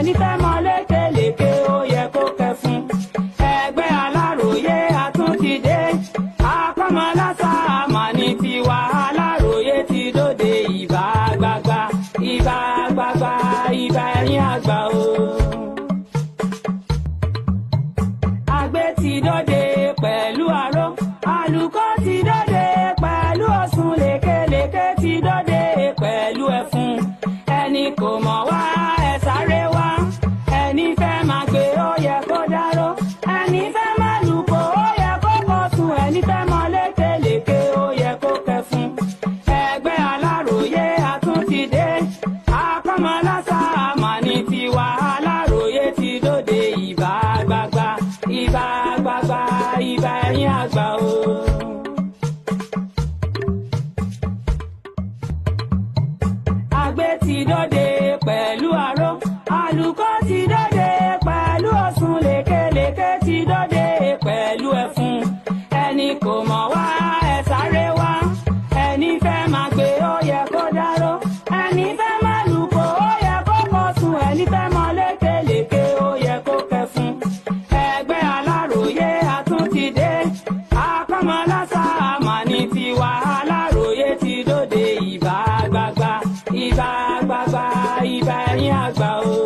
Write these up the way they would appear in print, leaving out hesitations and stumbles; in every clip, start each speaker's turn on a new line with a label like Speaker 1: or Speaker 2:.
Speaker 1: ẹni fẹ́ mọ lékelèké ó yẹ kó kẹfún. Ẹgbẹ́ Aláròyé àtúntìdé akọ́mọlásà àmà ní tiwa. Aláròyé ti dóde ìbà gbagba ìbà gbagba ìbà ẹ̀yìn àgbà o. Àgbẹ̀ ti dóde pẹ̀lú aró, àlùkò ti dóde pẹ̀lú ọ̀sùn, lékelèké ti dóde pẹ̀lú ẹ̀fún. Ẹni kò mọ̀ wá ẹ sáré wá, ẹni fẹ́ máa gbé ó yẹ kó dáró, ẹni fẹ́ máa lùkò ó yẹ kó kọ̀ sùn, ẹni fẹ́ mọ lékelèké ó yẹ kó kẹfún. Ẹgbẹ́ Aláròyé àtúntìdé akọ́mọlásà àmà ní tiwa. Aláròyé ti dóde ìbà gbagba ìbà gbagba ìbà ẹ̀yìn àgbà o. Àgbẹ̀ ti dóde pẹ̀lú aró, àlùkò ti dóde pẹ̀lú ọ̀sùn, lékelèké ti dóde pẹ̀lú ẹ̀fún. Ẹni kò mọ̀ wá ẹ sáré wá, ẹni fẹ́ máa gbé ó yẹ kó dáró, ẹni fẹ́ máa lùkò ó yẹ kó kọ̀ sùn, ẹni fẹ́ mọ lékelèké ó yẹ kó kẹfún. Ẹgbẹ́ Aláròyé àtúntìdé akọ́mọlásà àmà ní tiwa. Aláròyé ti dóde ìbà gbagba ìbà gbagba ìbà ẹ̀yìn àgbà o.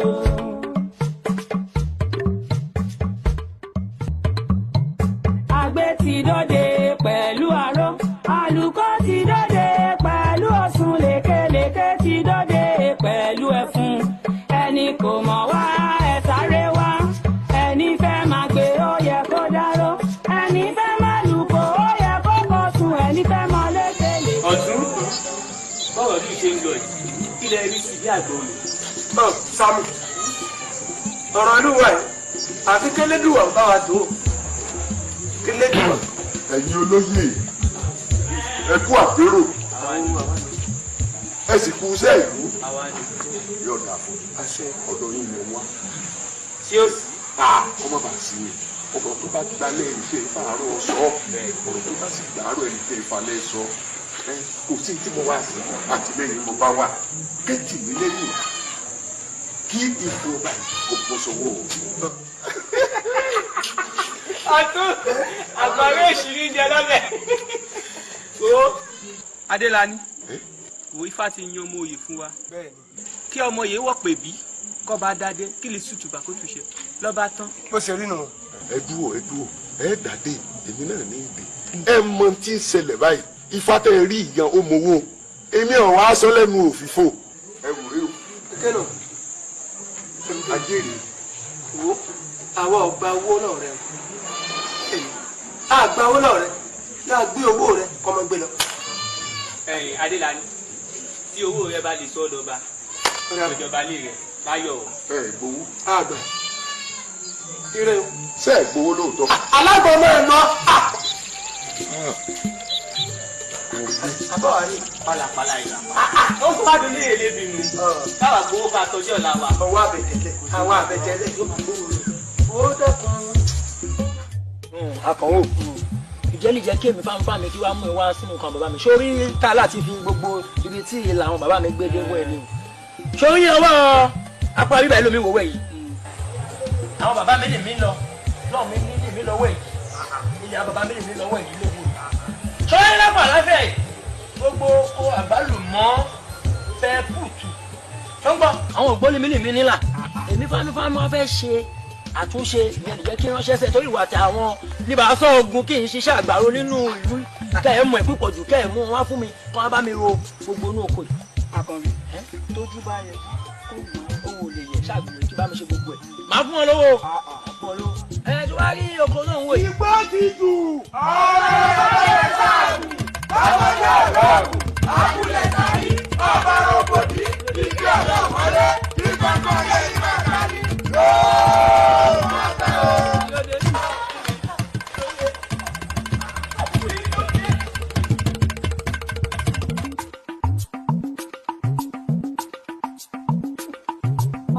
Speaker 1: Àgbẹ̀ ti dóde pẹ̀lú aró, àlùkò ti dóde pẹ̀lú ọ̀sùn, lékelèké ti dóde pẹ̀lú ẹ̀fún. Ẹni kò mọ̀ wá ẹ sáré wá, ẹni fẹ́ máa gbé ó yẹ kó dáró, ẹni fẹ́ máa lùkò ó yẹ kó kọ̀ sùn, ẹni fẹ́ mọ lékelèké.
Speaker 2: Ọ̀tún bọ́ọ̀rọ̀ bí ṣe ń lọ yìí ilẹ̀ rí sí bí àgbò mi.
Speaker 3: Sámù ọ̀rọ̀ olúwa ẹ̀ àfi kélédùwà bá wa tó kélédùwà.
Speaker 4: Ẹ̀yin olóyè ẹ kú àpérò ẹ sì kú iṣẹ́ ìlú yóò dà fún ọ̀dọ̀ yín lọ wá.
Speaker 2: Ṣé ó sì?
Speaker 4: Ọmọ bá sí mi ọ̀rọ̀ tó bá gbalẹ̀ ẹni tẹ́ ìfàárọ̀ sọ ọ̀rọ̀ tó bá sì gbàárọ̀ ẹni tẹ́ ìfàlẹ̀ sọ kò sí tí mo wá sí àtìlẹ́yìn mo bá wà kẹ́tì mi lẹ́yìn kí ipò ọba kò bọ́ sọ́wọ́ o.
Speaker 2: Ọ̀tún àgbàdo ìṣirí jẹ lọ́lẹ̀. O Adélani wo Ifá ti yan ọmọ òye fún wa kí ọmọ yìí wọ̀ pè bí kọ́ bá dádé kí lè tútùbà kó túṣe lọ́ba tán.
Speaker 3: Bó ṣe rí nù.
Speaker 4: Ẹ dúró ẹ dàdé èmi náà ní ìdè ẹ mọ tí ń ṣẹlẹ̀ báyìí Ifá tẹ́ ẹ rí ìyàn ó mowó èmi ọ̀ wá sọ lẹ́nu òfìfo ẹ wò rí o.
Speaker 3: Kékeré
Speaker 4: ajé rèé.
Speaker 3: wo àwa ò gba owó náà rẹ a gba owó náà rẹ náà gbé owó rẹ kọ́ mọ gbé lọ.
Speaker 2: Ẹ̀yin Adélani tí owó rẹ bá lè sọ ọdọba ìjọba lè rẹ láyọ̀ o.
Speaker 4: Ẹ gbowó.
Speaker 3: àgbà ire o.
Speaker 4: Ṣé ẹ gbowó lóòótọ́?
Speaker 3: Alágbọ̀n náà lọ. Àbọ̀ wà ní
Speaker 2: pálapàla ìlà. Ó fún àdùn ní èlé bínú. Káwà gbowó ká tọ́jú ọ̀la wa.
Speaker 3: ọwọ́ àbẹ̀tẹ̀lẹ̀ àwọn àbẹ̀tẹ̀lẹ̀ yóò máa gbówó rẹ̀. Ó dẹ́kun.
Speaker 5: Akọ̀wé ìjẹ́lì jẹ́ kí èmi fáńfà mi kí wàá mú ẹ wá sínú nǹkan bàbá mi. Sórí ká láti fi gbogbo ibi tí ìlà àwọn bàbá mi gbé dé wẹ̀ ni. Sórí ọwọ́ apá bíbá ẹlòmí wò wẹ̀ yìí. Àwọn bàbá mi lè mí lọ. Náà mi ní mi lọ wẹ̀ yìí. Ilé àwọn bàbá mi lè mí lọ wẹ̀ yìí lówó. Sórí lápá láfẹ̀ yìí. Gbogbo àgbálùmọ́ fẹ́ kùtù. Sọ́gbọ́n àwọn ògbólé mi lè mí nílà. Èmi fáńfà máa fẹ́ ṣe àtúnṣe ìyẹn jẹ́ kí ránṣẹ́ sẹ́ torí ìwà tí àwọn níbàásọ ogun kì í ṣiṣẹ́ àgbàro nínú ìlú kẹ́ ẹ̀ mọ̀ ẹ̀ púpọ̀ jù kẹ́ ẹ̀ mú wọn fún mi kí wọ́n bá mi ro gbogbo inú oko yìí. Akànbí tójú bá yẹ kó owó lè yẹ ṣàgbìyànjú bá mi ṣe gbogbo ẹ̀. Màá fún wọn lówó. Fún wọn lówó. Ẹ tí wàá rí oko náà ń wò yìí.
Speaker 4: Igbó ti dù.
Speaker 6: Ọ̀rẹ́ sáàmì ọmọdé ọlọ́ọ̀gùn abúlé sáyé ọba rògbòdì ìdí ọ̀dọ́ mọ́lẹ̀ ìgbàgbọ́ yẹ ìgbàgbọ́ yóò máa tẹ̀ ọ́.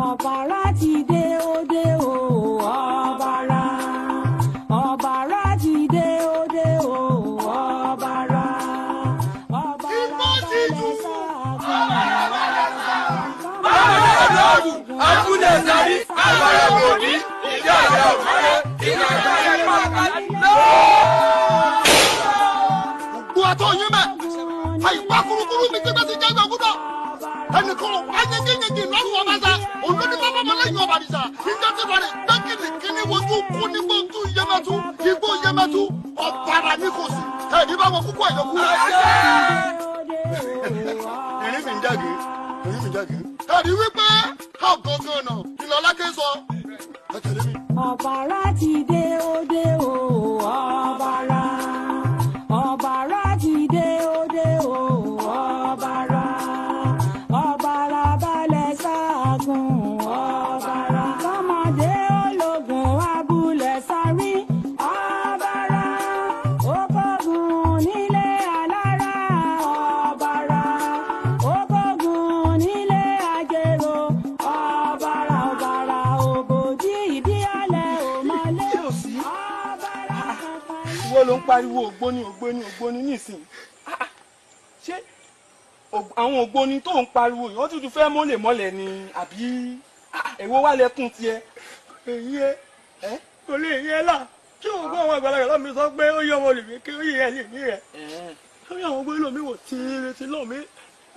Speaker 1: Ọ̀bàrà ti dé òde o, ọ̀bàrà. Ọ̀bàrà ti dé òde
Speaker 6: sáré àbára òní ìdí ọ̀dà òmọ́lé ìgbà ìgbàlẹ̀ pàkàlì
Speaker 7: gbogbo àtọ̀ yín mẹ́ àyíká kúrúkúrú mi tí bẹ́ẹ̀ ti jẹ́ gbàgbọ́dọ̀ ẹnìkan ayẹyẹyẹ lọ́rùn ọba sa olórí bàbá ọmọ lẹ́yìn ọba nìsa ìjọ tí wọ́n rẹ̀ gbẹ́kìlì kíní wojú kú ní gbójú yẹmẹtu igbó yẹmẹtu ọ̀bàrà ní kò sí ẹ̀ẹ́dì bá wọn kúkú ẹ̀yọ kú. ìrìn mi ń jáde ìrìn mi ń jáde. ẹ̀rí wípé ọ̀gọ̀ngàn náà ìlọ́lákẹ́ sọ ẹ tẹ̀lé mi.
Speaker 1: ọ̀bàrà ti dé òde o ọ̀bàrà ọ̀bàrà ti dé òde o ọ̀bàrà ọ̀bàrà balẹ̀ sáàgùn ọ̀bàrà ọmọdé ológun abúlé sárí ọ̀bàrà ògbógun nílé alára ọ̀bàrà ògbógun nílé àjèrò ọ̀bàrà ọ̀bàrà òbòdì ìdí alẹ́ òmọlé ọ̀bàrà kankan.
Speaker 5: ìwọ ló ń pariwo ògbóni ògbóni ògbóni nísìnyí ṣé àwọn ògbóni tó ń pariwo yìí wọ́n tuntun fẹ́ mọ́lẹ̀ mọ́lẹ̀ ni àbí èwo wà lẹ́kùn tiẹ̀.
Speaker 8: èyí ẹ kò lè yẹ là kí òun gbọ́ àwọn àgbàlagbà lọ́mí sọ pé ó yẹ ọmọ lèmi kí ó yẹ ẹ lèmi rẹ̀ ó yẹ àwọn gbé lómi wò tí retí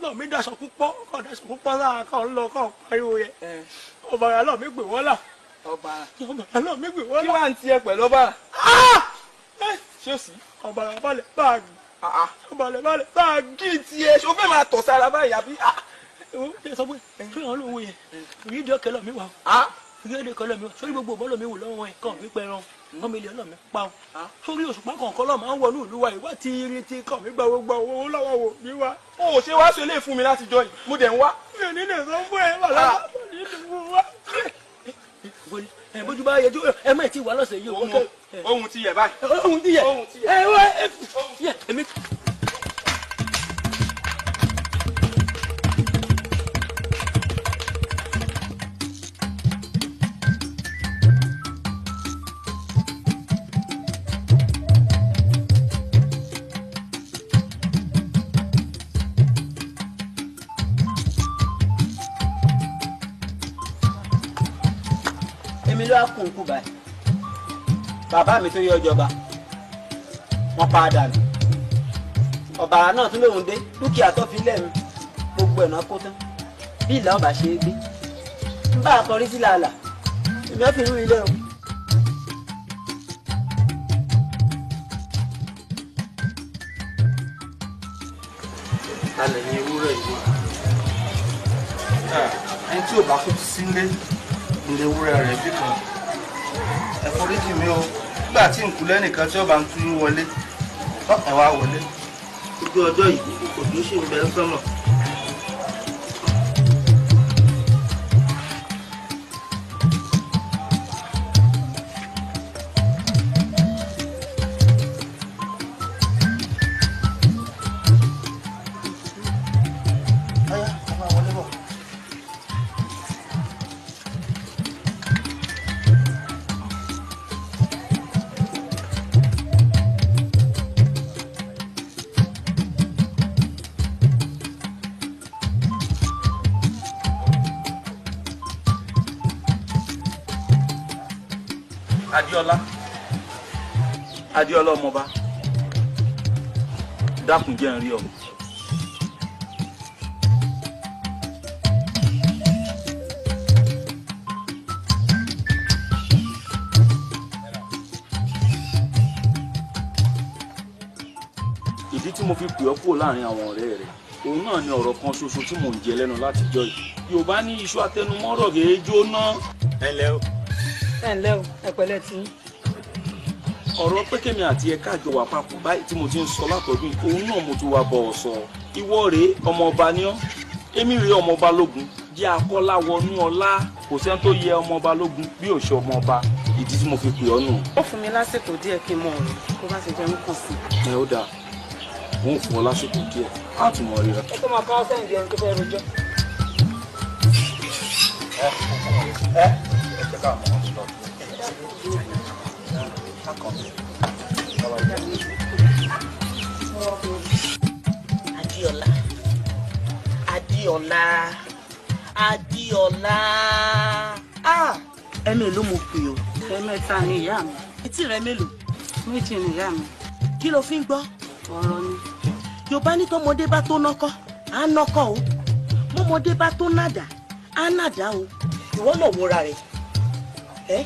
Speaker 8: lọ́mí daṣọ púpọ̀ kàn daṣọ púpọ̀ lára kàn ń lọ kàn pariwo yẹ ọ̀bàrà lọ́mí gbé wọ́n là ọ̀bàrà lọ́mí gbé wọ́n là.
Speaker 5: kí wàá ń tiẹ̀ pẹ̀lú ọ̀bàrà. ṣé o sì.
Speaker 8: ọ̀bàrà balẹ̀ báàgì ọ̀bàrà balẹ̀ báàgì
Speaker 5: tiẹ̀ ṣó fẹ́ máa tọ̀ sára báyìí àbí.
Speaker 8: ṣe sọ pé ṣé ìyàn lówó yẹn ìrídìí ọkẹ lọ mi wà ìrídìí ọkẹ lọ mi wà sórí gbogbo ọmọ lọ mi wò lọ́wọ́ ẹ̀ kàn mí pẹran wọ́n mi lè lọ mi pa o sórí òṣùpá kọ̀ọ̀kan lọ́ọ̀ máa ń wọnú ìlú wa ìwà tí irin ti kàn mí gba gbogbo owó lọ́wọ́ wò mí wá.
Speaker 5: o ò ṣe wá ṣe lè fún mi láti jọ yìí mo dẹ̀ ń wá.
Speaker 8: mi ò ní lè sọ fún ẹ wàlá nínú wa. bójú bá yẹjú ẹ má ti wà lọ́sẹ̀ yìí o.
Speaker 5: ohun ti yẹ báyìí.
Speaker 8: ohun ti yẹ ẹ wá ẹ èmi.
Speaker 2: ló kún kú báyìí bàbá mi tó yọ ọjọba wọn pa á dànù ọ̀bàrà náà tún lóun dé dúkìá tó fi lẹ́nu gbogbo ẹ̀nà kó tán bí ìlà ọba ṣe é gbé ń bá àkọrí sí làálà èmi ò fi rú ilé o.
Speaker 3: alẹ́ ní ewúrẹ́ yìí ẹni tí ò bá kú sílé ilé ewúrẹ́ rẹ̀ bí kan ẹ foríjì mi o nígbà tí nkú lẹ́nìkan tí ọba ń tú yín wọlé ẹ wá wọlé ojú ọjọ́ yìí òjò ṣì ń bẹ sọ́nà.
Speaker 9: Adéọlá ọmọba dákun jẹ́ n rí ọ. ìdí tí mo fi pè ọ́ kúrò láàrin àwọn ọ̀rẹ́ rẹ̀ òun náà ni ọ̀rọ̀ kan ṣoṣo tí mò ń jẹ lẹ́nu látijọ́ yìí. Yorùbá ní iṣu atẹnumọ́rọ̀ gèé jóná.
Speaker 5: ẹ ǹlẹ́ o ẹ pẹ̀lẹ́ tí.
Speaker 9: ọ̀rọ̀ pé kémi àti ẹ káàjọ wà papọ̀ báyìí tí mo ti ń sọ látọ̀dún òun náà mo ti wá bọ̀ ọ̀ sọ. ìwọ rèé ọmọọba ni ọ́ èmi rèé ọmọọba lógun jẹ́ akọ́lá wọnú ọlá kò sẹ́ni tó yẹ ọmọọba lógun bí ò ṣe ọmọọba ìdí tí mo fi pè ọ́ nù.
Speaker 10: ó fún mi lásìkò díẹ̀ kí n mọ ọ̀rọ̀ kó bá ṣe jẹun kàn sí.
Speaker 9: ẹ ó dáa wọn ò fún ọ lásìkò díẹ̀ á tún mọ ríra.
Speaker 5: ẹ tó máa kọ́ sẹ́yìn di ẹni tó fẹ́ rojọ́.
Speaker 10: Adéọlá mélòó mo pè o.
Speaker 1: Ẹ̀mẹ́ta ni ìyá mi.
Speaker 10: Etí rẹ mélòó?
Speaker 1: Méjì ni ìyá mi.
Speaker 10: Kí ló fi ń gbọ́?
Speaker 1: Ọ̀rọ̀ ni.
Speaker 10: Yorùbá ní tọmọdé bá tó nọ́kọ́ á nọ́kọ́ o, mọ́mọdé bá tó nàdá á nàdá o. Ìwọ náà wòra rẹ̀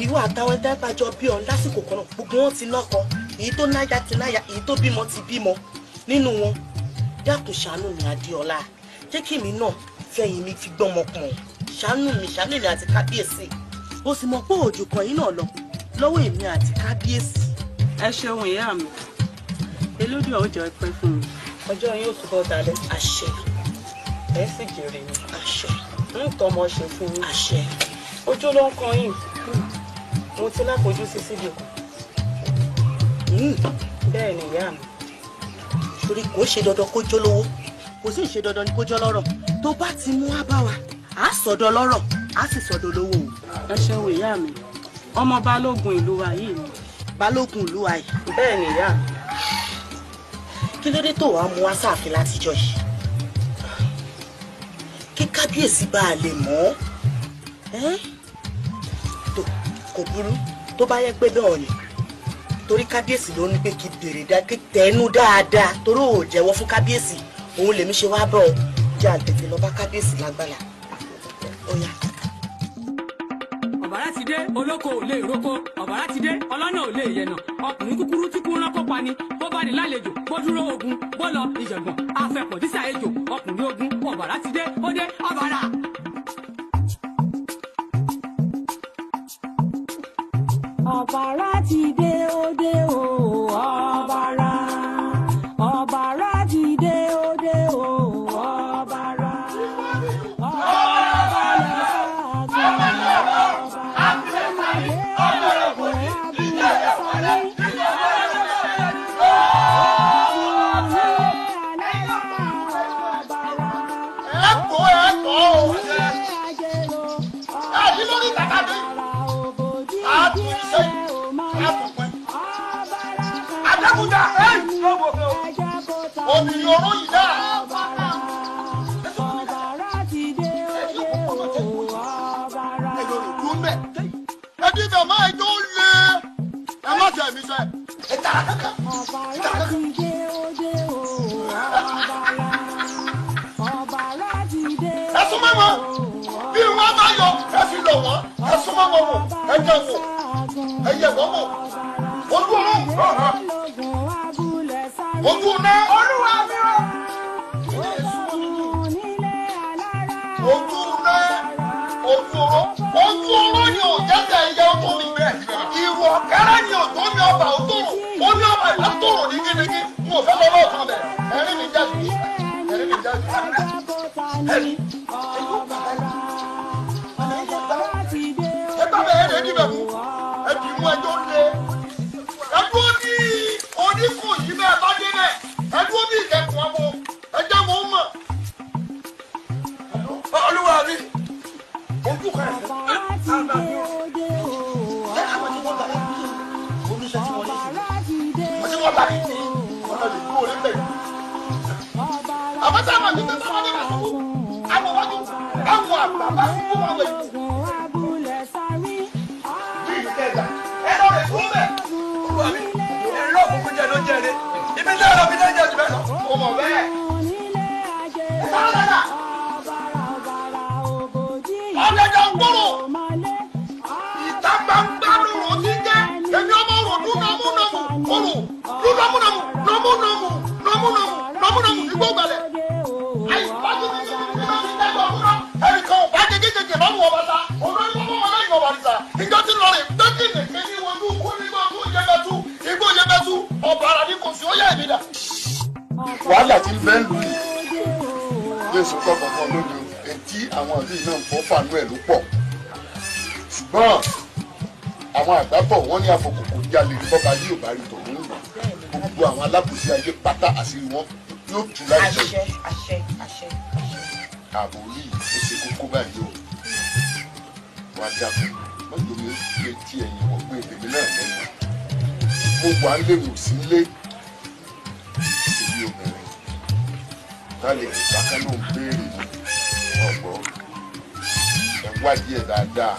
Speaker 10: ìwọ àtàwọn ẹ̀dábàjọ bí ọ lásìkò kan náà gbogbo wọn ti nọ́kọ́, èyí tó náyà ti náyà, èyí tó bímọ ti bímọ nínú wọn. Dákun ṣàánú mi Adéọlá, jẹ́ kí èmi náà fẹ̀yìn mi fi gbọ́mọ pọ̀n. Ṣàánú mi àti kábíyèsí. O sì mọ̀ pé òjò kan yìí náà lọ lọ́wọ́ èmi àti kábíyèsí.
Speaker 1: Ẹ ṣeun ìyá mi. Elódùà ó jẹ́ pẹ́ fún mi.
Speaker 10: Ọjọ́ yóò túbọ̀ dalẹ̀. Àṣẹ.
Speaker 1: Ẹ sì jèrè mi.
Speaker 10: Àṣẹ.
Speaker 1: Ń tọmọ ṣe fún yín.
Speaker 10: Àṣẹ.
Speaker 1: Ojú ló ń kan yín. Mo ti lápojú sí síbi kan. Bẹ́ẹ̀ ni ìyá mi.
Speaker 10: Torí kò ṣe dandan kó jó lówó, kò sì ṣe dandan ni kó jó lọ́rọ̀. Tó bá ti mú wá bá wa, á sọ̀dọ̀ lọ́rọ̀, á sì sọ̀dọ̀ lówó o.
Speaker 1: Ẹ ṣeun ìyá mi. Ọmọ balógun ìlú wa yìí ni.
Speaker 10: Balógun ìlú wa yìí.
Speaker 1: Bẹ́ẹ̀ ni ìyá mi.
Speaker 10: Kí ló dé tó wàá mú wá sáàfin látijọ́ yìí? Kí kábíyèsí bá a lè mọ̀ ọ́. Tó kò burú tó bá yẹ pé bẹ́ẹ̀ ni. Torí kábíyèsí ló ní pé kí bèrè kí tẹnu dáadáa torí ò jẹ́wọ́ fún kábíyèsí. Òun lèmi ṣe wá bọ̀ ọ́. Jẹ́ àtẹ̀tẹ̀ lọ bá kábíyèsí lágbàlá. Ó yá.
Speaker 1: Ọ̀bàrà ti dé, olóko ò lè roko. Ọ̀bàrà ti dé, ọlọ́nà ò lè yẹ̀nà. Ọkùnrin kúkúrú tí kú rán kó pa ni. Bó bá ní lálejò, bó dúró ogun, bó lọ ìjọ̀gbọ̀n. Afẹ́pọ̀ dísà ejò, ọkùnrin ogun. Ọ̀bàrà ti dé, ó dé, ọ̀bàrà.
Speaker 11: Ọ̀bàrà ti dé, ó dé o, ọ̀bàrà. Ọ̀bàrà ti dé, ó dé o, ọ̀bàrà.
Speaker 7: Obìnrin oró yìí dáa. Ẹbí bẹ̀ máa ń tó lé. Ẹ má tẹ̀ mí sẹ́. Ẹ tàrà kankan. Ẹ sún mọ́ wọn. Bí wọ́n bá yọ, ẹ fi lọ̀ wọ́n. Ẹ sún mọ́ wọn wò. Ẹ jẹ́ wò. Ẹ yẹ wọ́n wò. Ojú ọ̀run. Ojú ọ̀nà. Olúwa mi o. Ojú ọ̀nà. Ojú ọ̀rọ̀. Ojú ọ̀rọ̀ ni ò jẹ́ tẹ̀ ẹyẹ ọkọ mi bẹ́ẹ̀. Ìwọ̀ kẹ́rẹ́ ni ò tó ní ọba òtòrò. Ó ní ọba ìlàtòrò ní gínígí. Mo fẹ́ lọ lọ́ọ̀kan bẹ̀. Ẹ̀rín mi jáde. Ẹ̀rín mi jáde. Ẹ̀rín. Ẹ bá bẹ̀rẹ̀ ẹ̀rẹ́ níbẹ̀ mú. Ẹ bì mú ẹjọ́ lé. Ẹ dúró ní oníkùn yìí bẹ́ẹ̀ bá dé bẹ́ẹ̀. Ẹ dúró bí ìkẹ́kùn ọmọ. Ẹ jẹ́ mọ́ mọ̀. Olúwa mi. Ojú kan ẹ̀ fún mi. Ṣé àwọn tí wọ́n bá yẹ kí olùṣẹ́ tí wọ́n lè ṣe? Wọ́n ti wọ́n bá yẹ kí wọ́n lè kú orí bẹ́ẹ̀. Àbájá àwọn àmì tó sáwọn ní ìrànlọ́wọ́. Àwọn wájú àwọn àgbà bá fún wọn wẹ̀. Bí ìkẹjà, ẹ lọ rẹ̀ fún bẹ́ẹ̀. Olúwa mi, èrè òkùnkùn jẹ ló jẹ rẹ̀. Ibi tí ẹ̀rọ mi náà jẹ́ jù bẹ́ẹ̀ lọ. Mo mọ̀ bẹ́ẹ̀. Ẹ sáwọn dáadáa. Ọ̀dẹ̀dẹ̀ gbòòrò. Ìta gbangba lòrò ti jẹ́. Èmi ọmọ rò dúnàmúnàmù. Òrò dúnàmúnàmù. Nọmúnàmù. Nọmúnàmù. Nọmúnàmù. Igbó gbalẹ̀. Àyíkájú mi ní ìgbà mi dẹ́gbẹ̀ ọ̀húnà. Ẹnìkan ò bá jẹjẹjẹjẹ lọ́rùn ọba ta. Olórí mọ́mọ́ wọn lẹ́yìn ọba nìta. Ìjọ ti lọ rè dẹ́kì nìkan ní ojú kú nígbà tó yẹbẹtu. Igbó yẹbẹtu. Ọba ara ní kò sí ó yẹ èmi dà. Wàhálà ti bẹ́ẹ̀ lù yìí. Jésù kọ́ kọ̀ọ̀kan lónìí. Tí àwọn ìlú náà ń fọ́ fàánú ẹ̀ ló pọ̀ ṣùgbọ́n àwọn àgbàbọ̀ wọ́n ní àfọkòkò jalè ní bọ́ba yóò bá rí tòun ń gbogbo àwọn alábòsí ayé pátá àṣírí wọn yóò tú láìjọ ààbò orí ó ṣe kókó báyìí o wá dàpọ̀ mọ́tò mi ó lè tí ẹ̀yìn wọ̀ pé èmi náà lẹ́nu mo wà ń léwu sí ilé èmi obìnrin tá lè rí bákan náà ń béèrè mi ọgbọ ẹ wádìí ẹ dáadáa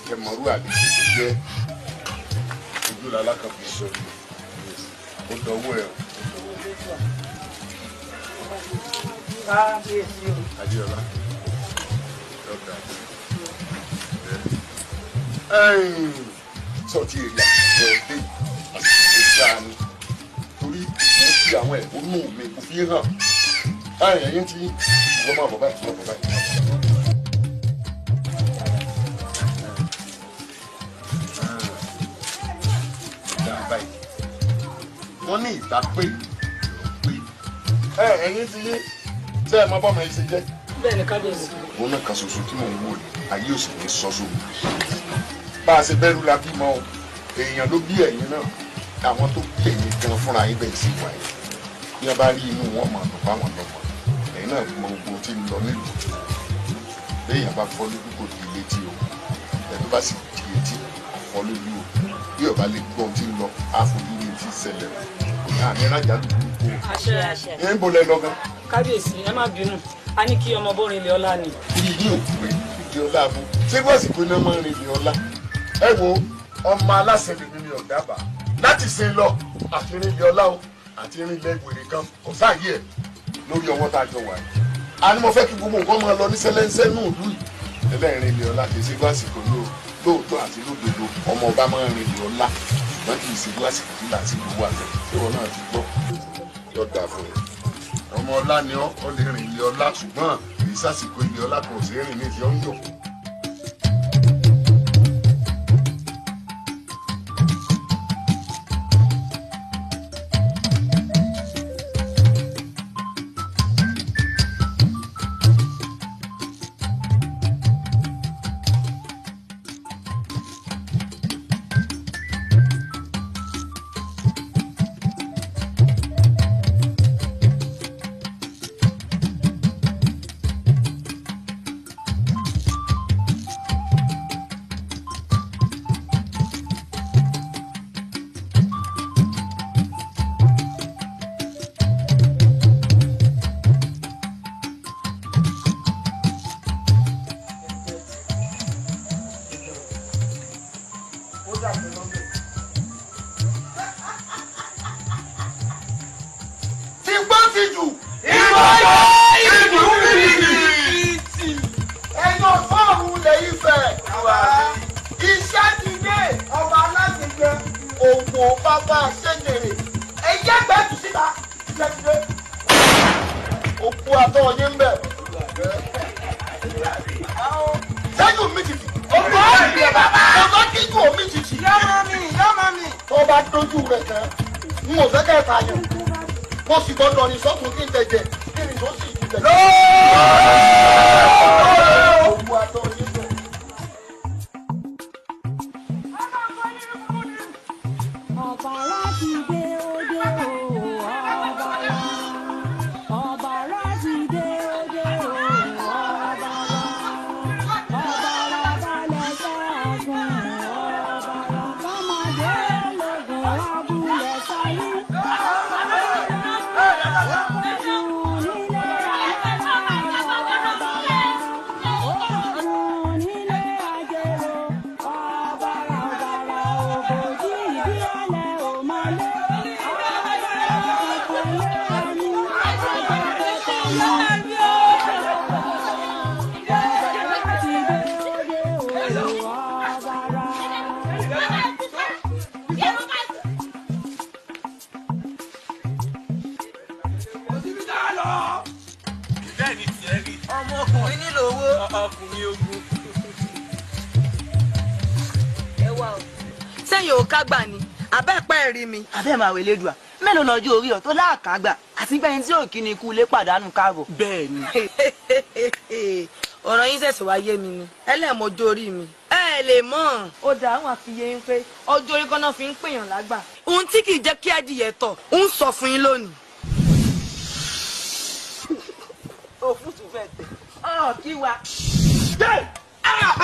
Speaker 4: kẹmọrú àdìsí ti jẹ́ ojú làlákàn fi sọ ó dọwọ́ ẹ̀ Adéọlá ọ̀gá sọ ti èrè àtijọ́ ọdẹ àsìkò dáa ni torí mo fi àwọn ẹ̀kọ́ nù mi kò fi hàn ẹ̀yìn tí wọ́n máa bọ̀ báyìí wọ́n bọ̀ báyìí. wọ́n ní ìta pé ẹ̀yin ti yé tẹ́ ẹ mọ bọ́mọ ẹ ṣe jẹ́.
Speaker 5: bẹ́ẹ̀ ni kábíyèsí.
Speaker 4: òun náà kan ṣoṣo tí mò ń wò ní ayé òsì ní sọ́sọ́ bá a ṣe bẹ́rù la bímọ o èèyàn ló bí ẹ̀yin náà àwọn tó bí ẹ̀yin gan fúnra yín bẹ́ẹ̀ sí wáyé bí wọ́n bá rí inú wọn mọ̀ àtọ̀ báwọn lọ́mọ ẹ̀yin náà mọ gbogbo tí ń lọ nílùú béèyàn bá fọ́ lójú kò di létí o ẹ̀ tó bá sì di etí fọ́ lójú o bí ọba lè gbọ́ tí ń lọ àfojú ní ti ṣẹlẹ̀ àmì ìrajà dùdú kó.
Speaker 5: àṣẹ àṣẹ.
Speaker 4: ẹ ń bolẹ̀ lọ́gán.
Speaker 5: kábíyèsí ẹ má bínú a ní kí ọmọ bórin ilé ọlá ni.
Speaker 4: ìyí ò pé ilé ọlá fún ṣé bọ́ọ̀sì pé náà máa ń rin ilé ọlá. ẹ wo ọmọ aláṣẹ lèmi ni ọ̀dàbà láti sin lọ àti rin ilé ọlá o àti rin ilé ìwé nìkan kò sáàyè ẹ lórí ọwọ́ tá a jọ wà yìí. a ní mo fẹ́ kí gbogbo nǹkan máa lọ ní sẹ́lẹ́ńsẹ́ nù ìlú yìí. ẹlẹ́rìn ilé ọlá kì í ṣe gbàsìkò lóòótọ́ àti lódodo ọmọ ọba máa ń rin ilé ọlá ṣùgbọ́n kì í ṣe gbàsìkò nígbà tí gbogbo àgbẹ̀ tí wọn náà ti gbọ́ yọ dà fún un. ọmọ ọlá ni ọ lè rìn ilé ọlá ṣùgbọ́n kì í sàsìkò ilé ọlá kan ò sí rìn ní ìdí ọ̀yọ́.
Speaker 10: máa wẹlé dùà mélòó lọ́jọ́ orí ọ̀ tó láàkágbà àti gbẹ̀yìn tí òkì ni ikú lé pàdánù káàbọ̀.
Speaker 5: bẹ́ẹ̀ ni.
Speaker 10: ọ̀rọ̀ yín ṣẹ̀ṣẹ̀ wá yé mi ni ẹlẹ́mọ̀ọ́jọ́ orí mi. ẹ lè mọ̀. ó dà àwọn àfiyé yín pé ọjọ́ orí kan náà fi ń pèèyàn lágbà. ohun tí kì í jẹ́ kí adìyẹ tọ̀ ń sọ fún yín lónìí. òfútù fẹ́ tẹ̀ ọ̀ kí wa.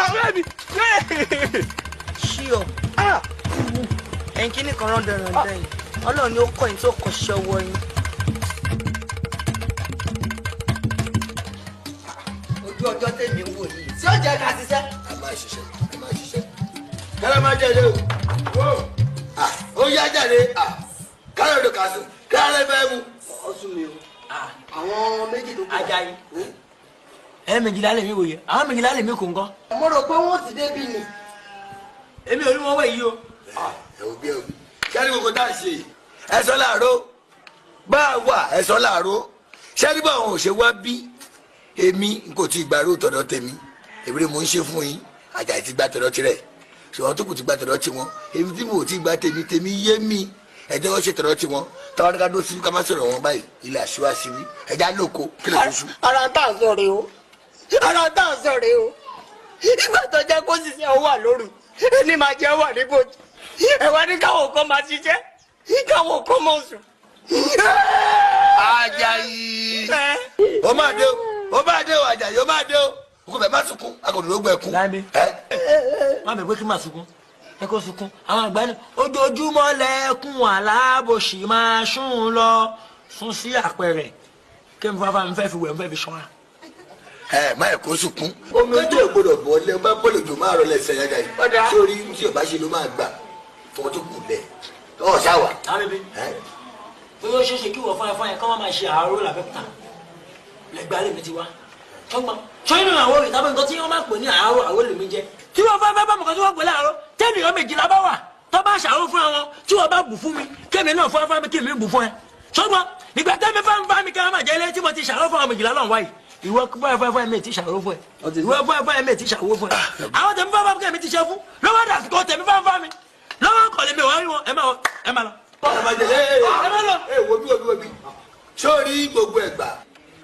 Speaker 5: ọ̀rẹ́ mi.
Speaker 10: ṣí ọ ẹ̀yin kí ni kan rán dandan yìí ọlọ́run ni ó kọ́ yín tó kọ́ ṣe ọwọ́ yín. ojú ọjọ́ tèmi ń wò yìí tí ó jẹ́ ká ṣiṣẹ́.
Speaker 4: ẹ máa ṣiṣẹ́ ẹ máa ṣiṣẹ́.
Speaker 12: kẹ́lẹ́ máa jẹ́ ilé o. Ó yá jáde kálọ̀ ló kà sùn kálẹ̀ fẹ́ mu.
Speaker 3: Ọ̀sùn mi o. Àwọn méjì tó kù.
Speaker 5: Ajayi. Ẹ méjìlá lè mi wòye, àwọn méjìlá lè mi kò ń kọ́.
Speaker 3: Mo rò pé wọ́n ti débi ni.
Speaker 5: Èmi ò rí wọn wẹ̀ yìí o.
Speaker 12: Ẹ ò bí ẹ ò bí. Kẹ́ni gbogbo tá a ṣe ẹ̀sọ́ làárọ̀ bá a wà ẹ̀sọ́ làárọ̀ ṣẹ́ni bá àwọn òṣè wá bí èmi kò tí ì gbàrú tọ̀dọ̀ tèmi èmi mo ń ṣe fún yín Àjàyí ti gba tọ̀dọ̀ tirẹ̀ ṣùgbọ́n tó kù ti gba tọ̀dọ̀ tiwọn èmi tí mo ti gba tèmi yé mi ẹ̀jẹ̀ wọ́n ṣe tọ̀dọ̀ tiwọn táwọn ká dó sí ká má sọ̀rọ̀ wọn báyìí ilé àṣìwáṣí wí ẹ̀já lóko kí lè fún.
Speaker 3: Ara tá a sọ rè o ara tá a sọ rè o ìgbà tó jẹ́ kó ṣiṣẹ́ owó wà lóru ẹni máa jẹ́ wà níbòjì ẹ̀wá ní káwọn kan máa ṣiṣẹ́ káwọn kan máa sùn.
Speaker 12: Àjàyí ó máa dé o Àjàyí ó máa dé o kò bẹ̀ má sunkún akọ̀dùn ló gbẹ kú.
Speaker 5: Láìpẹ́ má bẹ̀ pé kí n má sunkún ẹ kó sunkún àwọn àgbà ní ojoojúmọ́ lẹ́kùn aláàbòsí máa sún lọ sún sí àpẹẹrẹ kí n fáfá mi fẹ́ fi wẹ̀ mi fẹ́ fi ṣọ́ra.
Speaker 12: Má ẹ̀ kó sunkún omi ojú ò gbọdọ̀ bọ̀ ọ́lẹ́ bá bọ́ọ̀lù jù máa rọ lẹ́sẹ̀ yájà yìí sórí tí ò bá ṣe ló máa gbà fọwọ́ tó kù lẹ̀ ọ̀ ṣáwà.
Speaker 5: bóyá ó ṣeéṣe kí wọ́n fáyà fáyà kí wọ́n máa ṣe àárò làbẹ́kúta lẹ́gbàá lèmi ti wá ṣọ́gbọ́n ṣọ́yìn nínú àwọn ìtàbí nǹkan tí wọ́n máa pè ní àárò lèmi jẹ́ tí wọ́n fẹ́ bá mọ̀kan tí wọ́n pè láàárọ̀ tẹ́nìyàn méjìlá bá wà tó bá ṣàárò fún àwọn tí wọ́n bá bù fún mi kémi náà fún afámi kémi bù fún ẹ ṣọ́gbọ́n nígbà tẹ́mi fámi kí wọ́n máa jẹ́ ilé tí mo ti ṣàárò fún àwọn méjìlá náà wáyìí ìwọ fún mi ti ṣàárò fún ẹ ìwọ fún mi ti ṣàárò fún ẹ àwọn tẹ̀mí fámi kémi ti ṣe fún lọ́wọ́ dàsìkò tẹ̀mí fámi lọ́wọ́ kọ̀lẹ́mi wá rí wọn ẹ má lọ.
Speaker 12: sórí gbogbo ẹgbà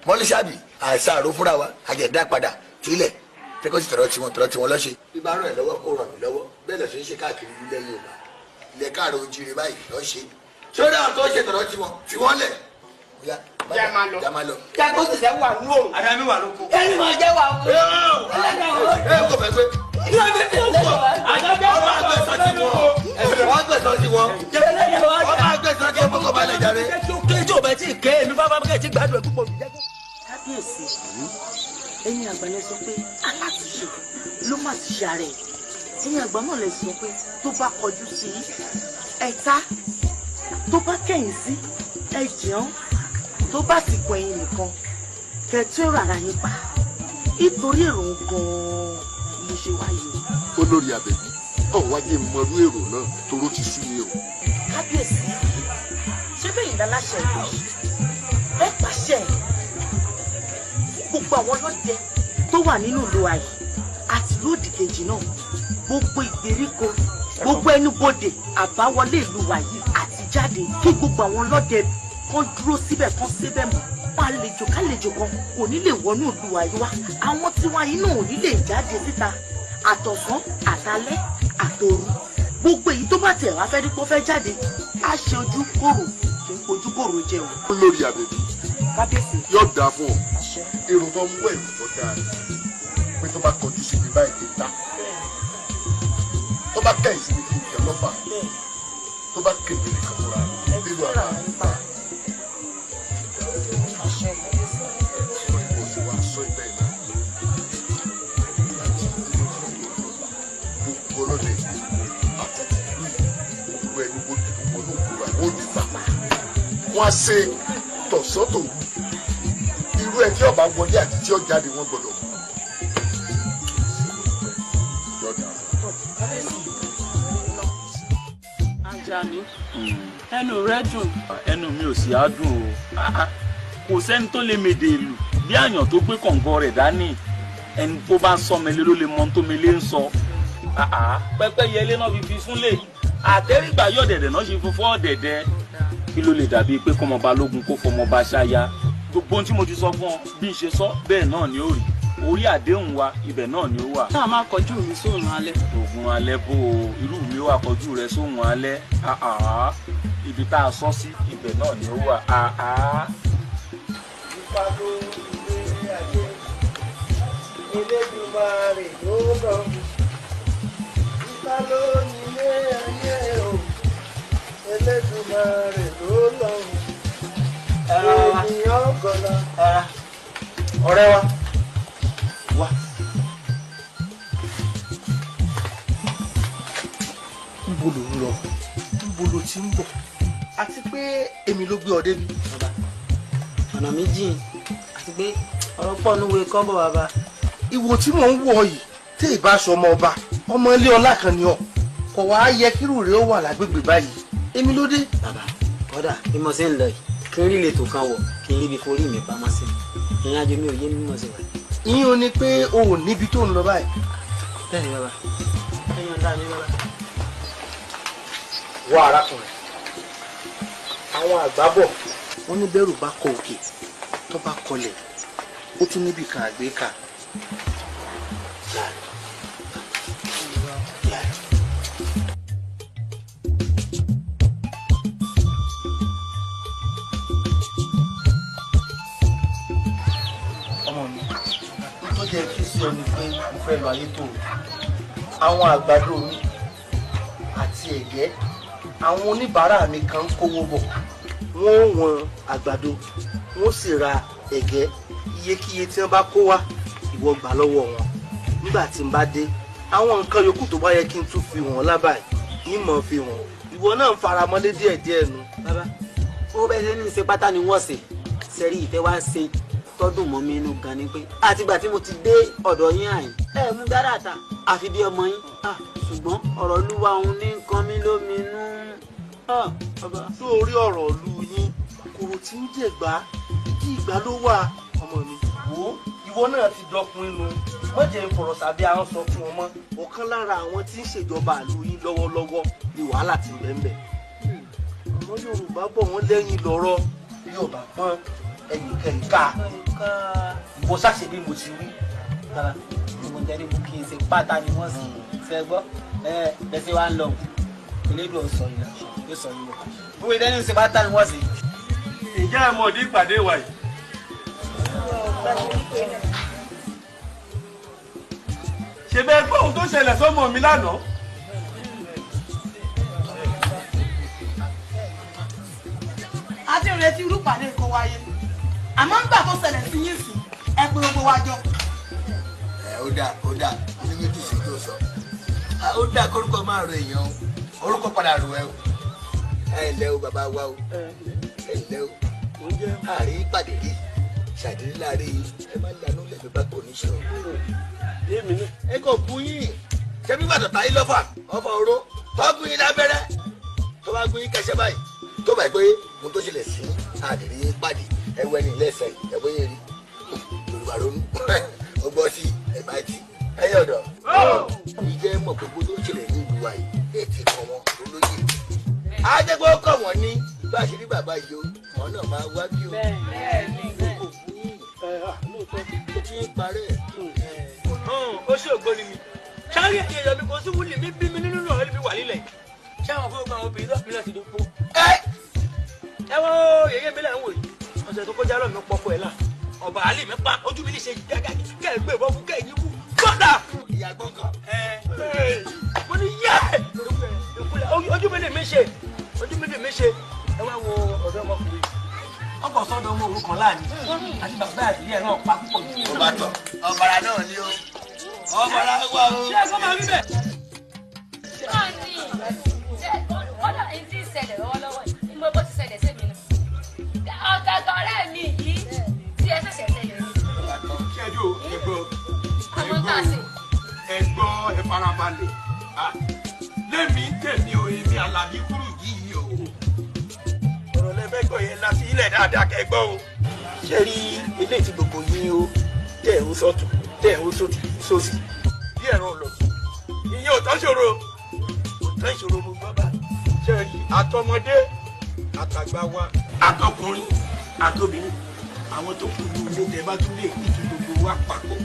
Speaker 12: mọ́lísàbí àìsàn àrò fúnra wa àjẹ̀dá padà sílẹ̀ tẹ́kọ̀sí tọ̀rọ̀ tiwọn lọ́ṣẹ̀. bíbá ràn ẹ́ lọ́wọ́ kó ràn mí lọ́wọ́ bẹ́ẹ̀ lọ́sẹ̀ ń ṣe káàkiri ilẹ̀ Yorùbá ilẹ̀ káàrọ̀ ojíire báyìí lọ́ṣẹ̀. sórí àwọn tó ṣe tọ̀rọ̀ tiwọn fi wọ́n lẹ̀. Jama lọ.
Speaker 3: Jago sì sẹ́ wà nù o.
Speaker 2: Adami wà lóko.
Speaker 3: Ẹni máa jẹ́ wà o.
Speaker 12: Ẹ kò fẹ́ pé. Ọba àgbẹ̀sọ̀ ti wọ́n. Ọba àgbẹ̀sọ̀ ti wọ́n. Ọba àgbẹ̀sọ̀ ti wọ́n kò bá lè jàre.
Speaker 5: Kéjì ò bẹ tí ì ké èmi bá bá kẹ́ ti gbádùn ẹ̀ púpọ̀.
Speaker 10: Kábíyèsí, ẹ̀yin àgbà lẹ sọ pé aláṣẹ ló má ti ṣe ààrẹ. Ẹ̀yin àgbà náà lẹ sọ pé tó bá kọjú sí ẹ̀ta, tó bá kẹ̀yìn sí ẹ̀jẹ̀un, tó bá sì kọ ẹ̀yin nìkan kẹtù rárá yín pa nítorí èrò gan-an ló ṣe wáyé.
Speaker 4: Olórí Àbẹ̀bí ọ̀wájú mọ̀rú èrò náà toró ti sú mi o.
Speaker 10: Kábíyèsí ṣé bẹ́ẹ̀ ìdá láṣẹ ìlú ẹ pàṣẹ gbogbo àwọn ọlọ́dẹ tó wà nínú ìlú ayé àti lóòdì kejì náà gbogbo ìgbèríko gbogbo ẹnubodè àbáwọlé ìlú ayé àti jáde kí gbogbo àwọn ọlọ́dẹ kan dúró síbẹ̀ kan síbẹ̀ mọ́ wọn àlejò kálejò kan kò ní lè wọnú ìlú ayé wa àwọn tiwa yìí náà ò ní lè jáde síta àtọ̀sán àtalẹ́ àtòru gbogbo èyí tó bá tẹ̀ wá fẹ́ dípò fẹ́ jáde á ṣe ojú kòrò kí n fojú kòrò jẹ o.
Speaker 4: Olórí Àbẹ̀bí
Speaker 10: Kábíyèsí
Speaker 4: yóò dáa fún ọ irun tó ń wọ ẹ̀rù tó dáa pé tó bá kọjú sí ibi báyìí kì í ta tó bá kẹ́yìn sí ibi kì í jẹ lọ́fà tó bá kéde nìkan fúnra nínú àbá àbá. Wọ́n á ṣe tọ̀sọ́tò irú ẹ̀ tí ọba wọlé àti tí ó jáde wọ́n gbọ́dọ̀ mọ̀.
Speaker 2: Àjàní ẹnu rẹ dùn.
Speaker 9: Ẹnu mi ò sì á dùn o kò sẹ́ni tó lè mèdè ìlú bí àyàn tó gbé kọ̀ǹgọ́ rẹ̀ dání ẹni tó bá sọ mele ló lè mọ tó mele ń sọ pẹ́pẹ́yẹ ilé náà fi fi súnlẹ̀ àtẹ́rìgbà yọ̀dẹ̀dẹ̀ náà ṣe fúnfọ́ ọ̀dẹ̀dẹ̀ kí ló lè dàbí pé kọ́mọ balógun kó fọmọ bá ṣáya gbogbo ohun tí mo ti sọ fún ọ bí n ṣe sọ bẹ́ẹ̀ náà ni ó rí orí àdéhùn wa ibẹ̀ náà ni ó wà.
Speaker 2: táà máa kọjú mi sóòrùn alẹ́.
Speaker 9: òògùn alẹ́ bó o irú mi wà kọjú rẹ sóòrùn alẹ́ ibi tá a sọ sí ibẹ̀ náà ni ó wà.
Speaker 3: Ìpà ló ń gbé ayé Elédùmarè ló lọ. Ìpà ló ń gbé ayé o Elédùmarè ló lọ. Ènìyàn gọ̀lá.
Speaker 12: Ọ̀rẹ́ wa wá
Speaker 3: níbo ló ń lọ níbo ló ti ń bọ̀ àti pé èmi ló gbé ọ débi.
Speaker 5: bàbá ọ̀nà mi jìn àti pé ọ̀rọ̀ pọ̀ níwèé kọ́bọ̀ bàbá.
Speaker 3: ìwò tí mò ń wọ̀ yìí tí ìbáṣọ ọmọ ọba ọmọ ilé ọlá kan ni ọ kò wá yẹ kírù rẹ ó wà lágbègbè báyìí èmi ló dé.
Speaker 5: bàbá kódà bí mo ṣe ń lọ yìí kí n rí ìletò kan wọ̀ kí n ríbi forí mi pamọ́ sí i ìrìn àjò mi ò yé mímọ̀ sí wa.
Speaker 3: ìyẹn ò ní pé o ò níbi tó ń lọ báyìí.
Speaker 5: bẹ́ẹ̀ ni bàbá ẹ̀yàn ń dá mi bàbá.
Speaker 3: wọ arákùnrin àwọn àgbà bọ̀ wọ́n ní bẹ́rù bá kọ òkè tó bá kọlẹ̀ ó tún níbi kan àgbékà. ọmọ mi tó jẹ́ kí sí ọ ni pé mo fẹ́ lọ ayé tó àwọn àgbàdo mi àti ẹ̀gẹ́ àwọn oníbàárà mi kan ń kówó bọ̀ wọ́n ó wọn àgbàdo wọ́n sì ra ẹ̀gẹ́ iyekíye tí wọ́n bá kó wá ìwọ gbà lọ́wọ́ wọn nígbà tí n bá dé àwọn nǹkan yòókù tó bá yẹ kí n tún fi wọ́n lábàá yìí mọ̀ fi wọ́n ìwọ náà ń faramọ́lé díẹ̀díẹ̀ nu.
Speaker 5: bàbá ó bẹ́ẹ̀ ṣe ní ṣe pátá ni wọ́n ṣe sẹ́rí ìfẹ́ wá ń ṣe tọ́dún mọ́ mi inú gan ni pé àtìgbà tí mo ti dé ọ̀dọ̀ yín àyìn ẹ mú dára ta àfi bí ọmọ yín ṣùgbọ́n ọ̀rọ̀ olúwa òun ní nǹkan mi lóminú.
Speaker 3: sórí ọ̀rọ̀ ìlú yín kòrò tí ń jẹ̀gbá kí ìgbà ló wà ọmọ mi. wo ìwọ náà ti dọkun inú mọ̀jẹ̀ ìfọ̀rọ̀ sàbí àwọn sọ fún ọmọ ọ̀kan lára àwọn tí ń ṣèjọba ìlú yín lọ́wọ́lọ́wọ́ ni wàhálà ti bẹ́ẹ̀ ọmọ Yorùbá bọ̀ wọ́n lẹ́yìn lọ́rọ̀ yóò bá pọ́n ẹ̀yìn kẹ̀ǹká ìwọ sáṣẹ bí mo ti wí.
Speaker 5: bàbá mo tẹ́lẹ̀ mú kí n ṣe pátá ni wọ́n sì ṣe gbọ́ bẹ́sẹ̀ wá ń lọ elédùn ọ̀sọ̀ yìí yóò sọ yìí lọ. gbogbo ìdẹ́ni ṣe pátá ni wọ́n sì.
Speaker 8: ìjà ẹ̀ mọ̀ ọdún ìpàdé wa yìí. ṣe bẹ́ẹ̀ gbọ́ ohun tó ṣẹlẹ̀ sọ́mọ mi lánàá.
Speaker 7: a ti retí irú pàdé nǹkan wáyé àmọ́ ń gbà tó ṣẹlẹ̀ sí yín sí ẹ pé gbogbo wa jọ.
Speaker 12: ó dáa ní méjì sí tó sọ ó dáa kórúkọ máa rọ èèyàn o orúkọ padà rò ẹ o ẹ ǹlẹ́ o bàbá wa o ẹ ǹlẹ́ o àárín ìpàdé rí ṣàdédé láàrin ẹ má lanú lẹ́nu bá kò ní ṣe o. ẹ kò bú yín ṣé bí gbàdọ̀ táyé lọ́fà ọ̀fọ̀ oró tó gún yín lábẹ́rẹ́ tó bá gún yín kẹsẹ́ báyìí tó bá pé mo tó ṣẹlẹ̀ sí àdéhìí pàdé ẹwẹ́ ní lẹ́sẹ̀ ẹ̀wọ́ yẹn rí Yorùbá ronú ó gbọ́ sí ẹ̀bá ẹtì ẹ̀yẹ ọ̀dọ̀ ìjẹ́ mọ̀ gbogbo tó ṣẹlẹ̀ ní ìlú wa yìí ètì kan wọn lólóyè ajẹ́gbọ́ kọ̀ wọ́n ní bá a ṣe rí bàbá yìí o wọn náà máa wá bí o kò fún yín tó ti ń parẹ́
Speaker 8: ó ṣe ògbóni mi sáré ẹ̀yẹ yọmi kò sí wúlì mi bí mi nínú ọ̀rẹ́ mi wà nílẹ̀ ṣé àwọn fún ọgbà obìnrin lọ́ọ̀bì náà ti dé pọ̀. ẹ wo yèyé mi lẹ́hìn wò yìí ọ̀sẹ̀ tó kọjá lọ́ọ̀ mi pọ̀pọ̀ ẹ̀ là ọba àlè mi pa ojú mi ní ṣe gẹ́gẹ́ kẹ́ ẹ̀ gbé ìbọn fún kẹ́ ẹ̀ yín kú gbọ́dà.
Speaker 12: ìyá gbọ́ngàn.
Speaker 8: mo ní yẹ ojú mi lè mi ṣe ẹ wá wo ọ̀dọ́ ọmọkùnrin ọkọ̀ sọ́dọ̀ ọmọ òrukàn láàánú àti bàbá àtìlẹ́ ẹ̀ náà pa púpọ̀ jù.
Speaker 12: ó bá tọ̀ ọ̀bàrà náà ni ó ọ̀bàrà wà ó.
Speaker 8: ṣé ẹ kọ́ máa rí bẹ́ẹ̀.
Speaker 13: ọ̀dọ̀ èyí tí ń ṣẹlẹ̀ lọ́wọ́lọ́wọ́ yìí mo bó ti ṣẹlẹ̀ sí mi nù. ọ̀tọ̀ọ̀tọ̀ ọ̀rẹ́ mi yìí tí ẹ ṣẹ̀ṣẹ̀ ṣẹlẹ̀ ní.
Speaker 4: ṣẹ́jú ẹgbọ́
Speaker 13: àwọn tá a ṣe.
Speaker 4: ẹgbọ́ ẹ farabalẹ̀ lẹ́mí tèmi o èmi Àlàbí kúrú yìí o.
Speaker 8: ọ̀rọ̀ lẹ́fẹ̀gbọ́ yẹn la fi ilẹ̀ dáadáa kẹgbọ́ o. ṣé rí eléyìí tí gbogbo yín o tẹ̀ ń sọ́tún tẹ̀ ń sósì bí ẹ̀rọ lọ ìyẹn ò tán ṣòro òtán ìṣòro mo gbọ́ bá ṣe rí àtọmọdé àtàgbà wa àtọkùnrin àtobìnrin àwọn tó kù ní ilé tẹ bá tún lè kí kí gbogbo wa papọ̀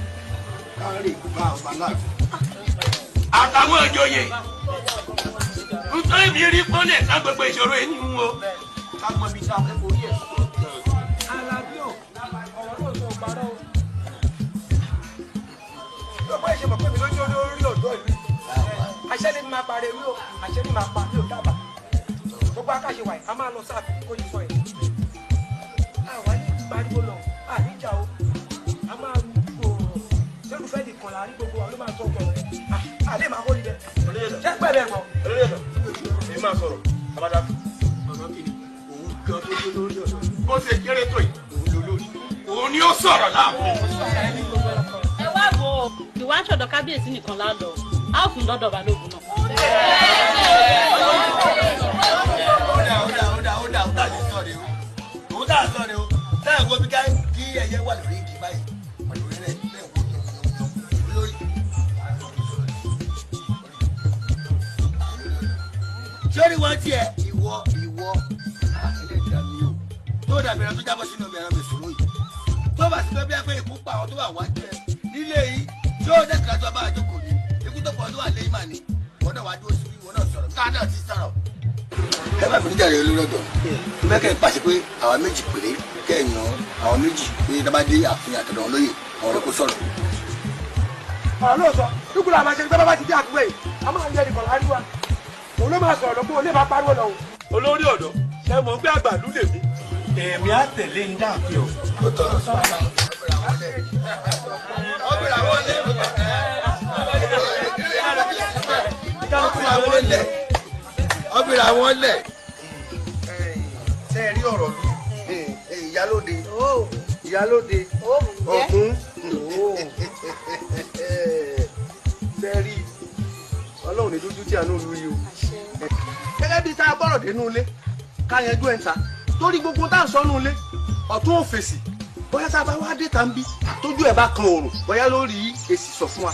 Speaker 8: káàárẹ̀ bá ọba láàfin àtàwọn ìjòyè nítorí mi rí pọ́nlẹ̀ ká gbogbo ìṣòro yìí nínú o ká mọ ibi tá a fẹ́ forí ẹ̀ sọ. Alábí ò ọ̀rọ̀ náà tó parọ́ o. lọ́pọ̀ ìṣe mọ̀ pé mi lójú olórí ọ̀dọ́ ìlú àṣẹ ni máa parẹ́ wí o àṣẹ ni máa pa mí ò dábàá gbogbo akáṣe wà yìí a máa lọ sáà kó yí sọ yìí àwa ní gbàdúgbò lọ àníjà o a máa rú gbòòrò sẹ́lùfẹ́ nìkan la rí gbogbo wa ló máa tọ́ gbọ̀rọ̀ yẹn àlè máa kó yí bẹ́ẹ̀ ṣẹ́ pẹ́ bẹ́ẹ̀ gbọ́ máa sọ̀rọ̀ abada ọ̀nà kìíní òun gan tó dé lórí ọ̀dọ́ bó ṣe kéré tó yìí òun ló lórí òun ni ó sọ̀rọ̀ láàfin.
Speaker 14: ẹ wá wo ìwà àṣọdọ kábíyèsí nìkan lálọ á ò fún dọdọ balógun náà.
Speaker 12: ó dà sọ̀rọ̀ o táyà kó bí kí ẹyẹ wà lórí igi báyìí wà lórí rẹ̀ bẹ́ẹ̀ wò lórí. sórí wọn tiẹ̀ ìwọ ẹlẹ́dàá mi o tó dàbí ẹran tó jábọ́ sínú omi ẹran mi sòrò yìí tó bá sì fẹ́ bí ẹgbẹ́ ikú pa àwọn tó wà wá jẹ nílé yìí tí ó dẹ́kun àti ọba àjókòó ni ikú tó pọ̀ tó wà lẹ́yìn màní wọn náà wá dúró síbí wọn náà sọ̀rọ̀ káà náà ti sọ̀rọ̀. ẹ má fi níjà rẹ olórọ̀dọ̀ mẹ́kẹ́ pàṣẹ pé àwọn méjì péré kẹ́yìn àwọn méjì pé dábàdé àfihàn àtọ̀dọ̀ olóyè àwọn ọ̀rẹ́ kó sọ̀rọ̀.
Speaker 8: lóòótọ́ dúkúlù àmàṣe ní sábà bá ti dé àdúgbò yìí a máa ń yẹ nìkan láríwá òun ló máa sọ̀rọ̀ lọ́pọ̀ olè máa pariwo lọ. olórí ọ̀dọ́ ṣe mọ̀ pé àgbàdo lè mí. èmi á tẹ̀lé ń dáàfin o.
Speaker 12: ọbìnrin àwọn lẹ̀.
Speaker 3: ṣe rí ọ̀rọ̀ lu ìyálóde ọ̀kún ṣe rí ọlọ́run ní dúdú tí a ní olú yìí o. gẹ́gẹ́ bí tá a bọ̀rọ̀ dé nú ilé ká yanjú ẹ̀ ń ta torí gbogbo tá à ń sọ nú ilé ọ̀tún òfèsì bóyá tá a bá wá dé tá ń bí tójú ẹ̀ bá kan òrùn bóyá ló rí èsì sọ fún wa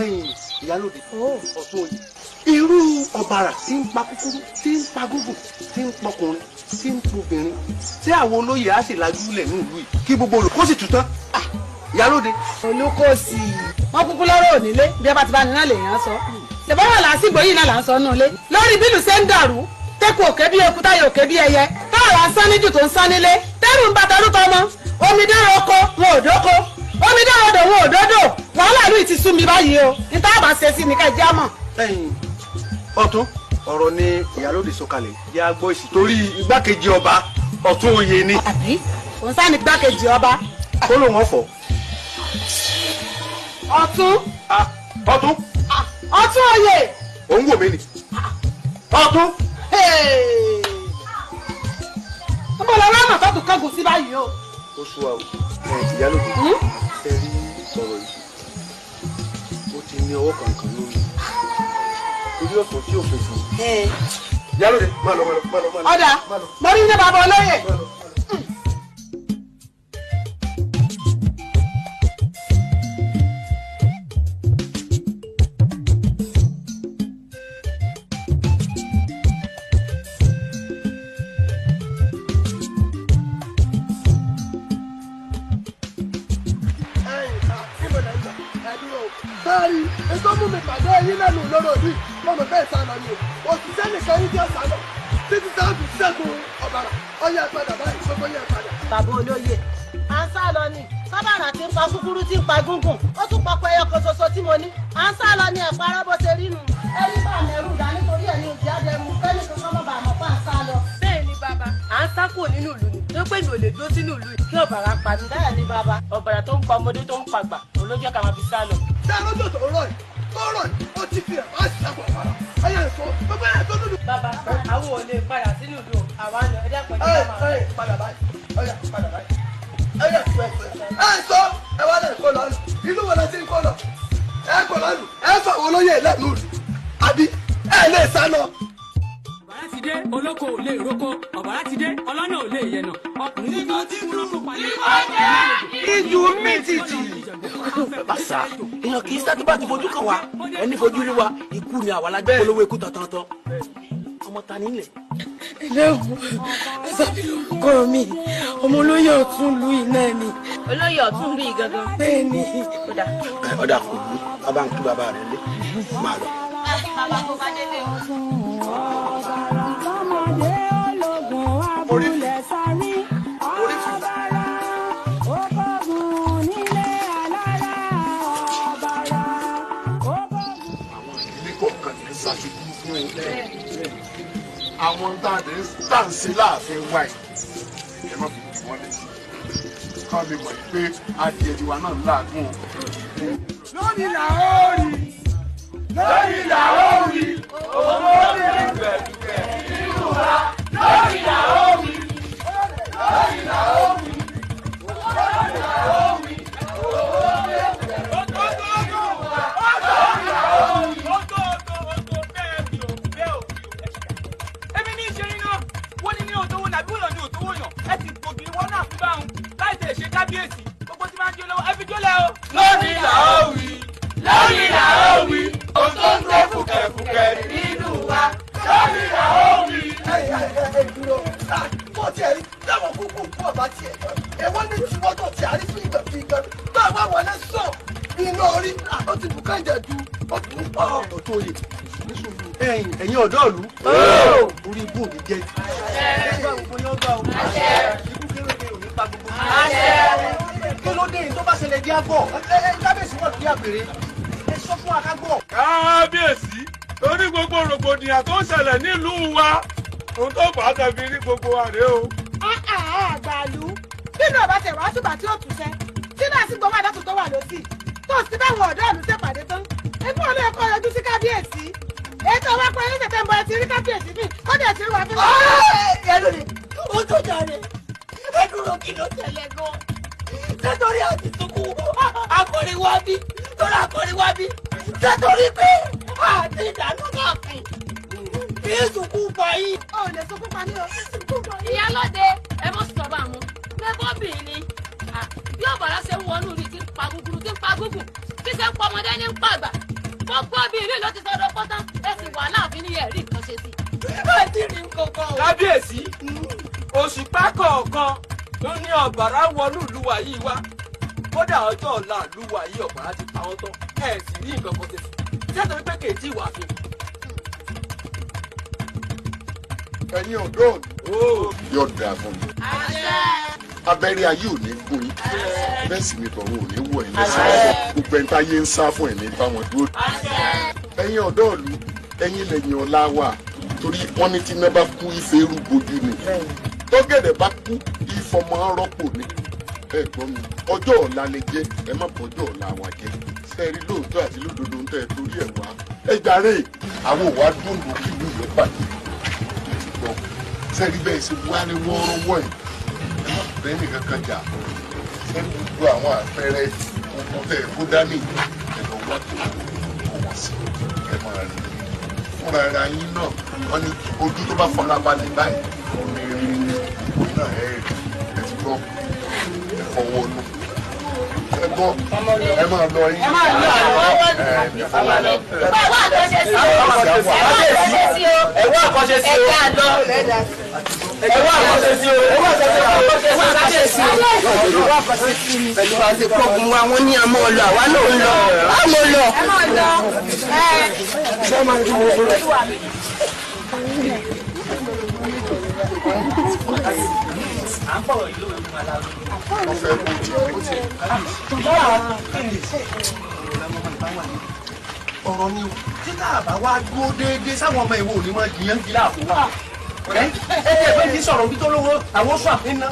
Speaker 3: ẹ̀yìn ìyálóde ọ̀tún òye. irú ọ̀bàrà tí ń pa kúkúrú tí ń pa gúngùn tí ń pọkùnrin tí ń pobìnrin tí àwọn olóyè á sì lajú lẹ̀ ní ìlú yìí kí gbogbo olùkó sì tután ìyálóde.
Speaker 11: olùkọ́sì wọn kúkú lọ́rọ̀ onílé bí ẹ bá ti bá ní náà lèèyàn sọ ṣèbáwọ̀ làásìgbò yìí náà là ń sọ nù lé lórí bílù ṣe ń dàrú tẹ́kù òkè bí eku táyà òkè bí ẹyẹ táàrà ń sán níjù tó ń sán nílé tẹ́rù ń bàtà lóko ọmọ omi dára oko wọn ò dóko omi dára odò wọn ò dódò wàhálà lùi ti sú mi báyìí o níta àbá ṣe sí ni ká já mọ̀.
Speaker 3: ọ̀tún ọ̀rọ̀ ni ìyálóde sọ̀kalẹ̀ yá gbọ́ èsì torí igbákejì ọba ọ̀tún oyè ni.
Speaker 11: àbí òun sá ni igbákejì ọba.
Speaker 3: kó ló wọn fọ.
Speaker 11: ọ̀tún.
Speaker 3: ọ̀tún.
Speaker 11: ọ̀tún oyè.
Speaker 3: òun wò mí ni. ọ̀tún.
Speaker 11: ń bọ̀ lọ́wọ́ àmọ̀ tó tún kángun sí báyìí o.
Speaker 3: ó sú wa o ìyálóde ẹ rí ọ̀rọ̀ yìí ó ti ní ọwọ́ kankan lórí orí ọ̀sán tí ò fèsì. ìyálóde má lọ.
Speaker 11: ọ̀dà mo rí ní bàbá olóyè.
Speaker 7: Sáré, ètò mú mi pàdé yín lẹ́nu lọ́rọ̀ yìí, ọmọ bẹ́ẹ̀ sá lọ ni o. Òṣìṣẹ́ nìkan yín jẹ́ sá lọ. Títí sáàbù ṣẹ́gun ọ̀bàrà, ọyẹ padà báyìí, gbogbo yẹn padà.
Speaker 10: Bàbá olóyè, à ń sá lọ ni. Sábàrà tí ń pa kúkúrú tí ń pa gúngùn. Ó tún pọpọ ẹyọ kan ṣoṣo tí mo ní. À ń sá lọ ni ẹ̀pá ará bó ṣe rí nu. Ẹni bá mẹ́rù dá nítorí ẹ̀ ní òjì àdẹ̀mú. Fẹ́ni kankan mọ̀ bá àmọ́ pa à ń sá lọ.
Speaker 14: bẹ́ẹ̀ ni bàbá à ń sá kúrò nínú ìlú ni tó pé mi ò lè dúró sínú ìlú yìí kí ọ̀bàrà pa mí.
Speaker 10: Bẹ́ẹ̀ ni bàbá, ọ̀bàrà tó ń pa ọmọdé tó ń pàgbà, òun ló jẹ́ ká máa fi sá lọ.
Speaker 7: Ṣé lójó tó rọ̀ yìí? Tó rọ̀ yìí, ó ti fi ẹ̀ wá sí àpò ọ̀bàrà. Ẹyẹ ìfọ́, gbogbo ẹ̀ tó dúdú.
Speaker 14: bàbá àwọn ò lè padà sínú ìlú àwa lọ ẹ dẹ́kun ẹ jẹ́ ká máa lọ.
Speaker 7: Padà báyìí, ọyà padà báyìí. Ẹyẹ ìfọ́ ẹ̀ sọ, ẹ wá lẹ̀ kó lọ. Ìlú wo la ti ń kó lọ? Ẹ kó lọ lù, ẹ fà wọn lóye lẹ́nu rù. Àbí ẹ lè sá lọ.
Speaker 1: ọ̀bàrà ti dé olóko ò lè roko ọ̀bàrà ti dé ọlọ́nà ò lè yẹnà ọkùnrin tó ti kúrò kó palẹ̀.
Speaker 5: ìjù mi tìtì. bàṣà èèyàn kì í sá tó bá ti fojú kan wá ẹni fojú rí wa ikú ni àwa lájọ polówó ikú tọ̀tọ̀tọ̀ ọmọ ta nílẹ̀.
Speaker 11: ẹlẹ́gùn ẹ̀sàbí lórúkọ mi ọmọ olóyè ọ̀tún lu iná ni.
Speaker 14: olóyè ọ̀tún rí i gangan.
Speaker 11: bẹ́ẹ̀ ni.
Speaker 5: ọ̀dà kò bú bàbá ń kí bàbá rẹ̀ lé máa lọ.
Speaker 14: bàbá tó bá délé o.
Speaker 11: ọmọdé ológun abúlé sáré ọ̀bàrà ọgọ́gùn nílé alára ọ̀bàrà ọgọ́gùn.
Speaker 4: àwọn ìdílé kọ̀ọ̀kan ní ṣàṣubú fún ilé àwọn táǹsì láàfin wáyé ẹ má fi wọ́n létí ká lè mọ̀ pé adìẹ tiwa náà láàgùn.
Speaker 8: lónìí là ó rí lónìí là ó rí owó lè gbẹ̀gbẹ̀.
Speaker 6: nínú wa lórí là ó wí. Lórí là ó wí. Lórí là ó wí.
Speaker 2: Èmi ní ìṣe iná wọ́n ní òtówó nàbí wọ́n ní òtówó yàn ẹ ti gbòbí wọn náà fún báwọn láì tẹ̀ ṣe kábíyèsí gbogbo tí máa ń jó lọ́wọ́ ẹ fi jólẹ̀ o.
Speaker 6: Lórí là ó wí. Lórí là ó wí. Ó tó ń gbé fùkẹ̀fùkẹ̀ nínú wa. Lórí là ó wí.
Speaker 7: Ẹ dúró bó tiẹ̀ rí dáwọn kúkú kú ọ̀bá tiẹ̀ ẹ̀wọ́n ní tiwọ́ tó ti àrí fún ìgbà fi gan bá a bá wọlé sọ inú orí ó ti bùkún ìjẹ̀dù ó ti ń pọ̀ ọ̀rọ̀ tó yẹ ẹ̀yin ọ̀dọ́ ìlú orí ibú òní jẹ́ ẹgbẹ́ gbogbo yóò gbà ó ikú kéréje òní pa gbogbo kí ló dé yìí tó bá ṣẹlẹ̀ di àgbọ̀ kábíyèsí wọ̀ lórí àpèrè ẹ sọ fún akágbọ̀.
Speaker 6: Kábíyèsí torí gbogbo rògbòdìyàn tó ń ṣẹlẹ̀ nílùú wa ohun tó fà á tẹ̀bi ní gbogbo wa rèé o.
Speaker 11: àgbàlú nínú ọba tẹ wàá túbà tí ó tù sẹ tí náà sì gbọmọ àdàtú tó wà lọsí tó sì báwọn ọ̀dọ́ ìlú ṣèpàdé tán ẹgbẹ́ olú ẹ̀kọ́ yọjú sí kábíyèsí ètò ọwọ́ pé ẹ̀yìn tẹ̀tẹ̀ ń bọ̀ ẹ ti rí kábíyèsí bí ó dẹ̀ ti rí wà fún mi.
Speaker 7: ẹnu ni ó tó jàre ẹ dúró kí ló tẹ̀lé gan nítorí àti tukú akọrin wá bí torí akọrin wá bí nítorí pé àti ìdáná náà kì í sunkún pa yín.
Speaker 11: ó lè sunkún pa ní o sunkún pa yín.
Speaker 13: Ìyálóde ẹ mọ̀ sọ bá wọn mẹ́bọ́bìnrin ni bí ọ̀bàrà ṣe ń wọnú rí ti ń pa gúgúrú ti ń pa gúgù kí ṣe ń pọ ọmọdé ní ń pàgbà gbogbo bí ilé ló ti sọdọ pọ́tán ẹ sì wà láàfin ní ẹ̀rí nǹkan ṣe sí.
Speaker 7: ẹ ti rí nǹkan o.
Speaker 2: Kábíyèsí òṣùpá kọ̀ọ̀kan ló ní ọ̀gbàrá wọnú ìlú wa yìí wá kódà ọjọ́ ọ̀la ìlú wa yìí ọ̀gbàrá ti pa wọ́n tán ẹ̀ sì rí nǹkan kan ṣe sí ṣé torí pé kèétí ìwà fi.
Speaker 4: ẹ̀yin ọ̀dọ́ yóò dáa fún mi. abẹ́rẹ́ ayé ò ní gún yín bẹ́ẹ̀ sì ni tọ̀run ò ní wọ̀ ẹ́ lẹ́sẹ̀ gbogbo ẹni táyé ń sá fún ẹ̀ ní bá wọn dúró. ẹ̀yin ọ̀dọ́ ìlú ẹ̀yin lẹ́yìn ọ̀la wa torí wọ́n ní tí iná bá kú ife eru bojú ni tọ́gẹ̀dẹ̀ bá kú ìfọmọ rọ́pò ni ẹ gbọ́ mi ọjọ́ ọ̀la lè jẹ́ ẹ má bọ́jọ́ ọ̀la wa jẹ́ sẹ́ẹ̀rí lóòótọ́ àti lódodo ń tẹ̀ torí ẹ̀ wá ẹ jàre àwọn òwà dúró kí ìlú yẹn bàjẹ́ gbọ́ sẹ́ẹ̀rí bẹ́ẹ̀ ṣe wá ní wọ́ọ́rọ́wọ́ ẹ̀ ẹ má bẹ́ẹ̀ nìkan kan jà sẹ́ẹ̀rí gbogbo àwọn àpẹẹrẹ ogun tẹ̀ kó dání ẹ lọ wá tó kó wọ́n sí ẹ máa rí fúnra ara yín náà wọ́n ní ojú tó bá fọlá balẹ̀ báyìí òun náà ẹ ti gbọ́ ẹ fọwọ́ nù ẹ gbọ́ ẹ máa lọ yín. ẹ máa lọ àwọn
Speaker 13: ẹ wá àkọsẹ sí o ẹ wá àkọsẹ sí o
Speaker 2: ẹ wá àkọsẹ sí o
Speaker 13: ẹ já lọ
Speaker 2: ẹ wá àkọsẹ sí o ẹ wá àkọsẹ sí o
Speaker 7: ẹ wá àkọsẹ sí mi. pẹ̀lú àti pọ́ọ̀gùn wa wọ́n ní àmọ́ ọ̀lọ́ àwa náà ń lọ àmọ́ lọ.
Speaker 11: ẹ máa lọ
Speaker 7: ṣé máa ń dúró lórí ẹ̀. ọ̀rọ̀ ni o títà àbá wa dúró déédéé sáwọn ọmọ ìwọ òní máa jiyàn gíga àfún wa. ẹ ẹ bẹ́ẹ̀ ti sọ̀rọ̀ bí tó lówó àwọn oṣù àfin náà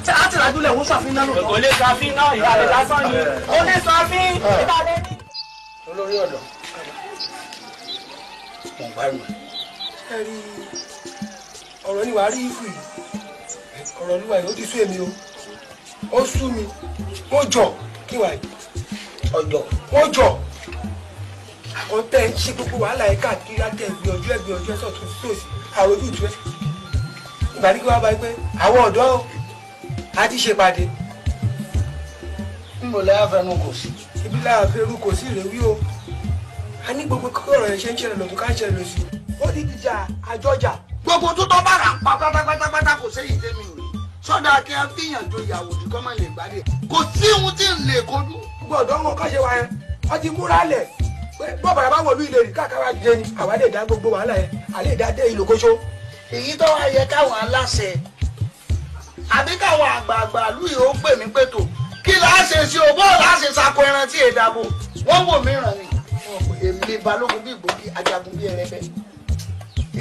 Speaker 7: tí a ti rà dúlẹ̀ oṣù àfin náà lóòótọ́.
Speaker 2: kò lè sọ àfin náà ìyá rẹ̀ lásán ni ó lè sọ àfin ìbá rẹ̀ ní.
Speaker 7: olórí ọ̀dọ́ mo bá rù ẹ rí ọ̀rọ̀ ni wàá rí ìfù yìí ọ̀rọ̀ ni wàá yìí ó ti sú èmi o ó sú mi wọ́n jọ kí wàá yìí ọ̀dọ̀ wọ́n jọ àwọn tẹ́ ń ṣe gbogbo wàhálà ẹ̀ káàkiri láti ẹ̀gbìyànjú ẹ̀ sọ̀tún sóòsì àròjù ìtú ẹ̀ ìgbà ní kí wàá bá yìí pé àwọn ọ̀dọ́ a ti ṣèpàdé.
Speaker 12: níbo lẹ́yà fẹnu kò sí.
Speaker 7: ibi láà fẹ́rù kò sí ìrèwí o a ní gbogbo kókó ọ̀rọ̀ yẹn ṣe ń ṣẹlẹ̀ lọ́tún ká ń ṣẹlẹ̀ lọ́sí ó di ìjà àjọjà.
Speaker 12: gbogbo tó tọ́ bára ń pa pátápátá kò séyìí tẹ́mi ò rí sọ́dà kí a fìyàn jo ìyàwó tí kọ́mọ lè gbádé kò sí ohun tí ń lè kojú.
Speaker 7: gbogbo ọ̀dọ́ wọn kọ́ ṣe wa yẹn wọ́n ti múra lẹ̀ pé bọ́ọ̀bà bá wọ̀lú ilé rí káàkiri àjẹ ni àwa lè dá gbogbo wàhálà yẹn àlè dá dé ìlòkóṣó.
Speaker 12: èyí tó wá yẹ káwọn aláṣẹ àbí káwọn àgbààgbà lù yìí ó pè mí pé tó kí láá ṣe sí o bọ́ọ̀ láá ṣe sako ẹran tí èdàbò wọ́n wò mí ràn ní èmi balógun bí ìgbòkì ajagun bí ẹrẹbẹ.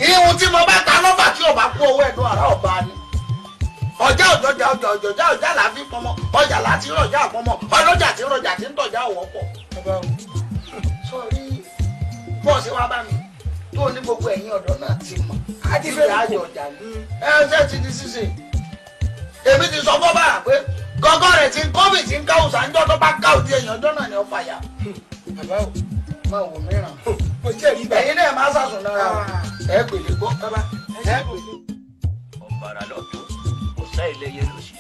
Speaker 12: ìhun tí mo bá ta lọ́fà tí ò bá kó owó ẹ̀dùn àrà ọ̀bá ni ọjà ọjà làbí pọmọ ọjà láti rọjà pọmọ ọlọ́jà tí rọjà tí ń tọjà ọwọ́ pọ̀. sọrí bọ́ọ̀sì wa bá mi tó ní gbogbo ẹ̀yin ọ̀dọ́ náà ti mọ̀ á ti fi àjọ ọjà ní ṣe ti di ṣíṣe èmi ti sọ fọ́ bára pé gọ́gọ́ rẹ̀ ti ń kọ́bì tí ń káwùsà ń jọ́ tó bá káwùsà èèyàn ọjọ́ náà ni ó fàyà. bàbá o máa wò mìíràn ẹ̀yin náà máa sàsùn lára ẹ gbèlè gbọ́ ẹ gbèlè.
Speaker 15: ọ̀bàrà lọ́tún ọ̀sá ìlẹ́yẹ lọ́sí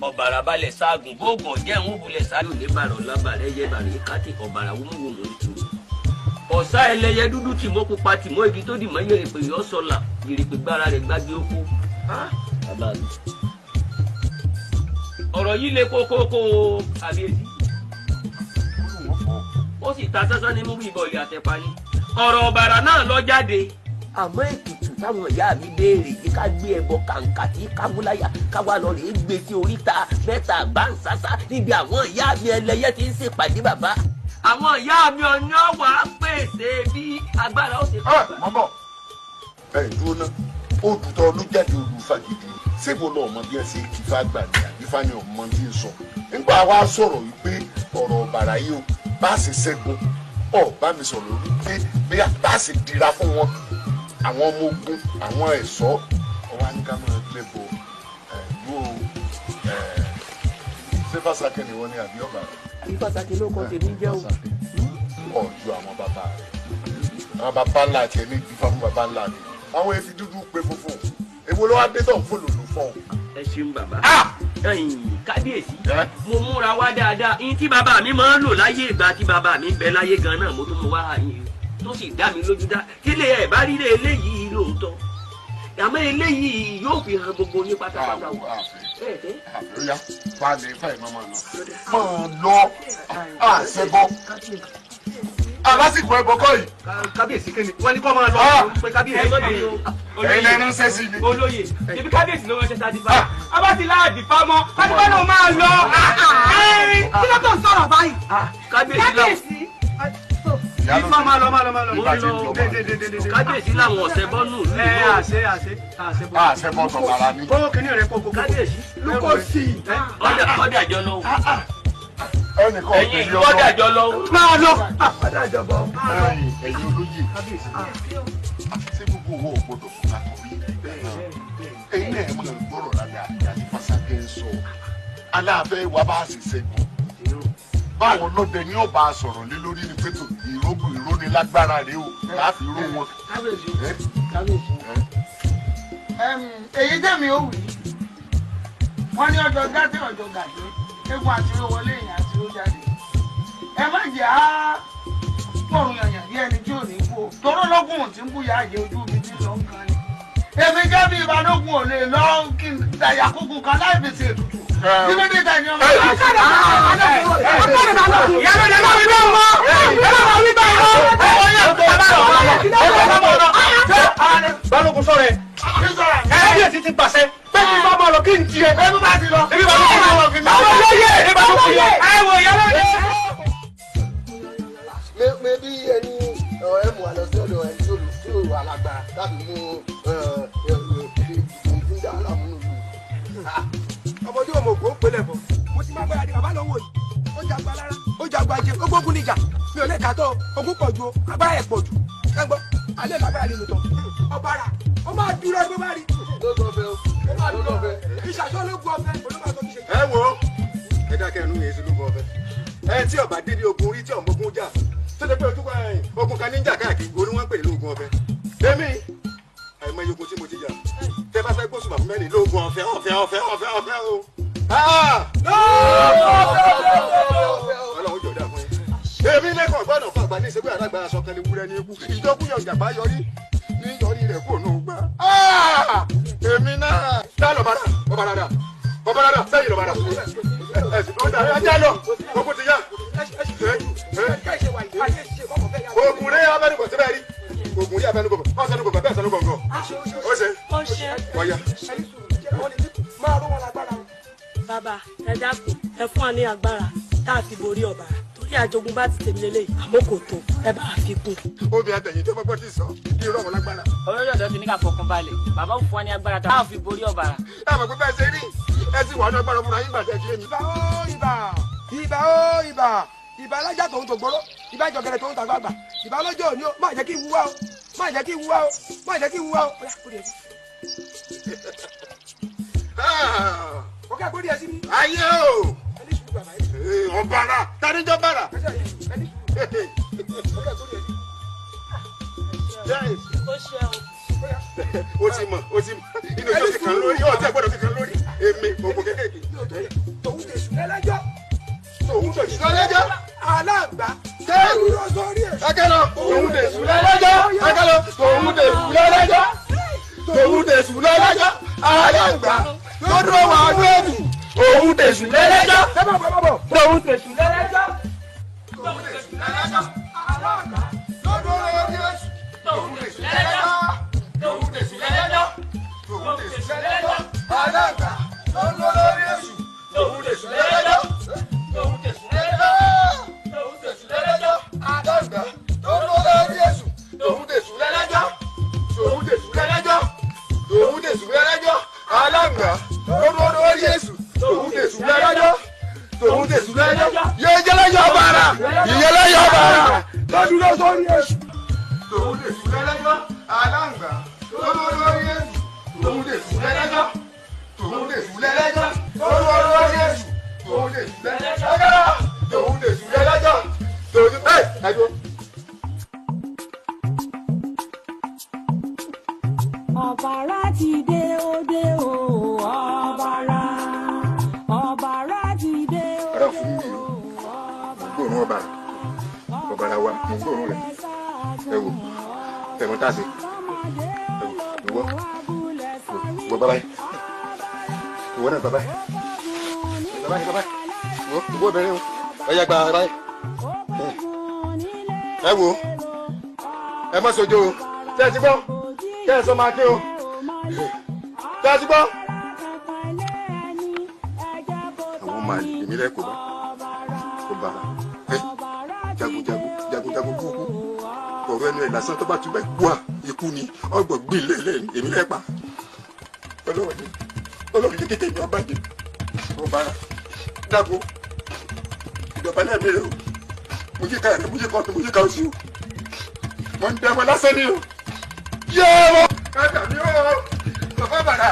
Speaker 15: ọ̀bàrà balẹ̀ sáàgùn bóògùn ọ̀jẹ̀ ń wúbulẹ̀ sáàgùn lébàrọ̀ lábàrẹ̀ yẹ bàrẹ̀ kátì ọ̀bàrà wúmúwòmù ń tu ọ̀sá ẹlẹ́yẹ dúdú tìmọ́ pupa tìmọ́ igi tó dìmọ́ yèrèpè yọ sọ́la yèrèpè gbára rẹ̀ gbági ó kú. bàbá mi ọ̀rọ̀ yìí le kókókó àbíyèsí ó sì ta sánsán ní mú ìbọn ìyá àtẹ̀pá ní ọ̀rọ̀ ọ̀bàrà náà lọ jáde. àmọ́ ètùtù táwọn ìyá mi béèrè yìí ká gbé ẹbọ kàǹkà tí kábúláyà káwá lọ rèé gbé sí oríta mẹ́ta gbáǹsásá níbi àwọn ìyá mi ẹlẹ́yẹ tí ń ṣèpàdé bàbá. àwọn ìyá mi ọ̀nà wà á pèsè bí agbára ó ṣe fẹ́.
Speaker 4: mọ́bọ̀ ẹ dúró ná olùtọ́ olùjáde olùfàgìdì ṣébo náà mọ bí ẹ ṣe kí fá gbà ní àbífá ni ọmọ tí ń sọ nígbà wa sọ̀rọ̀ wípé ọ̀rọ̀ ọ̀bàrà yìí o bá a ṣe ṣẹ́gun bá mi sọ̀rọ̀ wípé bí a bá a ṣe dira fún wọn àwọn ọmọ ogun àwọn ẹ̀ṣọ́ ọwọ́ àníkà máa gbé bo ìlú ṣé fásakẹ́ ni wọ́n ní àbí ọ̀bàrà.
Speaker 15: ìfàsàkè ló kọ́ tèmi jẹ́ o.
Speaker 4: ọ̀jọ̀ àwọn bàbá rẹ̀ àwọn bàbá ńlá tiẹ̀ ní ìdífà fún bàbá ńlá rẹ̀ àwọn efi dúdú pé funfun èwo ló wá dé tó ń fò lòlù fún ọ.
Speaker 15: ẹ ṣeun bàbá kábíyèsí mo múra wá dáadáa yín tí bàbá mi máa ń lò láyé ìgbà tí bàbá mi ń bẹ láyé gan náà mo tún mú wá yín tó sì dá mi lójú dá kílé ẹ bá rí eléyìí lóòótọ́ àmọ́ eléyìí yóò fi hàn gbogbo yín pátápátá wò.
Speaker 4: àbẹ̀rẹ̀ fàlẹ̀ fàlẹ̀ máa lọ àṣẹbọ alásìkò ẹbọ kọ́ yìí.
Speaker 2: kábíyèsí kéde wọ́n ní kó máa lọ pé kábíyèsí
Speaker 4: ẹ̀yin lẹ́nu ń sẹ́sì ni.
Speaker 2: olóyè ibi kábíyèsí ló ránṣẹ́ sáà dífá a bá ti láàdì fámọ́ kábíyèsí náà máa lọ.
Speaker 11: kí ló tó ń sọ̀rọ̀ báyìí.
Speaker 15: kábíyèsí
Speaker 2: ìfọ̀ máa lọ.
Speaker 15: kábíyèsí làwọn ọ̀sẹ̀ bọ́nù.
Speaker 4: àṣẹ bọ́ sọ̀bàrà ni.
Speaker 2: kó kìíní rẹ̀ kókó.
Speaker 15: kábíyèsí
Speaker 2: lukosi.
Speaker 15: ọ̀dà jọ lọ.
Speaker 4: ẹnìkan
Speaker 15: ẹ̀yin ọ̀dà jọ lọ.
Speaker 2: máa lọ.
Speaker 4: ẹ̀yin olóyè ṣé gbogbo owó ògbódò fún akọ̀wé ẹ̀yin náà ẹ̀ máa gbọ́rọ̀ lábẹ́ àti fásakẹ́ ń sọ aláàfẹ́ wa bá sì ṣẹ́gun báwọn lọ́dẹ ni ó bá a sọ̀rọ̀ lé lórí ni pẹ́tò ìrónilágbára rèé o láàfin irú wọn.
Speaker 12: èyí tẹ̀mí ó wù í wọ́n ní ọjọ́ gàdé ọjọ́ gàdé egun àti owó wọlé èèyàn àti owó jáde ẹ má jẹ́ á pọ̀rùn yànyàn bí ẹni tí ò ní kú o toró lọ́gùn tí ń bú ya àjẹ ojú mi tí lọ́ ń kan ni èmi jẹ́ bí ìbádọ́gùn ò lè lọ kí n dàyà kúkú kan láì fi ṣe ètùtù kí ló dé ta ẹni ọmọ
Speaker 2: balógun sọ̀rọ̀ ẹ̀ kábíyèsí ti pàṣẹ pé kí n bá bọ̀ lọ kí n tiẹ̀ ẹ bá ti lọ ebi balógun máa lọ kí n bá lọ lóye ebi balógun yẹ ẹ wò yẹ lóye.
Speaker 7: mẹ́bí ẹni ẹ mú àlọ́ sí ọ̀dọ̀ ẹni tí ó wà lágbára láti mú ìdíjà alámúnú lù.
Speaker 8: ọmọdé ọmọ ògbó ń pèlè bọ̀ mo ti máa gbára di bàbá lọ́wọ́ yìí ó jagba lára ó jagba jẹ ó gbógun níjà mi ò lè kà tó ogún pọ̀ ju agbára ẹ̀ pọ̀ jù ẹ gbọ́ alẹ́ lágbára nínú tán ọ̀bàrà ó máa dúró ẹgbẹ́ bá rí.
Speaker 7: lóògùn ọ̀fẹ́ o lóògùn ọ̀fẹ́.
Speaker 8: ìṣàṣọ ológun ọ̀fẹ́ olóògùn ọ̀fẹ́ kì í ṣe.
Speaker 7: ẹ wo ẹ dákẹ́ ẹnu yẹn sí lóògùn ọ̀fẹ́ ẹ tí ọba dé ní ogun orí tí ọmọ ogun jà tó dé pé ogun kan ní jà káàkiri orí wọn pè ní lóògùn ọ̀fẹ́ èmi àìmọye ogun tí mo ti jà tẹ bá fẹ́ gbósùn màfún mẹ́rin lóògùn ọ̀fẹ́ ọ̀fẹ́ ọ̀fẹ́ ọ̀fẹ́ ọ̀fẹ́ o. Ọlọ́run jọ dá fún yín. Èmi lẹ́kọ̀ọ́ gbọ́dọ̀ fún àgbà ní ìṣègùn àdágbà aṣọ kan ní wúrẹ́ ní ikú. Ìjọkúyọ̀ ìjàpá yọrí ní yọrí rẹ̀ kúrò náà gbá. Èmi náà. Dá lọ bàrà, ọ̀bàràdà, ọ̀bàràdà, sẹ́yìn lọ bàrà. Ẹ̀sìn tó dà ẹja lọ, ogun ti yá. Ogun rí abẹnugọ̀ síbẹ̀ rí. Ogun rí abẹnugọ̀, ọ̀sẹ̀nugọ̀ bẹ́ẹ̀ sẹ́nugọ̀. Ó ṣe. Ọ̀ya.
Speaker 8: máa rún wọn lágbára.
Speaker 14: bàbá ẹ dákun ẹ fún wa ní agbára tá a fi borí ọ̀bàrà torí àjogún bá ti tèmi lélẹ̀ àmọ́ kò tó ẹ bá a fi kún.
Speaker 7: Obì àtẹ̀yìn tó gbọ́gbọ́ ti sọ kí irú ọ̀wọ́ lágbára.
Speaker 16: olórí ọ̀dọ́ ti ní ká fọkàn balẹ̀ bàbá ò fún wa ní agbára tá a fi borí ọ̀bàrà.
Speaker 7: ẹ mọ̀ pé bẹ́ẹ̀ ṣe rí ẹ ti wà ní agbára fúnra yín gbàtẹ́ kí èmi.
Speaker 8: ìbà ó ìbà ìbà ó ìbà ìbà alájà tòun tó gbóró ìbà ìjọgẹrẹ tòun tàgbà àgbà ìbà ọlọ́jọ́ òní ó má jẹ́ kí n wúwá o
Speaker 17: má jẹ́ kí n wá o má jẹ́ kí n wá o. ó kẹ́ àgbórí ẹ sí mi.
Speaker 4: ayé o ọ̀bàrà tanijọ́ bàrà. o ti mọ̀ inú ìjọ ti kàn lórí ọ̀tí ẹ̀gbọ́dọ̀ ti kàn lórí èmi òkú kékèké.
Speaker 17: tòun tẹ sùn lẹ́lẹ́jọ́.
Speaker 4: tòun tẹ sùn lẹ́lẹ́jọ́.
Speaker 17: aláǹgbá kẹ́rù lọ sórí ẹ̀.
Speaker 4: akẹ́lọ tòun tẹ sùn lẹ́lẹ́jọ́. akẹ́lọ tòun tẹ sùn lẹ́lẹ́jọ́. tòun tẹ sùn lẹ́lẹ́jọ́. aláǹgbá lọ́dún wà lóòtù. tòun tẹ sùn lẹ́lẹ́jọ́. tòun tẹ sùn lẹ́lẹ́jọ́. tòun tẹ sùn lẹ́lẹ́jọ́. aláǹgbá lọ́dún wà lóòtù. tòun tẹ sùn lẹ́lẹ́jọ́. tòun tẹ sùn lẹ́lẹ́jọ́. tòun tẹ sùn lẹ́lẹ́jọ́. aláǹgbá lọ́dún lórí èṣù. tòun tẹ sùn lẹ́lẹ́jọ́. tòun tẹ sùn lẹ́lẹ́jọ́. tòun tẹ sùn lẹ́lẹ́jọ́. aláǹgbá lọ́dún lórí èṣù. tòun tẹ sùn lẹ́lẹ́jọ́. tòun tẹ sùn lẹ́lẹ́jọ́. tòun tẹ sùn lẹ́lẹ́jọ́. aláǹgbá lọ́dún lórí èṣù. tòun tẹ sùn lẹ́lẹ́jọ́. tòun tẹ sùn lẹ́lẹ́jọ́. yéjẹlẹ́jọ́ bàrà ìyẹlẹ́jọ́ bàrà lọ́dún lórí èṣù. tòun tẹ sùn lẹ́lẹ́jọ́. aláǹgbá lọ́dún lórí èṣù. tòun tẹ sùn lẹ́lẹ́jọ́. tòun tẹ sùn lẹ́lẹ́jọ́. lọ́dún lórí èṣù. tòun tẹ sùn lẹ́lẹ́jọ́. tòun tẹ sùn lẹ́lẹ́jọ́. tòun tẹ ẹjọ́.
Speaker 1: ọ̀bàrà ti dé òde o ọ̀bàrà ọ̀bàrà ti dé
Speaker 4: ara fún mi o gbóòórùn ọ̀bàrà ọ̀bàrà wa mo gbóòórùn rẹ ẹ wò tẹmọ tá a ṣe ẹ wò ìwọ bàbá yìí ìwọ náà bàbá yìí ìwọ bẹ̀rẹ̀ o ẹ yà gba bàbá yìí ẹ wò ẹ má sojo o tẹ ẹ ti gbọ́ tẹ ẹ sọ máa ké o tẹ ẹ ti gbọ́. àwọn máa lè èmi rẹ kò bá jagunjagun kúkú ọ̀rọ̀ ẹnu ẹ lásán tó bá tún bẹ wá ikú ni ọgbọ̀n gbìlẹ̀ lẹ́yìn èmi rẹ pa ọlọ́run ní kékeré ní ọba jẹ ọba dàgbò ìjọba náà mẹ́rẹ̀ o mo yí ká ẹ̀rẹ́ mo yí ká ọ̀tún mo yí ká òsì o mo ń dẹ́wọ́ lásán ni o yẹ́wọ́ kájà mi o bàbá bàrà.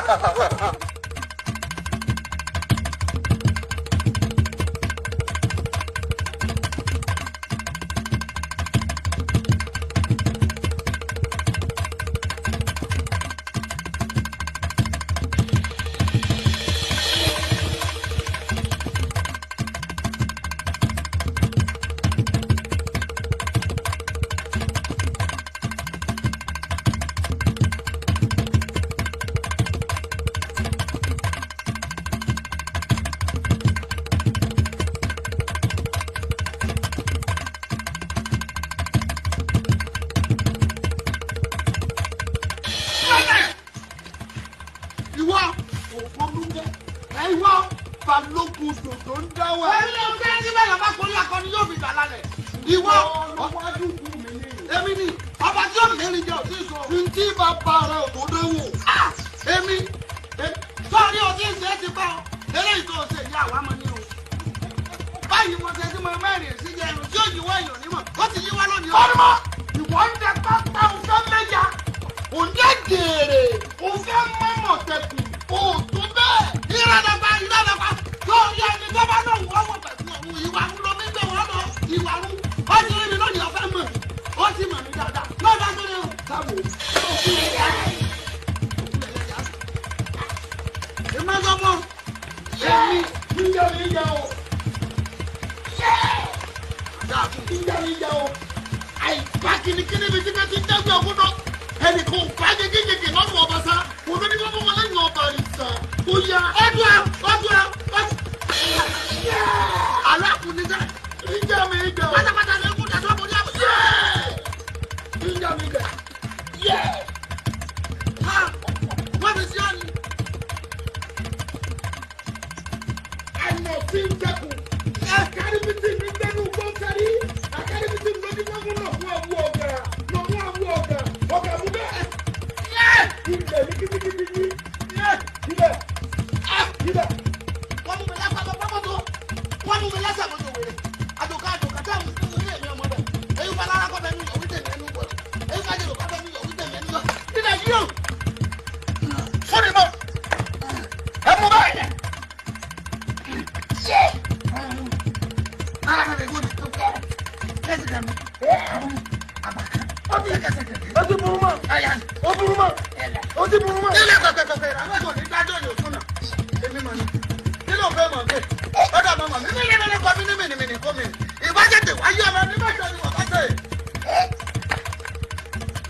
Speaker 7: balógun dòdò ń dáwọ́. ẹni ló ń gbé ní bẹ́ẹ̀ lọ́ba kò ní akọni yóò fi gbà lálẹ́. ìwọ èmi ni ọba tí yóò lérí jẹ òtí sọ. ntí bàbá rẹ ò tó dánwò. èmi sọ́ọ̀rí òtí ìṣe ti bá ọ eléyìí tó ṣe ìyá àwa mọ ní o. báyìí mo ṣe tí mo mẹ́rin sí jẹ ẹnu tí ó yíwọ́ èèyàn nímọ̀ ó ti yíwọ́ lónìí. ọ̀rọ̀ ìwọ ń jẹ pápá òfẹ́ mẹ́ja òǹdẹ gèrè òfẹ́ mọ́mọ́ tẹkùn òtún bẹ́ẹ̀ ìrànàgbà yóò yẹ ẹni tó bá náà wọ́n wọ̀ pẹ̀lú òun ìwà ń lo mígbé wọn lọ ìwà ń ó ti rí mi lónìí ọ̀fẹ́ mọ̀ ó ti mọ̀ mí dáadáa lọ́dọ̀ tó ní sábò òkú ẹ̀yà ìmọ̀sọ́mọ́ èmi níjẹ́ mi jẹ́ o níjẹ́ mi jẹ́ o àìpá kìnnìkìnnì mi ti fẹ́ ti dẹ́gbẹ́ òkú náà ẹnì kan bá jẹjẹjẹjẹ lọ́dún ọba sá kò tó ní kí wọ́n fún wọn lẹ́yìn ọba àlìsà ó yá ọdún alákùnrin sẹ ìjà mi jẹ o pátápátá ní kú tẹsán mo ní àbúrò ìjà mi jẹ wọ́n fi sí ọ́ni ẹnà tí ń dẹkùn ẹ̀kárìbìtì mi dẹnu gbọ́nsẹ̀rí ẹ̀kárìbìtì mi lójú gbọ́ngún náà fún ọ̀bù ọ̀gá ọ̀gá mú bẹ́ẹ̀ ilẹ̀ ní kíkíkíkí ilẹ̀ wọ́n mú mi lásán lọ pọ́pọ́tò wọ́n mú mi lásán lọ wèrè àjòkà táwọn ìṣẹ̀lẹ̀ ní èmi ọmọ rẹ̀ èyí bá lára kọ́ bẹ́ẹ̀ ní ìyọ̀wí tẹ̀lé ẹnu gbọ́dọ̀ èyí bá jẹ̀rọ̀ kọ́ bẹ́ẹ̀ ní ìyọ̀wí ó burú mọ́ ó ti burú mọ́. ilé kẹ̀kẹ̀kẹ̀ àwọn ní dájọ́ yóò tún nà èmi mọ̀ ní kí ló fẹ́ mọ̀ bẹ́ẹ̀ ọ̀dà mọ̀ mi ní kọ́ mi ní mìnìmìnì kọ́ mi ìbájẹ́tẹ̀ wáyé ọmọ ní mẹ́jọ ni wọ́n bá tẹ̀.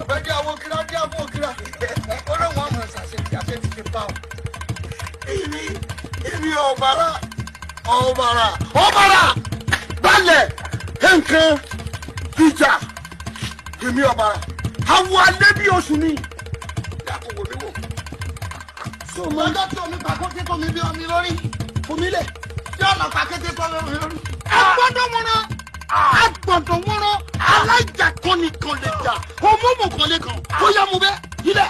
Speaker 7: ọ̀bẹ́dẹ́ àwọn kira dé àwọn kira ó ló wọ́n mọ̀ ṣàṣetì àṣetì ti bá ọ. èmi ọ̀bàrà balẹ̀ nǹkan ìjà èmi ọ̀bàrà àwọn alẹ́ bí oṣù ni dákòwò mi wò. sọmọ ọjọ́ tí omi pa kókè kọ́ mi bí omi lórí omi lẹ̀ tí ọ̀nà pa kété kọ́ mi lórí. agbọ́dọ̀ wọ́n alájà kan nìkan lè jà ọmọọmọ kan lè kàn ó yá mu bẹ́ ilẹ̀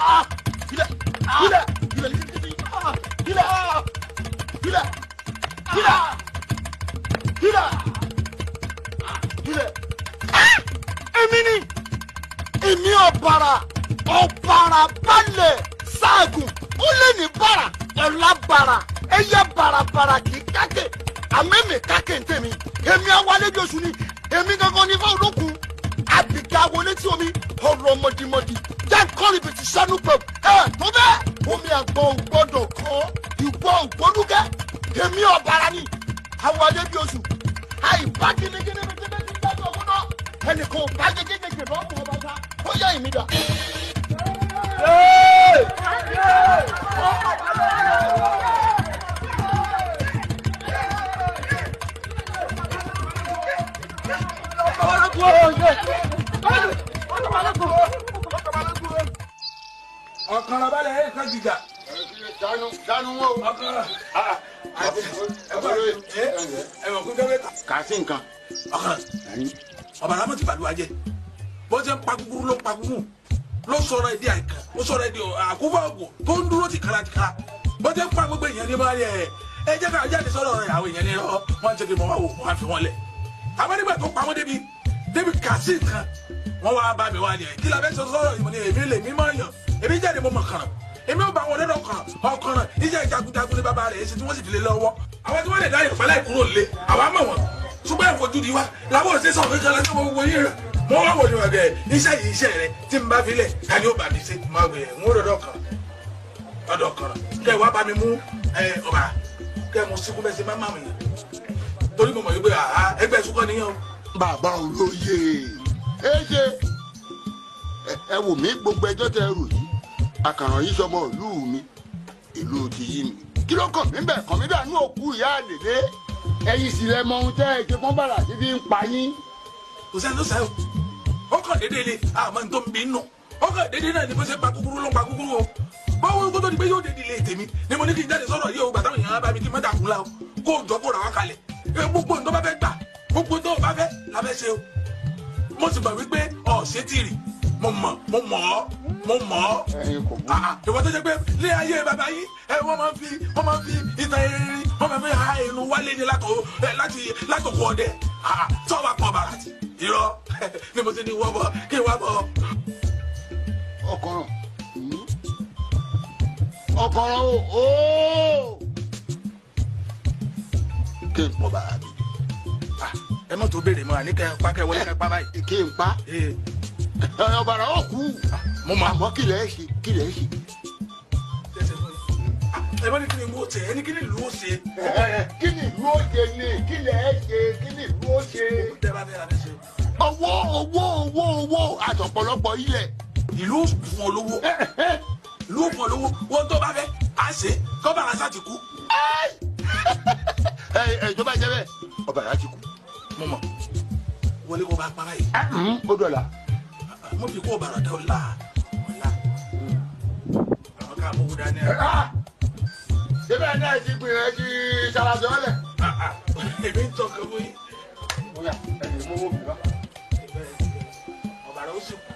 Speaker 7: èmi ọ̀bàrà balẹ̀ ṣáàgùn ó lè ní bàrà ọ̀la bàrà ẹ̀yẹ bàràbàrà kì í kákè àmẹ́mẹ́ kákè ń tẹ̀mí èmi awalẹ́jọ́ sùn ni èmi gangan ní fáwọn olókùn àbíkà wọlé tí omi ọ̀rọ̀ mọ̀dìmọ̀dì jẹ́ kọ́rin bìtì sánú pẹ̀lú tó bẹ́ẹ̀ omi àgbọn ògbọ́dọ̀ kan ìgbọ́ ògbónúkẹ́ èmi ọ̀bàrà ni awalẹ́jọ́ sùn àìbá gẹ́gẹ́ ẹnìkan ò bá gẹ́gẹ́ lọ́mọ ọba sá ó yẹ ìmí dà.
Speaker 4: ọ̀kan balẹ̀ ẹ̀ kan jìjà.
Speaker 7: dánú wò.
Speaker 4: ọ̀kan ẹ̀wọ̀n kún kẹ́mẹ́ta.
Speaker 7: kà á sí nǹkan.
Speaker 4: ọ̀kan ọ̀bàrà mọ̀ ti bàlúwà jẹ́ bó ṣe ń pa kúkúrú ló ń pa kúkúrú ló sọ̀rọ̀ ẹ̀dí àìkàn ó sọ̀rọ̀ ẹ̀dí àkúfà ògùn tó ń dúró tìkara bó ṣe ń pa gbogbo èèyàn ní máa yẹ ẹ jẹ́ ká jáde sọ̀rọ̀ rẹ̀ àwọn èèyàn ní ọ wọ́n ń ṣe kí wọ́n wá wò wọ́n á fi wọ́n lẹ̀ àwọn nígbà tó pa wọ́n débi kàṣí nǹkan wọ́n wá bá mi wá ní ẹ̀ kí la fẹ́ sọ sọ̀rọ̀ ìmọ̀ ní èmi lè mí máa yàn èmi jáde mo mọ̀ kàràn èmi ò bá wọn lọ́dọ̀ ọkàràn iṣẹ́ ìjagunjagun ní bàbá rẹ̀ èsì tí wọ́n sì fi lé lọ́wọ́ àwọn tí wọ́n lè dá ìpẹ́ láì kúrò lé àwa mọ̀ wọ́n ṣùgbọ́n ẹ̀fọ́jú di wa làwọn òṣìṣẹ́ sọ̀rọ̀ kékeré lọ́sọ̀ mo wọ yín rẹ̀ mo wá wò ní ọ̀gẹ̀ iṣẹ́ yìí iṣẹ́ rẹ̀ tí n bá fi lẹ̀ ká ní ó bà mí ṣe máa wẹ̀ ń wọ́n lọ́dọ̀ kan kẹ́ ẹ wá bá mi mú ọba kẹ́ ẹ mú síkú bẹ́ẹ̀ ṣe má máa wìyàn torí mo mọ̀ yí pé ẹgbẹ́ ìṣúkọ́ nìyẹn o.
Speaker 7: bàbá olóye ṣe ẹ wò mí gbogbo ẹjọ́ tẹ rò yìí àkàràn yìí sọmọ ìlú mi ìlú ti yí mi kí ló kàn mí bẹ́ẹ̀ kàn mí bẹ́ẹ̀ ní òkú ìyá àlèlé ẹ̀yin sì lẹ mọ ohun tẹ́ ẹ ṣe fún bàrà tí fi ń pa yín.
Speaker 4: kò sẹ́ni ló sẹ́yìn ó kàn déédéé le àmọ́ nítorí bí nù ó kàn déédéé náà ní bó ṣe pa kúkúrú ló ń pa kúkúrú o báwo kó tó di pé yóò déédéé lé tèmi ni mo ní kí n jáde sọ̀rọ̀ yìí o gbàtà òyìnbó bá mi kí n má dàkún la o kó o jọ kó ra wá kalẹ̀ gbogbo nǹkan bá fẹ́ gbà gbogbo nǹkan bá fẹ́ la fẹ́ ṣe o mo sì gbà wípé ṣé tìrì mo mọ̀ ọ́ ìwọ tó jẹ́ pé lé ayé bàbá yìí wọ́n máa ń fi ìtàn erin wọ́n máa ń fi ha inú wálé ní látòkò ọdẹ tí wọ́n bá pọ̀ bàrà tì irọ́ ni mo ti ní wọ́n bọ̀ kí n wá bọ̀.
Speaker 7: ọkọ̀rọ̀ o kí n pọ̀ bàrà mi.
Speaker 4: ẹ mọ̀ tó béèrè mọ́ àní kẹ́ pa kẹ́ wọlé kẹ́ pa báyìí.
Speaker 7: kí n pa ọ̀bàrà ó kú
Speaker 4: mo máa
Speaker 7: àmọ́ kí lẹ̀ ṣe.
Speaker 4: ẹ bá ní kí ni mo ṣe ẹni kí ni ìlú ó ṣe.
Speaker 7: kí ni ìlú ó ṣe ni kí lẹ̀ ṣe kí ni ìlú ó ṣe. owó àtọ̀pọ̀lọpọ̀ ilẹ̀.
Speaker 4: ìlú ó fún olówó ìlú ó fún olówó wọn tó bá fẹ́ á ṣe kọ́ bàrà sá ti kú.
Speaker 7: tó bá jẹ́ bẹ́ẹ̀ ọ̀bàrà ti kú.
Speaker 4: mo mọ̀ wọlé kó bá pa báyìí.
Speaker 7: ó dọ̀la.
Speaker 4: mo fi kó bàrà dá ọ̀la àwọn ká mú dání ẹ.
Speaker 7: síbẹ̀ náà ti gbìyànjú ṣàlàjọ́ lẹ̀.
Speaker 4: èmi ń tọkọ wí.
Speaker 7: bóyá ẹ̀yìn mọ́wọ́ mi wá.
Speaker 4: ọ̀bàrà ó sì kú.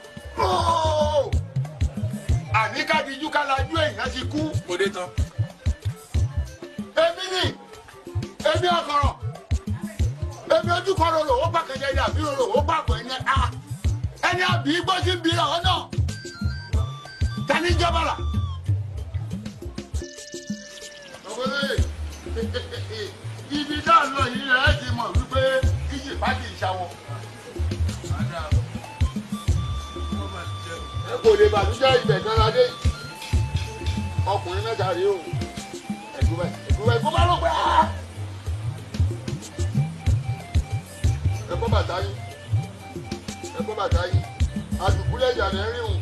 Speaker 7: àní kájíjú kálájú èèyàn ti kú.
Speaker 4: mo dé tán.
Speaker 7: èmi ọkọ̀rọ̀ èmi ojú kan rorò ó pàkẹ́jẹ́ ilé àbí rorò ó pàgbọ́ ẹni àbí gbọ́ sí bí ọ̀hún náà tani jọbọlá. ibi tá a lọ yìí rẹ̀ ti mọ̀ wípé kíjì bá kì í ṣàwọ̀. agboolé bàlújẹ́ ibẹ̀ kan ládé ọkùnrin mẹ́ta rèé o ẹ̀gbọ́n bá ló pẹ́ ẹ̀gbọ́n bàtà yín àdùkúlẹ̀ ìjà ní rìn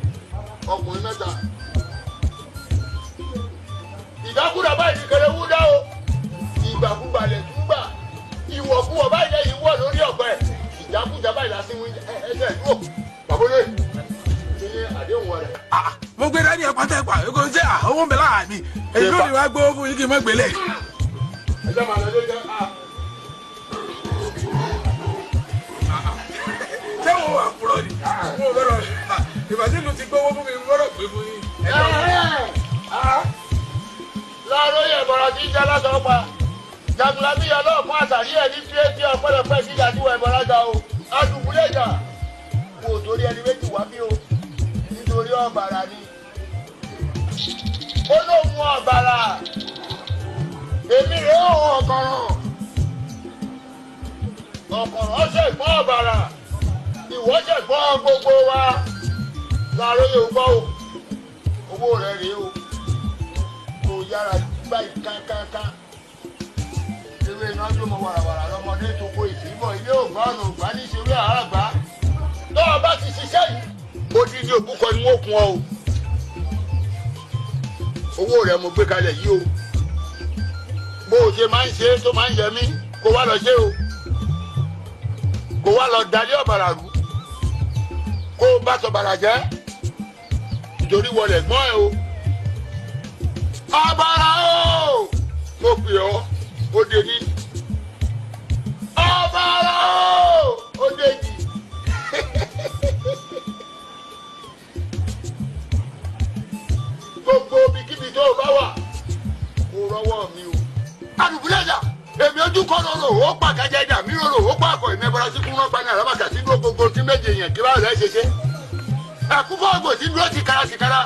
Speaker 7: ọkùnrin mẹ́ta ìdákúrà báyìí ní kẹrẹ wúdá o ìgbàkúgbà lẹ̀ tún gbà ìwọ̀kúwọ̀ báyìí lẹ́yìn wọ̀ lórí ọ̀pẹ ìjákújà báyìí lásìwọ̀n ẹ̀jẹ̀ dúró bàbá olóyè ní àdéhùn wa rẹ̀.
Speaker 18: mo gbé dání ẹ̀pá tẹ́ pa èkó ṣe owó ń bẹ lára mi èyí ló ní wá gbówó fún yín kí n má gbélé.
Speaker 7: ẹjọ́ màá lọ lé jẹ́
Speaker 18: ṣé wo wà kúrò ní mo gbọ́dọ̀ ìbàdínú ti gbówó fún mi gbọ́dọ̀ gbé fún yín.
Speaker 7: láàárọ̀ yẹ̀ bọ̀rọ̀ tí ń jẹ́ lọ́sọ̀ọ́ pa jagunlabi yọ lọ́ọ̀ fún àtàrí ẹ̀ ní fírétí ọ̀pẹ́lọpẹ́ sí ìdájúwọ̀ ẹ̀bọ̀lága o adùnkúlẹ̀jà kò torí ẹni méjì wá bí o nítorí ọ̀bàrà ni ó lóun ọ̀bàrà èmi rè ó ọ̀kọ̀ràn ṣẹ̀gbọ́n ọ̀bàrà ìwọ ṣẹ̀gbọ́n gbogbo wa láàárọ̀ yóò gbọ́ o owó rẹ̀ rèé o kò yára báyìí kánkánká ewé iná tó mọ wàràwàrà lọmọdé tó kó ìfìbọn ilé ògbọ́n ògbà ní ìṣeré àràgbá tó o bá ti ṣiṣẹ́ yìí ó dín ní òbúkọ ni wọ́n kún ọ o owó rẹ̀ mo gbé kalẹ̀ yìí o bó o ṣe máa ń ṣe tó máa ń yẹ mí kó wá lọ ṣe o kó wá lọ dalé ọ̀bàrà rú kó o bá sọ̀bàrà jẹ́ nítorí wọlé gbọ́n ẹ o ọ̀bàrà o mo pè ọ́ ó dé ní ọ̀bàrà ó dé ní gbogbo ibikíbi tó o bá wà kó rọ́wọ́ mi o. alùpùpù èmi ojú kọ́ lọ́rọ̀ ó pa kájẹ́ ìdá mi lọ́rọ̀ ó pa àpọ̀ ìmẹ́bọ̀rọ̀ sí kúrú ọ̀pá ní àràbàkà sí dúró gbogbo tí méje yẹn kí bá rẹ̀ ṣe ṣe. ẹ̀kúfọ́ ògbò tí dúró tìkára tìkára.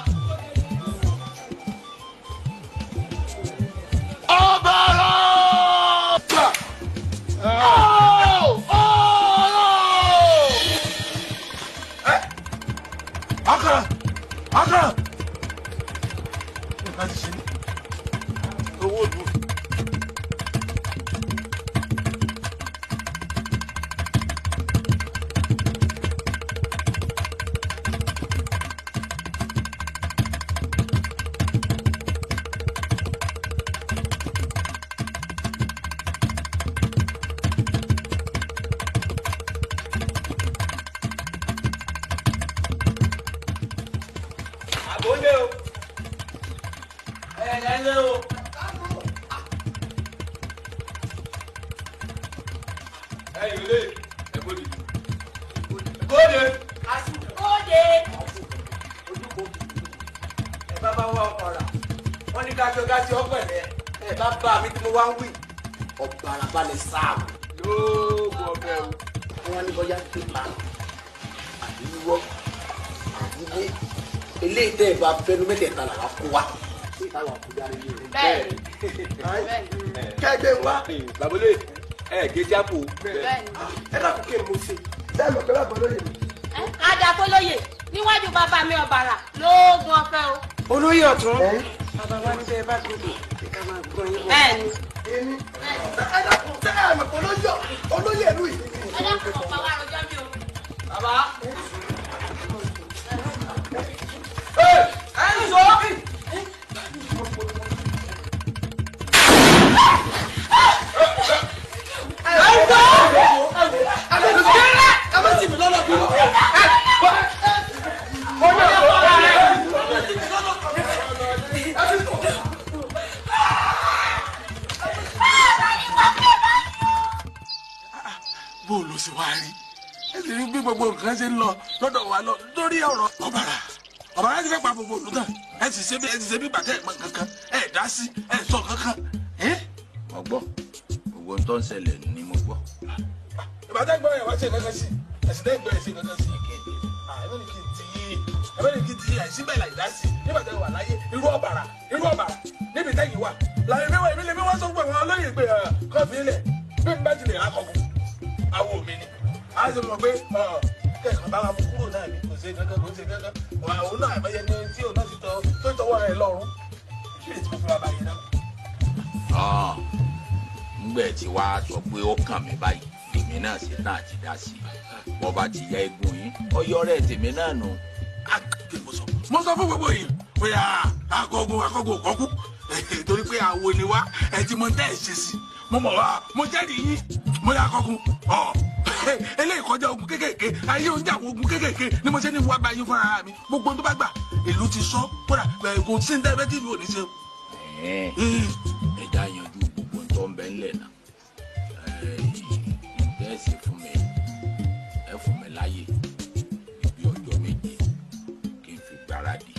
Speaker 7: ọ̀bàrà.
Speaker 18: Akara! Akara! Nǹkan ti ṣe ní. Owó dùn.
Speaker 2: Àbóndé o. Ẹ̀ẹ́dẹ́gbẹ́ o. Ẹ̀yìn olè ẹ̀kọ́dì. Kóde.
Speaker 13: Kóde.
Speaker 5: ẹ bá wá ọkọ rà wọn ní gájọgájọ ọpẹlẹ ẹ bá bá mi tí mo wá ń wí ọ̀bàrà balẹ̀ sáàmù.
Speaker 2: Lóògùn ọbẹ̀ o.
Speaker 5: wọn ní bóyá pípa àdúgbò àdúgbò eléyìí tẹ́ ẹ bá fẹ́nu mẹ́tẹ̀ẹ̀ta làwọn kó wa.
Speaker 13: Bẹ́ẹ̀ni.
Speaker 5: kẹ́gbẹ́ wa.
Speaker 2: Babolé gé jápò.
Speaker 5: ẹ dàkú kí n mú sí i bẹ́ẹ̀ lọ pẹ́lú àbọ̀ lóye mi.
Speaker 13: Ada tó lóye níwájú bàbá mi ọ̀bàrà lóògùn ọ̀fẹ́ o.
Speaker 11: olóyè ọ̀tún bàbá wa ní bẹ́ẹ̀ bá gbogbo ká máa gbọ́ yín bọ̀.
Speaker 13: Bẹ́ẹ̀ni.
Speaker 7: èmi ẹ dàkú tẹ́ ẹ mọ̀ olóyè ìlú yìí.
Speaker 13: Ẹ dákun ọ̀pá wa rọjọ́ mi o.
Speaker 2: Bàbá.
Speaker 18: Bó ló ṣe wá rí ẹ sì rí bí gbogbo nǹkan ṣe ń lọ lọ́dọ̀ wa lọ lórí ọ̀rọ̀ ọ̀bàrà ti fẹ́ pa gbogbo òlù tán ẹ sì ṣe bí gbàtẹ́ ẹ̀pọ̀ kankan ẹ dá sí ẹ sọ kankan.
Speaker 3: mo gbọ́ gbogbo ohun tó ń ṣẹlẹ̀ ni mo gbọ́.
Speaker 18: ìbàdàn gbọ́ ẹ̀ wá ṣe kankan sí ẹ̀sìn náà gbọ́ ẹ̀ ṣe kankan sí ẹ̀mí ni kì í ti yí ẹ̀mí ni kì í ti yí àìsí bẹ́ẹ̀ láì dá sí nígbàtẹ́ wà láyé irú ọ̀bàrà níbi tẹ́yìn wà láyé mẹ́wàá èmi lè mi wọ́n sọ pé àwọn olóyè pé kọ́ọ̀fì ilẹ̀ bí n bá ti lè rákọ̀kọ̀ àwọ̀ mi ni a sì mọ̀ pé kẹ̀kọ́ bá wa mú kúrò náà ní kò ṣe kankan kò ṣe kankan òun náà àmọ́yẹ ní tí òun náà ti tó tọwọ́ rẹ̀ lọ́rùn ìṣẹ̀lẹ̀ tí mo fi wá báyìí náà.
Speaker 19: ngbẹ tí wàá sọ pé ó kàn mí báyìí èmi náà ṣe tán àti dá sí i bọ́ bá ti ya egun yín ọyọ rẹ̀ tèmi náà nù.
Speaker 18: mo sọ fún gbogbo yìí pé akọgun kọkú torí pé àwo ni wá ẹ ti mọ tẹ́ ẹ ṣe sí mo mọ̀ wá mo jẹ́rìí yín mo yà akọgun eléyìí kọjá ogun kékèké ayé oúnjẹ àwọn ogun kékèké ni mo ṣe ní wá báyìí fún ara mi gbogbo tó bá gbà ìlú ti sọ kódà kò sí ní tẹ́lẹ̀ tí ìlú ò ní ṣe.
Speaker 19: ẹja yanjú gbogbo tó ń bẹ ńlẹ̀ náà ẹ sì fún mi láyè níbi ọjọ́ méje kí n fi gbáradì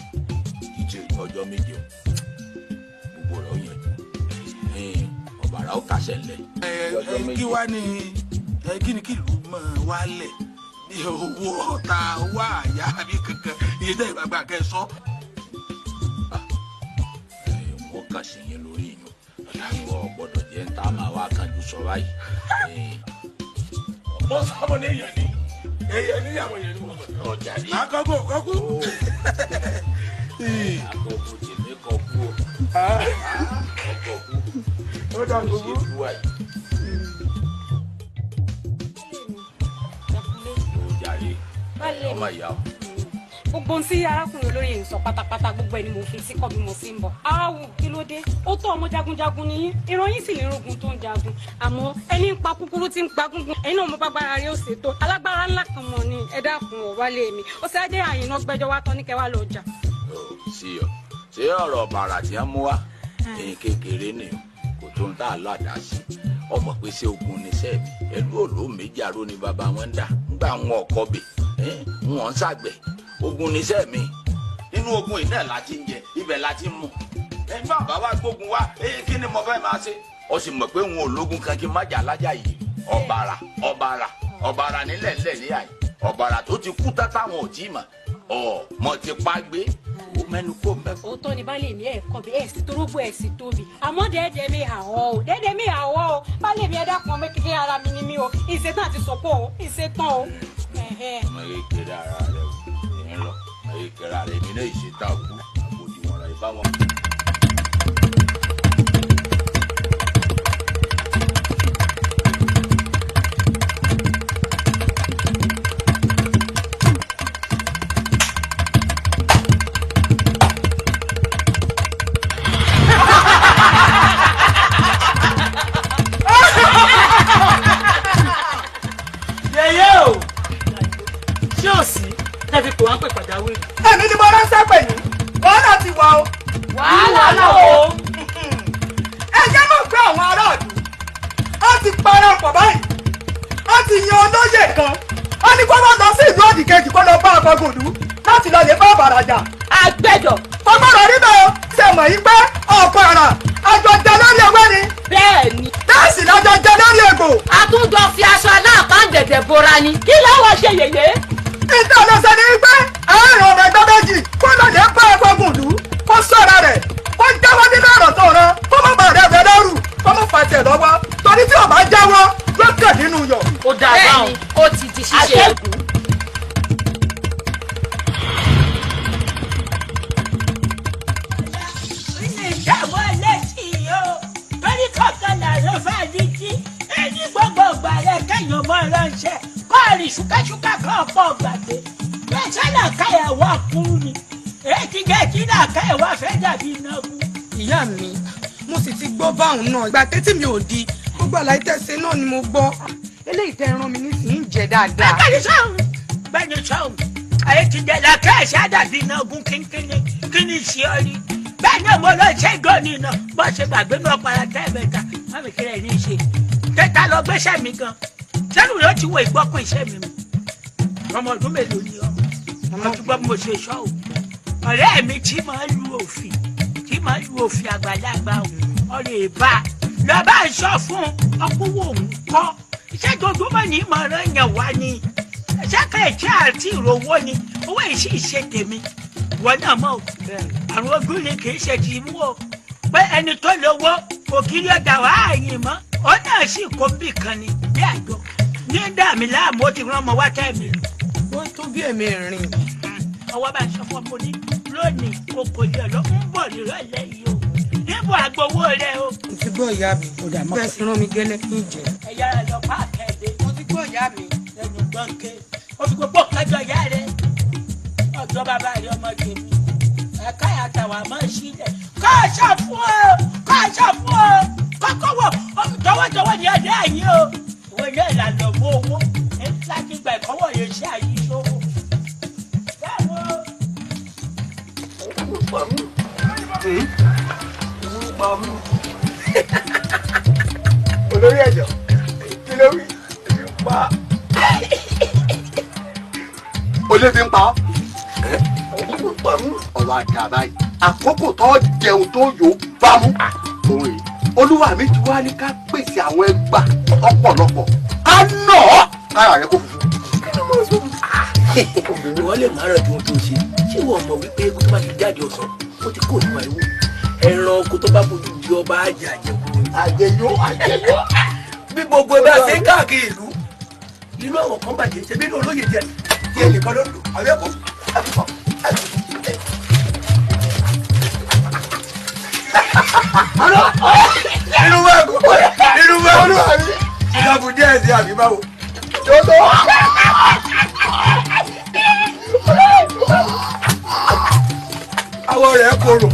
Speaker 19: jíjẹ ọjọ́ méje gbogbo rẹ̀ ó yanjú ọ̀bàrà ó kásẹ̀ ńlẹ̀.
Speaker 18: kí wá ní kí ni kí ìlú mọ̀ wálẹ̀ ní owó ọ̀tá owó àyà àbí kankan iye tẹ́ ìgbàgbà kẹ́ ẹ sọ.
Speaker 19: wọ́n kà sí yẹn lórí inú ìwọ gbọ́dọ̀ jẹ́ ń tá a máa wá kanjú sọ báyìí.
Speaker 18: mo sọ mo ní èèyàn ní èèyàn níyàwó èèyàn ní mo mọ̀.
Speaker 19: ọjà rí
Speaker 18: akọ́kọ́
Speaker 19: akọ́kọ́ tèmi kọ́ kú o ọkọ̀ kú
Speaker 18: ó dà gbogbo.
Speaker 19: ọmọ ìyá o.
Speaker 20: gbogbo ohun tí arákùnrin olórí yìí ń sọ pátápátá gbogbo ẹ ni mo fi síkọ bí mo sì ń bọ̀. aáwù kí ló dé ó tó ọmọ jagunjagun nìyí ìran yín sì ní irúgun tó ń jagun àmọ́ ẹni ń pa kúkúrú tí ń pa gúngun ẹ̀yin náà mo bá gbára rí ó ṣètò alágbára ńlá kan mọ̀ ni ẹ dákun ọ̀ wálé mi ó ṣe adé àyìnà gbẹ́jọ́ wá tán ní kẹwàá lọ jà.
Speaker 19: sí ọ ṣé ọ̀rọ̀ bàrà tí wọ́n mú wá èyí kékeré ni kò tó ń tà ládàá sí ọmọ pé ṣé ogun níṣẹ́ mi ẹlú òló méjì àrò ni bàbá wọn ń dà ńgbà wọn ọkọ bè wọn ń ṣàgbẹ̀ ogun níṣẹ́ mi nínú ogun yìí náà láti ń jẹ ibẹ̀ láti ń mú ẹni bàbá wa gbógun wá kí ni mo fẹ́ máa ṣe ọ sì mọ̀ pé wọn ò lógun kan kí n má jà lájà yìí ọ̀bàrà nílẹ̀ ńlẹ̀ ní àyè ọ̀bàrà tó ti kú tátà wọn ò tí ì mọ̀ mo ti pa gbé ó mẹ́nu kó mẹ́fọ́.
Speaker 20: òótọ́ ni baálé mi ẹ̀ kọ́ bí ẹ̀ sì torógbó ẹ̀ sì tóbi àmọ́ dẹ́ẹ̀dẹ́ mi àwọ̀ o baálé mi ẹ̀ dákun ọmọ kékeré ara mi ni mí o ìṣetán àti sọ̀pọ̀ o ìṣetán o.
Speaker 19: ọmọ kékeré ara rẹ o ní lọ ọmọ kékeré ara èmi náà ìṣetán kú àbòdìwọ̀n rẹ bá wọn.
Speaker 17: èmi ni mo ránṣẹ́ pè ní wàhálà ti wà o.
Speaker 13: wàhálà o.
Speaker 17: ẹ jẹ́ mọ̀ pé àwọn aráàlú ó ti parapọ̀ báyìí ó ti yan olóyè kan ó ní kó má lọ sí ìlú òdìkejì kó lọ bá àfọgùdù láti lọ lè bá Bàràjà.
Speaker 13: àgbẹ̀dọ̀.
Speaker 17: fọgbọ́dọ̀ rí bẹ́ẹ̀ ṣe mọ̀ yí pé ọ̀pọ̀ àrà àjọ jẹ lórí ewé ni.
Speaker 13: bẹ́ẹ̀ni.
Speaker 17: bẹ́ẹ̀ sì lájọ jẹ lórí egbò.
Speaker 13: àtúndọ̀ fi aṣọ aláàpá dẹ̀dẹ̀ bora ni kí lọ́wọ́ ṣe yèyé.
Speaker 17: ìtàn ọ̀sẹ̀ ni pé àárín ọ̀rọ̀ ẹgbẹ́ méjì kó lọ lè bá àfọgùdù kó sọ̀rọ̀ rẹ̀ kó jáwọ́ nínú ọ̀rọ̀ tó rán kó má bàa rẹ̀ fẹ́ lọ́rù kó má fà tẹ̀ lọ́wọ́ torí tí ò bá jáwọ́ yóò kẹ̀ nínú yọ̀.
Speaker 13: ó dáa báwọn ó ti di ṣíṣe ẹ̀kú.
Speaker 21: ìṣàwọ̀ ẹlẹ́sìn o torí kọ̀ọ̀kan làárọ̀ fàdíjì ẹni gbogbo ọgbà rẹ kẹyìn mọ́ ránṣẹ́ kọ́ọ̀rì ṣúkẹ́ṣúkẹ́ kan pọ̀ gbàgbé bẹ́ẹ̀ náà káyàwó kúrú ni èyí jẹ́ kí náà káyàwó fẹ́ dàbí iná kú.
Speaker 11: ìyá mi mo sì ti gbọ́ báwọn náà ìgbà tẹ́tí mi ò di gbogbo àlàyé tẹ̀sẹ̀ náà ni mo gbọ́ eléyìí tẹ́ ẹran mi nísìnyí ń jẹ dáadáa.
Speaker 21: bẹ́ẹ̀ni sọ́hún èyí ti jẹ́ la káyàṣá dàbí iná gún kínkínní kí ni ṣe ọ rí bẹ́ẹ̀ náà mo lọ ṣe gọ́ọ̀nì náà bó ṣe gbàgbé náà para tẹ́ẹ̀mẹ́ta má mi kílẹ̀ ní í ṣe tẹ́ta lọ gbéṣẹ́ mi gan sẹ́nu ló ti wo ìgbọ́kùn iṣẹ́ mi mu ọmọ ọdún mélòó ni ọmọ tó gbọ́ mo ṣe sọ́ o ọ̀rẹ́ mi tí máa lu òfin àgbàlagbà ọ̀rẹ́ ìbá lọ́ba ń sọ fún ọkùnrin òun kọ́ iṣẹ́ dojúmọ́ ní ìmọ̀ràn yẹn wá ni ṣáká ẹ̀jẹ̀ àti ìrówó ni owó ìṣe ìṣe tèmi wọn náà mọ̀ àrùn ogun ni kì í ṣe ti mú o pé ẹni tó lówó òkìrí ọ̀dà wàá yìn mọ́ ó náà sì kó bì kan ni bí àjọ ní dàmí láàmú ó ti rán ọmọ wá tẹ́ mi lò.
Speaker 11: ó
Speaker 21: bí èmi rìn. ọwọ́ bá aṣọ fún ọmọ ní lónìí oko ilé ọ̀lọ́ ń bọ̀ nírọ̀lẹ́ yìí o níbo àgbowó rẹ o.
Speaker 11: mo ti gbọ́ ìyá mi ó dà má fẹ́ sí rán mi gẹ́lẹ́ kí n jẹ.
Speaker 21: ẹ̀yà rẹ̀ lọ páàkì ẹ̀dẹ̀.
Speaker 11: mo ti gbọ́ ìyá mi.
Speaker 21: ẹnu gbọ́ǹkẹ́ ó fi gbogbo kájọ ìyá rẹ̀ ọjọ́ bàbá rẹ̀ ọmọ tèmi ẹ̀ka àtàwà máa ń sílẹ̀ ká àṣà fún ọ kọ́kọ́ wọ̀ jọ̀wọ́jọ̀wọ́ ni ẹ̀dẹ́ ẹ̀yìn o òwe ilé ìlànà owó owó láti gba ìkọ́wọ́ yẹn ṣe àyè sówó.
Speaker 18: olórí ẹ̀jọ̀ kí ló wí pa olè fi ń pa ọ̀rọ̀ àjà báyìí àkókò tó jẹun tó yóò bá mú òun yìí olúwa mi ti wá ní ká pèsè àwọn ẹgbà ọ̀pọ̀lọpọ̀ ká nà ọ́ kára rẹ kó funfun.
Speaker 15: ìwọ lè má rẹ̀ tí wọ́n tó ṣe ṣé wọ́n mọ̀ wípé kó tó bá ti jáde ọ̀sán ó ti kó nípa ìwò ẹran kó tó bá fojú di ọba àjà
Speaker 18: àjẹyó
Speaker 15: bí gbogbo ẹ bá ṣe ń káàkiri ìlú nínú àwọn kan bàjẹ́ ṣe bí inú olóyè jẹ kí ẹnìkan ló lò àwọn ẹ̀kọ́ àbíkọ́
Speaker 18: inú bẹ́ẹ̀ ìdàbò díẹ̀ sí àbí báwo. àwọ̀ rẹ̀ korò.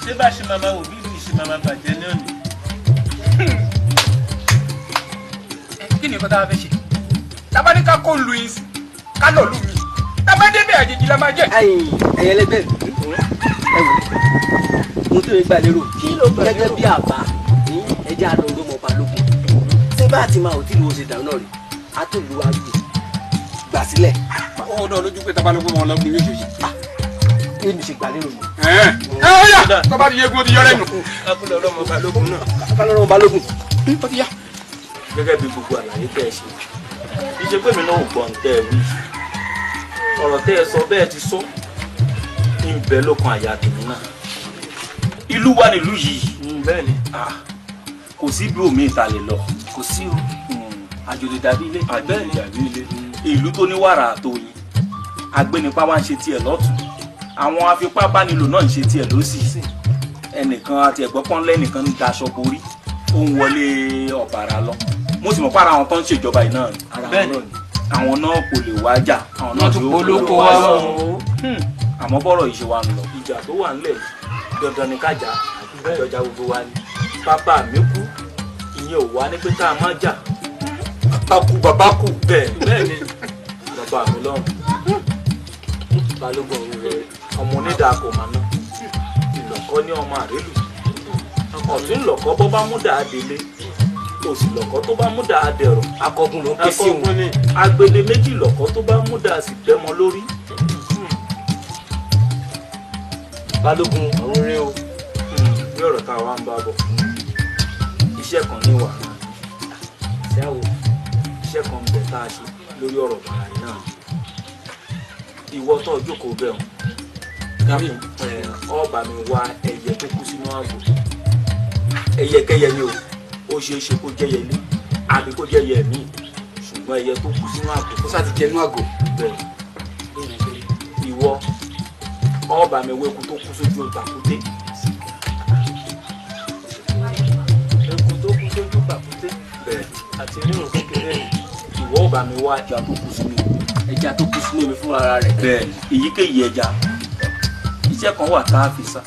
Speaker 2: ṣé bá ṣe máa wò bí ìlú ìṣe máa bàjẹ́ ní òní.
Speaker 9: kí ni nǹkan tá a fẹ́ ṣe tábà ní ká kó lu yín sí ká lọ lù mí tábà débẹ̀ àjèjì la máa jẹ́.
Speaker 15: ẹ̀yin ẹlẹgbẹ́ ẹ wò mo tó yẹ gbà lérò gẹ́gẹ́ bí àbá ẹjẹ́ àlọ́gbọ́n mọ̀ balógun ṣé bá a ti máa ò tí ìlú ṣe dànù náà rí a tó lu àgbè gbà sílẹ̀.
Speaker 9: ó dán lójú pé tábà lọ́gbọ́n mọ̀ ọlọ́gbìn yóò ṣe ṣe.
Speaker 15: kí ni ṣe gbà lérò mi.
Speaker 9: ẹ ó yà tó bá ti yẹ kó ti yọ lẹ́nu.
Speaker 2: kábúlẹ̀ ọlọ́mọ balógun náà.
Speaker 15: kábúlẹ̀ ọlọ́mọ balógun
Speaker 9: ó ti yá.
Speaker 2: gẹ́gẹ́ bí gbogbo àlàyé tẹ́ ẹ ṣe ìṣe pé mi náà ò gbọ́n tẹ́ ẹ wí ọ̀rọ̀ tẹ́ ẹ sọ bẹ́ẹ̀ ti sọ ń bẹ lókun àyà tèmi náà ìlú wa nílùú yìí bẹ́ẹ̀ ni kò sí bí omi ìta lè lọ kò sí o àjòlè dàbí ilé bẹ́ẹ̀ ni dàbí ilé ìlú tó ní wàrà àtòyìn agbénipa wa ń ṣe tiẹ̀ lọ́tún àwọn afipábánilò náà ń ṣe tiẹ̀ lósì ẹnìkan àti ẹ̀gbọ́pọ́n lẹ́nìkan ń daṣọ borí ó ń wọlé ọ̀bàrà lọ mo sì mọ̀ pé ara àwọn tó ń ṣèjọba yìí náà ni àwọn náà kò lè wájà àwọn náà tó polówó wá lọ àmọ́ bọ́rọ̀ yìí ṣe wà ń lọ ìjà tó wà ńlẹ̀ dandan ni kájà àjọjà gbogbo wa ni bàbá mi kú ìyẹn ò wá ní pé ká má jà bàbá kú bẹ́ẹ̀ ni bàbá mi lọ́rùn balógun ọ̀run rẹ̀ ọmọ onídàá kò máa ná
Speaker 10: lọ́kọ́ ní ọmọ àrélù ọ̀tún lọ́kọ́ bó bá mú dàá délé òsì lọ́kọ́ tó bá mú dàá dẹ̀rọ̀
Speaker 5: akọgun ló ké sí òun
Speaker 10: agbede méjì lọ́kọ́ tó bá mú dàá sì dẹ́mọ lórí.
Speaker 5: balógun ọ̀run rẹ o.
Speaker 10: bí ọ̀rọ̀ tá a wá ń bá bọ̀ iṣẹ́ kan ní wàhálà iṣẹ́ kan bẹ̀ tá a ṣe lórí ọ̀rọ̀ bàrà yìí náà ìwọ tó jókòó bẹ̀ wọ́n ọba mi wá ẹyẹ tó kú sínú àgò ẹyẹkẹyẹ ni o ó ṣeé ṣe kó jẹ́ yẹlé àbí kó jẹ́ yẹmí ṣùgbọ́n ẹyẹ tó kú sínú àgò
Speaker 5: ó sá ti jẹnu àgò.
Speaker 10: bẹ́ẹ̀ ìwọ ọba mi wéku tó kú sójú tàkúté eku tó kú sójú tàkúté bẹ́ẹ̀ àti nínú kékeré ìwọ ọba mi wá ẹja tó kú sínú
Speaker 5: ẹja tó kú sínú omi fún ara rẹ̀.
Speaker 10: bẹ́ẹ̀ èyíkéyìí ẹja iṣẹ́ kan wà tá a fi sá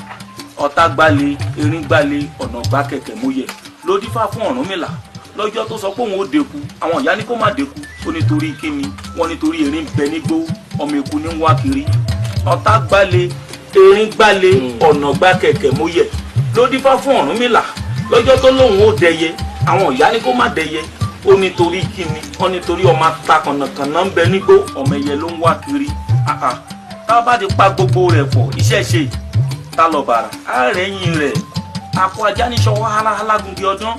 Speaker 10: ọ̀tá gbálẹ̀ erin gbálẹ̀ ọ̀nà gbá kẹ̀kẹ́ múyẹ̀ ló dífá fún Ọ̀rúnmìlà lọ́jọ́ tó sọ pé òun ó dẹku àwọn ìyá ní kó má dẹku ó nítorí kíni wọ́n nítorí erin ń bẹ nígbó ọmọ eku ní ń wá kiri ọ̀tá gbálẹ̀ erin gbálẹ̀ ọ̀nà gbá kẹ̀kẹ́ múyẹ̀ ló dífá fún Ọ̀rúnmìlà lọ́jọ́ tó lóun ó dẹyẹ àwọn ìyá ní kó má dẹyẹ ó nítorí kíni wọ́n nítorí ọmọ ata kànnàkànnà ń bẹ nígbó ọmọ ẹyẹ ló ń wá kiri tá a bá ti pa gbogbo rẹ̀ pọ̀ iṣẹ́ ṣe ta lọ bàrà àárẹ̀yìn rẹ̀ akọ ajá ní ṣọwọ́ alágungi ọdún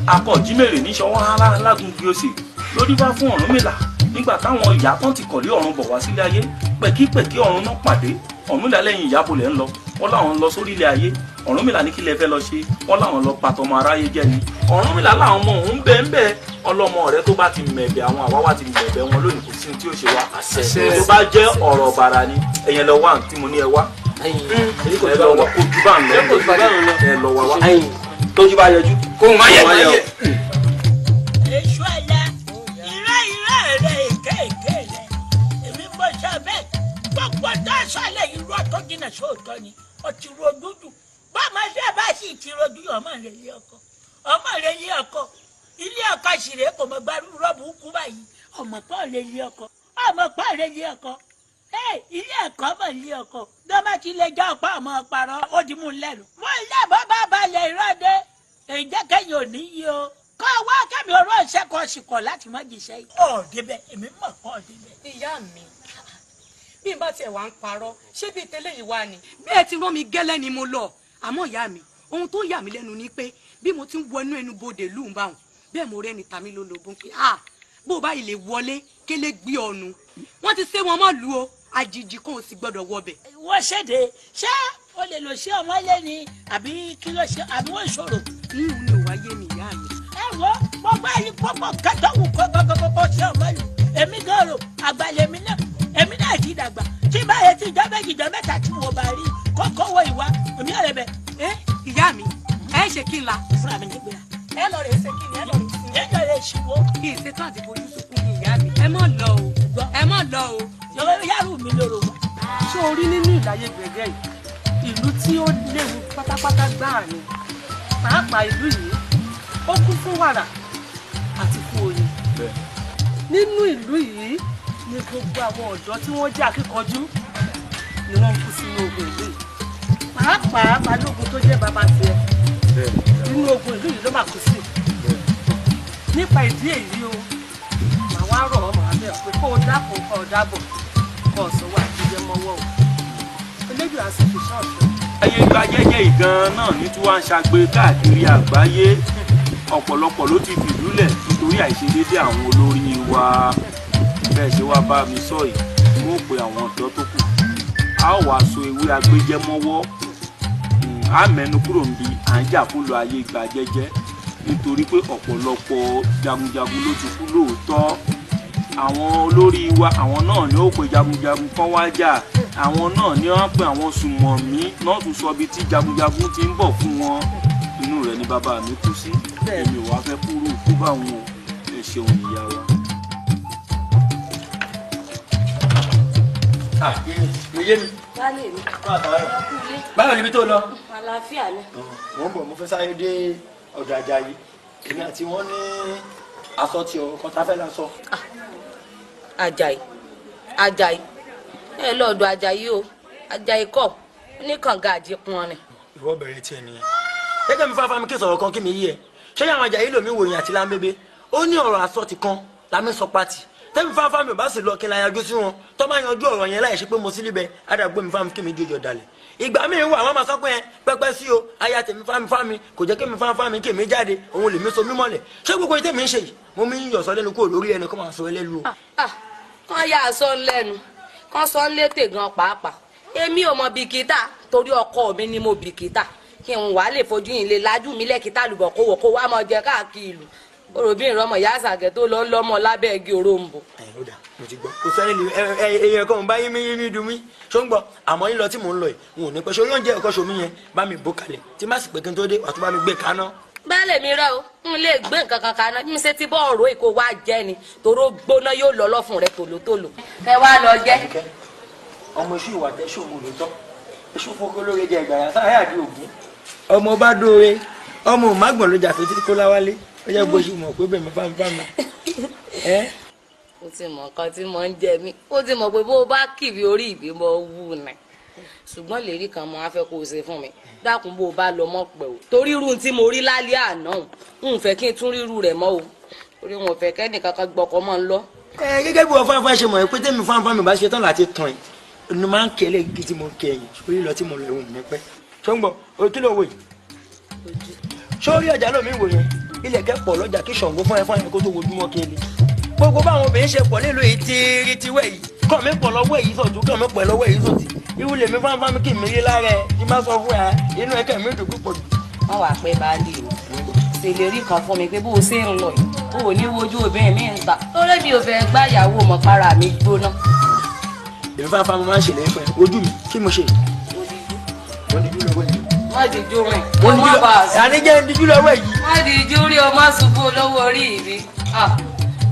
Speaker 10: akọ jímèrè ní ṣọwọ́ alágungi ọ̀sẹ̀ lórí bá fún Ọ̀rúnmìlà nígbà táwọn ìyá tán ti kọ̀lé ọ̀run bọ̀ wá sílé ayé pẹ̀kípẹ̀kí ọ̀run náà pàdé Ọ̀rúnmìlà lẹ́yìn ìyábọ̀lẹ̀ ń lọ wọ́n láwọn lọ sórí ilé ayé Ọ̀rúnmìlà ní kí lẹ fẹ́ lọ ṣe wọ́n láwọn lọ pàtọmọ aráyé jẹ́ ni Ọ̀rúnmìlà láwọn ọmọ òun bẹ́ẹ̀ ọlọ́mọ rẹ tó bá ti mẹ̀bẹ̀ àwọn àwáwá ti mẹ̀bẹ̀ wọn lónìí kò sí tí ó ṣe wá tó bá jẹ́ ọ̀rọ̀ bàrà ni ẹ̀yẹn lọ wá tí mo ní ẹ wá ẹ lọ wá ojú bá ń lọ ẹ lọ wá wá
Speaker 5: tójú bá yọjú kó má yẹ má yẹ.
Speaker 21: èso ẹ̀yà ìrẹ́ rẹ̀ èké rẹ̀ èmi mọ̀ sábẹ́ gbogbo dáṣọ alẹ́ irú ọ̀tọ́ jìnnà sóòótọ́ ni ọtí rojú jù báwo ṣe bá sì ti rojú ọmọ rẹ̀ lé ọkọ ilé ọkọ ṣìrè kò mọ gbarú rọ́ọ̀bù kú báyìí ọmọ pọ̀ lè lé ọkọ ilé ẹ̀kọ́ mọ̀ ilé ọkọ dọ́mà tí lè já ọ̀pá ọmọ parọ́ ó di mú lẹ́nu. mo lé bọ́ bá balẹ̀ ìrọ́dẹ èjẹ́ kẹ́yìn ò ní yí o kọ́ wá kẹ́mi ọ̀rọ̀ ìṣẹ́kọ̀ọ́ ṣìkọ̀ láti má jìṣẹ́ yìí. ọ̀ọ́dẹ́bẹ̀ èmi mọ̀ kọ́ ọ̀dẹ́bẹ̀.
Speaker 14: ìyá mi bí n bá tiẹ̀ wá ń parọ́ ṣé bíi tẹ́lẹ̀ yìí wá ni. bí ẹ ti rán mi gẹ́lẹ́ ni mo lọ àmọ́ ìyá mi ohun tó yà mí lẹ́nu ni pé bí mo ti ń wọnú ẹnu bodè lùń bá wọn bẹ́ẹ̀ mo rẹ́ni tàmí lólobó pé bó o bá ilé wọlé kélé gbé ọ̀nù wọ́n ti ṣe wọn mọ́ lu o àjèjì kan ò sì gbọ́dọ̀ wọbẹ̀.
Speaker 21: wọ́n ṣèdè ṣé o lè lọ sí ọmọ ilé ni àbí kí ló ṣe àbí wọ́n ṣòro.
Speaker 14: nínú ló wáyé mi ìyá mi.
Speaker 21: ẹ wo gbogbo ẹyin gbogbo kẹtọwù kọ gbogbo sí ọmọ ìlú èmi gan ro àgbàlẹ̀ èmi náà ti dàgbà tí báyẹn ti jọ méjì jọ mẹ́ta tí mo bá rí kókó wo ìwà èmi ọ̀rẹ́ bẹ.
Speaker 14: ìyá mi ẹ ṣe kí n la.
Speaker 21: fúnra mi nígbà.
Speaker 14: ẹ lọ rè é ṣe kí ni ẹ lọ rè é sí.
Speaker 21: ẹ lọ rè é ṣíwó.
Speaker 14: kí n ṣe tó àti fojú sunkún ní ìyá mi. ẹ mọ̀ lọ o ẹ mọ̀ lọ o.
Speaker 21: lọ́wọ́ yàrá mi lóró wa.
Speaker 14: ṣé o rí nínú ìdáyé gbẹ̀gẹ́ yìí ìlú tí ó léwu pátápátá gbáà ni pàápàá ìlú yìí ó kún fún wàrà àti fún oyin. nínú ìlú yìí ni gbogbo àwọn ọ̀dọ́ tí wọ́n jẹ́ akíkanjú ni wọ́n kú sínú ogun ìlú yìí pàápàá balógun tó jẹ́ bàbá tiẹ̀ nínú ogun ìlú yìí ló máa kú sí. nípa ìdí èyí o màá wá rọ̀ ọ́ màá bẹ̀ pé kó o dákun kó o dábọ̀ kó o sọ wá jíjẹ mọ́wọ́ o eléjò àsìkò ṣọ́ọ̀ṣọ́.
Speaker 10: ayé gba jẹ́jẹ́ ìgan náà ní tí wọ́n ń ṣàgbé káàkiri àgbáyé ọ̀pọ̀lọpọ̀ ló ti fìdúlẹ̀ nítorí àìṣedédé àwọn olórí wa bẹ́ẹ̀ ṣe wá bá mi sọ yìí mo pe àwọn ọ̀dọ́ tó kù a ó wàá so ewé agbéjẹ́mọ́wọ́ a mẹ́nu kúrò níbi à ń jà fún lọ ayé gba jẹ́jẹ́ nítorí pé ọ̀pọ̀lọpọ̀ jagunjagun ló ti kú lóòótọ́ àwọn olórí wa àwọn náà ni ó pe jagunjagun kan wá jà àwọn náà ni wọ́n pe àwọn sùmọ̀mí náà tún sọ ibi tí jagunjagun ti ń bọ̀ fún wọn inú rẹ̀ ni bàbá mi kú sí èmi ò wá fẹ́ kúrò kú bá wọn ẹ ṣeun ìyá wa.
Speaker 5: mo yé mi.
Speaker 13: Wálé mi.
Speaker 5: báwo ni ibi tó lọ.
Speaker 13: Àlàáfíà ni.
Speaker 5: mo ń bọ̀ mo fẹ́ sáré dé ọ̀dọ̀ Àjàyí èmi àti wọn ní aṣọ tí ọkọ tá fẹ́ lọ sọ.
Speaker 13: Àjàyí ẹ lọ́ọ̀dọ̀ Àjàyí o Àjàyí kọ́ ní kànga àjípọn ni.
Speaker 5: ìwọ bẹ̀rẹ̀ tiẹ̀ nìyẹn. gẹ́gẹ́ mi fáfá mi kí sọ̀rọ̀ kan kí mi yí ẹ ṣé àwọn àjàyí lòmí wòyìn àti lámbébé ó ní ọ̀rọ̀ àsọtì kan lámì sọ pátì tẹ́mi fáfá mi ò bá sì lọ kí n la yanjú sí wọn tó bá yanjú ọ̀rọ̀ yẹn láì ṣe pé mo sí líbẹ̀ ádàgbé mi fámi kí mi jòjò dalẹ̀ ìgbà míì wà wọ́n máa sọ pé pẹ́pẹ́ sí o aya tèmi fámi kò jẹ́ kí mi fámi kí mi jáde òun lèmi so mímọ́lẹ̀ ṣé gbogbo ìtẹ́ mi ń ṣe yìí mo mi ń yọ̀sọ́ lẹ́nu kúrò lórí ẹni kó máa sọ ẹlẹ́lu o.
Speaker 13: kán yá aṣọ lẹ́nu kán sọ ń létè gan pàápàá èmi ò mọ bìkítà torí ọkọ mi ni mo bìkítà kí n wà lè fojú yìí lè lajú mi lẹ́kìtà lùbọ̀ kó wò kó wá mọ jẹ káàkiri ìlú oròbìnrin ọmọ ìyá àṣàgẹ tó lọ ń lọmọ lábẹ́ igi òrombó.
Speaker 5: ó dà mo ti gbọ́ kò sẹ́ni èèyàn kan ò bá yín mi dùn mí ṣó ń gbọ́ àmọ́ yín lọ tí mò ń lọ yìí n ò ní pẹ́ ṣe oúnjẹ ẹ̀kọ́ ṣomi yẹn bá mi bó kalẹ̀ tí má sì pé kí n tó dé wà tó bá mi gbé kaná.
Speaker 13: bẹ́ẹ̀ lèmi rẹ o n lè gbé nǹkan kan kaná bí mi ṣe ti bọ́ ọ̀rọ̀ èkó wá jẹ́ ni toró gbóná yóò lọ lọ́fun rẹ tòlótòló ẹ wá lọ jẹ́.
Speaker 5: ọmọ iṣu ìwà tẹ́sù mo lò tán iṣu foko lóore jẹ ìgbàyà sáyà àdí ògún ọmọ bá dóore ọmọ òmágbọ̀n ló jà tó títí kó láwálé ó jẹ́ bó ṣe mọ̀ pé bẹ́ẹ̀ mi fámi.
Speaker 13: ó ti mọ nǹkan tí mo ń jẹ mí ó ti mọ pé bó o bá kìbi orí ìbí mo wù ní ṣùgbọ́n lèrí kan mo á fẹ́ kó o ṣe fún mi dákun bó o bá lọ mọ́ pẹ̀ o torí irú tí mo rí lálẹ́ àná ń fẹ́ kí n tún rírú rẹ̀ mọ́ o torí wọn ò fẹ́ kẹ́nìkan kan gbọ́kọ̀ mọ́ ń lọ.
Speaker 5: gẹ́gẹ́ bí wọ́n fáfá ṣe mọ̀ pé tẹ́mi fáfá bá ṣe tán láti tàn yìí ni máa ń kẹ́lẹ́ igi tí mo kẹ́ yìí orí lọ tí mo lọ ìwọ̀n mi pẹ́ ṣó ń gbọ́ o kí ló wò yìí sórí ọjà lómi wò yẹn ilẹ̀kẹ̀ pọ̀ lọ́jà kí Ṣàngó fún ẹ kó tó wojúmọ́ kéle gbogbo báwọn obìnrin ṣe pọ̀ nílùú èyí tiwẹ̀ yìí kọ́ mi pọ̀ lọ́wọ́ èyí sọ̀tún kọ́ mi pọ̀ lọ́wọ́ èyí sọ̀tì irú lèmi fáfá mi kì í mi rí lára ẹ kí n má sọ fún ẹ inú ẹ̀kẹ́ mi dùn púpọ̀ jù.
Speaker 13: wọ́n wàá pẹ́ baálé o ṣèlérí kan fún mi pé bó o ṣe ń lọ yìí o ò ní wojú obìnrin mi ń ta lórí mi ò fẹ́ gbá ìyàwó mọ̀ para mi gbóná.
Speaker 5: èmi fáfá mi máa ń ṣèlérí fún ẹ ojú mi kí mo ṣe. mo dijú lọ́wọ́ yìí.
Speaker 13: má dijú rìn ọmọ bá a sùn.
Speaker 5: àníjẹ́ dijú lọ́wọ́ yìí.
Speaker 13: má dijú rí ọmọ ṣubú olówó orí mi.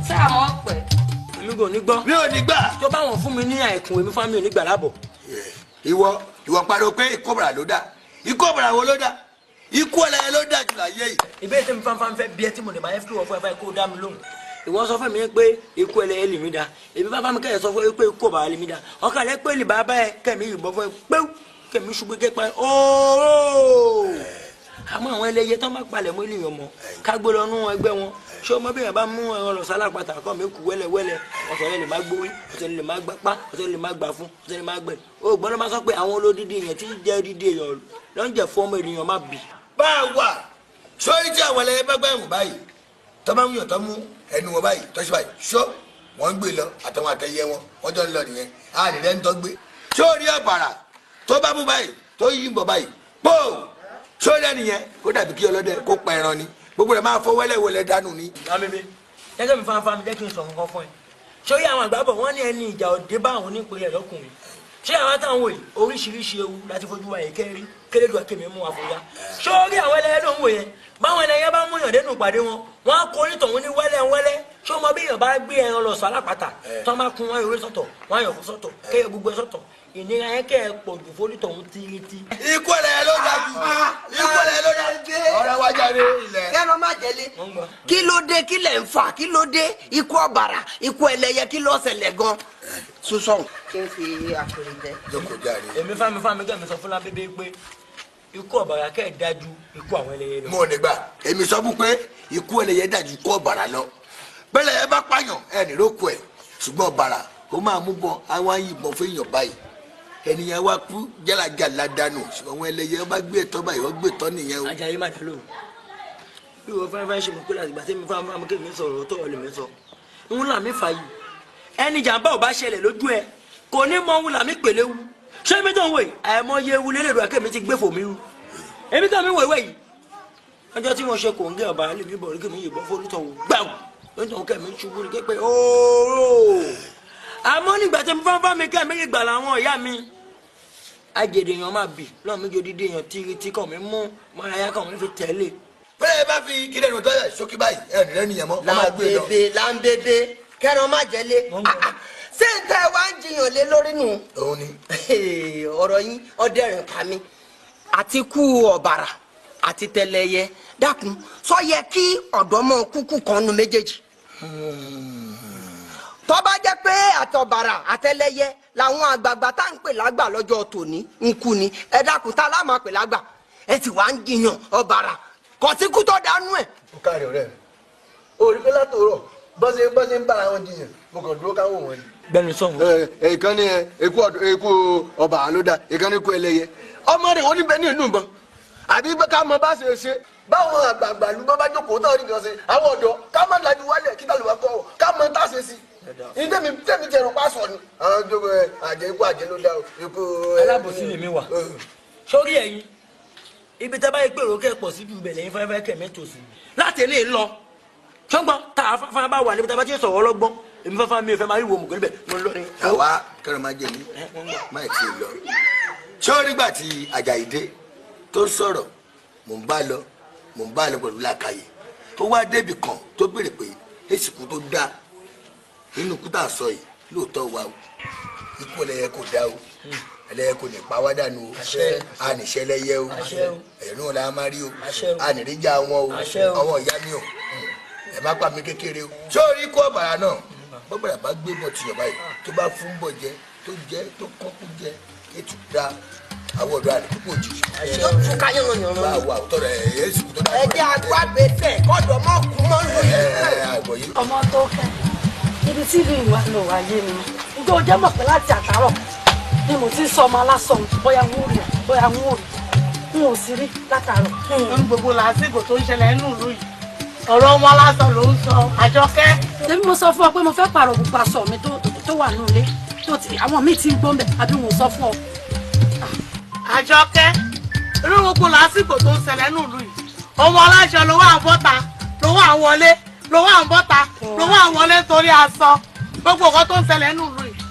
Speaker 13: sáà mọ̀ pẹ́.
Speaker 5: èmi kò ní gbọ́.
Speaker 12: mi ò ní gbà.
Speaker 5: tó bá wọn fún mi ní àìkún èmi fámi ò ní gbà lábọ̀.
Speaker 12: ìwọ pariwo pé ikú ọ̀bàrà ló dá ikú ọ̀bàrà wo ló dá ikú ọ̀lẹ́yẹ ló dá jù láyé yìí.
Speaker 5: ìbéèrè tẹ́mi fáfá fẹ́ bí ẹ tí mo lè máa yẹ kí wọ́n fún ẹ kó dá mi lóhùn. ìwọ sọ fún mi pé ikú ẹlẹ́yẹ lè mí da èmi fáfá mi kẹ́yẹ sọ fún pé ikú ọ̀bàrà lè mí da ọkàn rẹ pé lè bá bá ẹ kẹ́mi yìnbọn fún ẹ pé kẹ́mi ṣubú kẹ́pẹ́ ooo. àmọ́ àwọn ẹlẹ́yẹ tán bá palẹ̀ mọ́ ènìyàn mọ́ ká gbé lọ nú ẹgbẹ́ wọn ṣé ọmọ bí yẹn bá mú ẹran lọ sálápàtà kọ́ mi kú wẹ́lẹ́wẹ́lẹ́ ọ̀sẹ̀ lè má gbórí ọ̀sẹ̀ lè má gbapá ọ̀sẹ̀ lè má gbà fún ọ̀sẹ̀ lè má gbẹ̀ o gbọ́dọ̀ máa sọ pé àwọn olódìdí yẹn tí ń jẹ́ dídí èèyàn ló ń jẹ́ fún ọmọ ènìyàn má bì.
Speaker 12: bá a wà sórí tí àwọn ẹlẹ́yẹ bá gbà ẹ̀wọ̀n báyìí tó bá ń yàn tó mú ẹnu wọn báyìí tó ṣe báyìí ṣó wọ́n ń gbé lọ àtàwọn àtẹyẹ wọn wọ́n jọ ń lọ nìyẹn á lè lẹ́nu tó gbé sórí ọ̀bàrà tó bá mú báyìí tó yí ń bọ̀ báyìí pọ́ọ̀ sórí ẹni yẹn kó dàbí kí ọlọ́dẹ kó pa ẹran ni gbogbo rẹ̀ máa fọ wẹ́lẹ́wẹ́lẹ́ dànù ni.
Speaker 5: lámẹ́mẹ́ gẹ́gẹ́ mi fáfá mi jẹ́ kí n sọ nǹkan fún ẹ sórí àwọn àgbàbọ̀ wọ́n ní ẹni ìjà òde bá àwọn onípele lọ́kùnrin ṣé àwọn táwọn wòye oríṣiríṣi ewu láti fojú wa yẹn kẹ́rí kélédùn akémi mú wa fòyà sórí àwọn ẹlẹ́yẹ ló ń wò yẹn báwọn ẹlẹ́yẹ bá múyàn dénú ìpàdé wọn wọn á kó onítọ̀hún ní wẹ́lẹ́wẹ́lẹ́ ṣé ọmọ bí èèyàn bá gbé ẹran lọ sọ alápàtà tó máa kun wọn ìwé sọ́tọ̀ wọn àyàn fún sọ́tọ̀ kéèyàn gbogbo ẹ sọ́tọ̀ ìnira yẹn kẹ́ ẹ pọ̀ jù fólítọ̀hún tírítí.
Speaker 12: ikú ẹlẹ́yẹ ló dájú ikú ẹlẹ́yẹ ló dájú ọ̀rẹ́ wájà rẹ ilẹ̀.
Speaker 6: kẹ́nu má jẹ́lé kí ló dé kí lẹ̀ ń fà kí ló dé ikú ọ̀bàrà ikú ẹlẹ́yẹ kí ló ṣẹlẹ̀ gan.
Speaker 12: sísọ.
Speaker 6: kí n fi àpèrè jẹ.
Speaker 12: jókòó jáde.
Speaker 5: èmi fámi gẹ́mi sọ fún lábẹ́bẹ́ pé ikú ọ̀bàrà kẹ́ ẹ̀ dájú ikú àwọn ẹlẹ́yẹ lọ.
Speaker 12: mo ò ní gbà èmi sọ fún pé ikú ẹlẹ́yẹ dájú ikú ọ̀bàrà lọ bẹ́lẹ̀ ẹ bá pààyàn ẹ ní ló kú ẹ ṣùgbọ́n ọ̀bàrà ó máa mú bọ àwọn ayìnbọn fún èèyàn báyìí ènìyàn wa kú jálajàla dànù ṣùgbọ́n àwọn ẹlẹ́yẹ bá gbé ẹ̀tọ́ báyìí wọ́n gbé ẹ̀tọ́ nìyẹn o.
Speaker 5: Àjàyí má délò bí wọ́n fẹ́ẹ́ ṣe mọ̀ pé láti gbà tí mi fáwọn kémi sọ̀rọ̀ tó ọ̀lẹ̀ mi sọ ń là mí fà yìí ẹni jàǹbá ò bá ṣẹlẹ̀ lójú ẹ kò ní mọ ohun là mí pèlè wu ṣé mi tó ń wò yìí àìmọye ewu lélẹ́dọ̀ akémi ti gbé fòmí ru èmi tó mi wò ìwé yìí ọjọ́ tí mo ṣe kò ń gé ọ̀bà lè mi bọ̀ ní kémi yìnbọn fólútọ̀ wò gbàù lóńtọ̀ kẹ́mi ṣubú ní képe ooo àmọ́ nígbà tí mo fáwọn mi kẹ́mi yìí gbà làwọn ìyá mi ajèdè èèyàn máa bì lọ́ọ̀ mi jò dídé èèyàn tí kàn mí mú mọ́ráyá kàn mí fi tẹ̀lé.
Speaker 12: bẹ́ẹ̀ bá fi kílẹ̀ nù tọ́lẹ̀ sókè báyìí ẹ̀ nìyẹn nìyẹn mọ́.
Speaker 6: làǹbẹ̀bẹ̀ kẹ́nu má jẹ́lé ṣé n tẹ́ wá ń jiyàn lé lórí nù.
Speaker 12: òun ni.
Speaker 6: ọ̀rọ̀ yín ọdẹ̀rìn pa mi àti kú ọ̀bàrà àti tẹlẹyẹ dákun sọ yẹ kí ọ̀dọ́mọ kúkú kan nu méjèèjì. tó bá jẹ́ pé àtọ̀bàrà àtẹlẹyẹ làwọn àgbààgbà tá à ń pè lágbà lọ́jọ́ tòní ń kú ni ẹ dákun tá a lá máa pè lágbà ẹ ti wá ń jiyàn ọ̀bàrà kò sí kú tó dánú ẹ̀.
Speaker 3: ó kárí ọ̀rẹ́ mi orí pé látòrọ̀ bọ́sẹ̀ ń bára wọn jiyàn mo kàn dúró káwọn wọn ni.
Speaker 5: gbẹnu sọ̀hún.
Speaker 3: ìkan ní eku ọba ló dá ìkan ní eku ẹlẹ́yẹ ọmọ rẹ̀ wọ́n níbẹ̀ ní ìlú ìbọn àbí ká mọ bá ṣe ṣe báwọn àgbààgbà ló bá jókòó náà nìkan ṣe àwọn ọ̀dọ́ ká má lajú wálẹ̀ kí tàlùbà kọ́ ká mọ tá ṣe sí i tẹ́mi jẹ̀rọ pásọ̀ ni àwọn jókòó àjẹ ikú àjẹ ló dá o ikú.
Speaker 5: alábòsí lèmi wà sórí ẹ̀yin ibi tẹ́ bá yẹ pé èròkè pọ̀ sí ju ìbẹ̀lẹ̀ yín fẹ́fẹ́ kẹ̀mẹ́ tòsí láti ilé lọ ṣọ́gbọ́n tá a fáfá bá wà níbi tá a bá ti sọ̀rọ̀ ọlọ́gbọ́n èmi fáfá mi ò fẹ́ máa rí wo mùgẹ́ níbẹ̀ mo ń lọ ní.
Speaker 12: àwa kẹrin máa jẹ mí má ì tí ì lọ ṣé ó nígbà tí Àjàyí dé tó sọ̀rọ̀ mò ń bá lọ pẹ̀lú làkàyè tó wá débì kan tó béèrè pé èsìkú tó dá nínú kúta sọ yìí lóòótọ́ wa o ikú ẹlẹ́yẹ kò dá o ẹlẹ́yẹ kò ní pa wá dànù o àníṣẹ́ ẹlẹ́yẹ o ẹ̀rùn ọ̀la máa rí o ànìríjà wọn o ọwọ́ ìyá mi o ẹ má pa mí kékeré o. ṣé orí ikú ọ̀bàrà náà bọ́bàrà bá gbé bọ̀ tìyọ̀ báyìí tó bá fún bọ̀ jẹ tó jẹ tó kọ́kú jẹ ètò dá àwọn ọ̀dọ́ àti púpọ̀ jù.
Speaker 6: yóò tún ká yànnà yànnà.
Speaker 12: bá a wà òótọ́ rẹ̀ ẹ̀ ẹ́ sùkúrú tó dá.
Speaker 6: ẹ jẹ́ agbábẹ́sẹ̀ kọ́dọ̀ mọ́ kú mọ́ lóyún.
Speaker 20: ọmọ tó kẹ́ ibi tí ìlú ìwà lọ wáyé mi njẹ́ o jẹ́ mọ̀ pé láti àtàrọ̀ ni mo ti ń sọ ọmọ alásọ̀ bóyá ń wúrì bóyá ń wúrì n ò sí rí látàrọ̀.
Speaker 11: ní gbogbo làásìgbò tó ń ṣẹlẹ̀ nínú ìlú yìí ọ̀rọ̀ ọmọ alásọ̀ ló ń sọ Àjọkẹ́.
Speaker 20: tèmi mo sọ fún ọ pé mo fẹ́ pààrọ̀ gbogbo aṣọ mi tó wà nínú ilé tó ti àwọn míì ti ń gbọ́n bẹ̀ àbí mo sọ fún ọ.
Speaker 11: Àjọkẹ́ irú gbogbo làásìgbò tó ń ṣẹlẹ̀ nínú ìlú yìí ọmọ aláṣọ ló wà ń bọ́ta ló wà ń wọlé ló wà ń bọ́ta ló wà ń wọlé torí aṣọ gbogbo nǹkan tó ń ṣẹlẹ̀ nínú ìlú yìí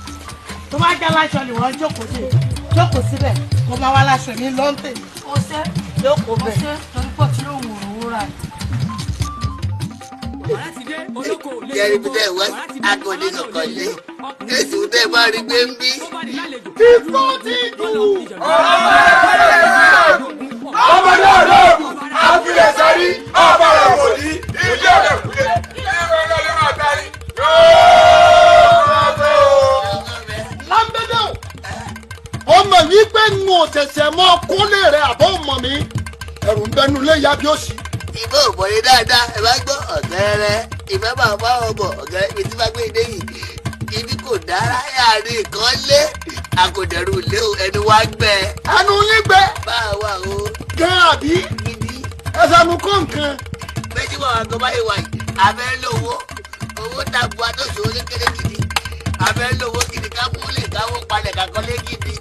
Speaker 11: tó bá jẹ́ aláṣọ ni wọ́n jókòó síbẹ̀ kó máa wá aláṣọ ní lọ́ńtẹ̀.
Speaker 20: ó ṣe jókòó bẹ́ẹ̀ ó ṣe torí pọ̀ tí yóò wò ó rà ní.
Speaker 12: yẹri bí tẹ wá akọni kankan lé èsì tẹ bá rí gbé ń bí.
Speaker 7: ìfọ́ ti dùn. ọmọ náà lóògùn àfilẹ̀ sẹ́rí ọba rẹ̀ wò ní ilé rẹ̀ kúlẹ̀ ilé rẹ̀ lọ́lẹ́ máa darí. lámbẹ́dẹ́ ọmọ wípé ń wò tẹ̀sẹ̀ mọ́ kólé rẹ̀ àbọ̀ mọ̀ mi ẹ̀rù ń bẹnu lé ya bí ó sì.
Speaker 12: ìbò òbòye dáadáa ẹ bá gbọ́ ọ̀gẹ́rẹ́ ìfẹ́ máa bá ọmọ ọ̀gẹ́rẹ́ ibi tí bá gbé dé yìí ibi kò dára yàrá kan lé àkòdẹ̀rù lé ẹnu wá gbẹ.
Speaker 7: ẹnu yín gbẹ.
Speaker 12: bá a wà o.
Speaker 7: gan àbí ẹsẹ̀ nu kọ́ nǹkan.
Speaker 12: méjì wà wá tó báyìí wà yìí abẹ́ lówó owó tàbùà tó ṣòwò kékeré gidi abẹ́ lówó gidi ká mú lè káwó palẹ̀ kakọ́ lé gidi.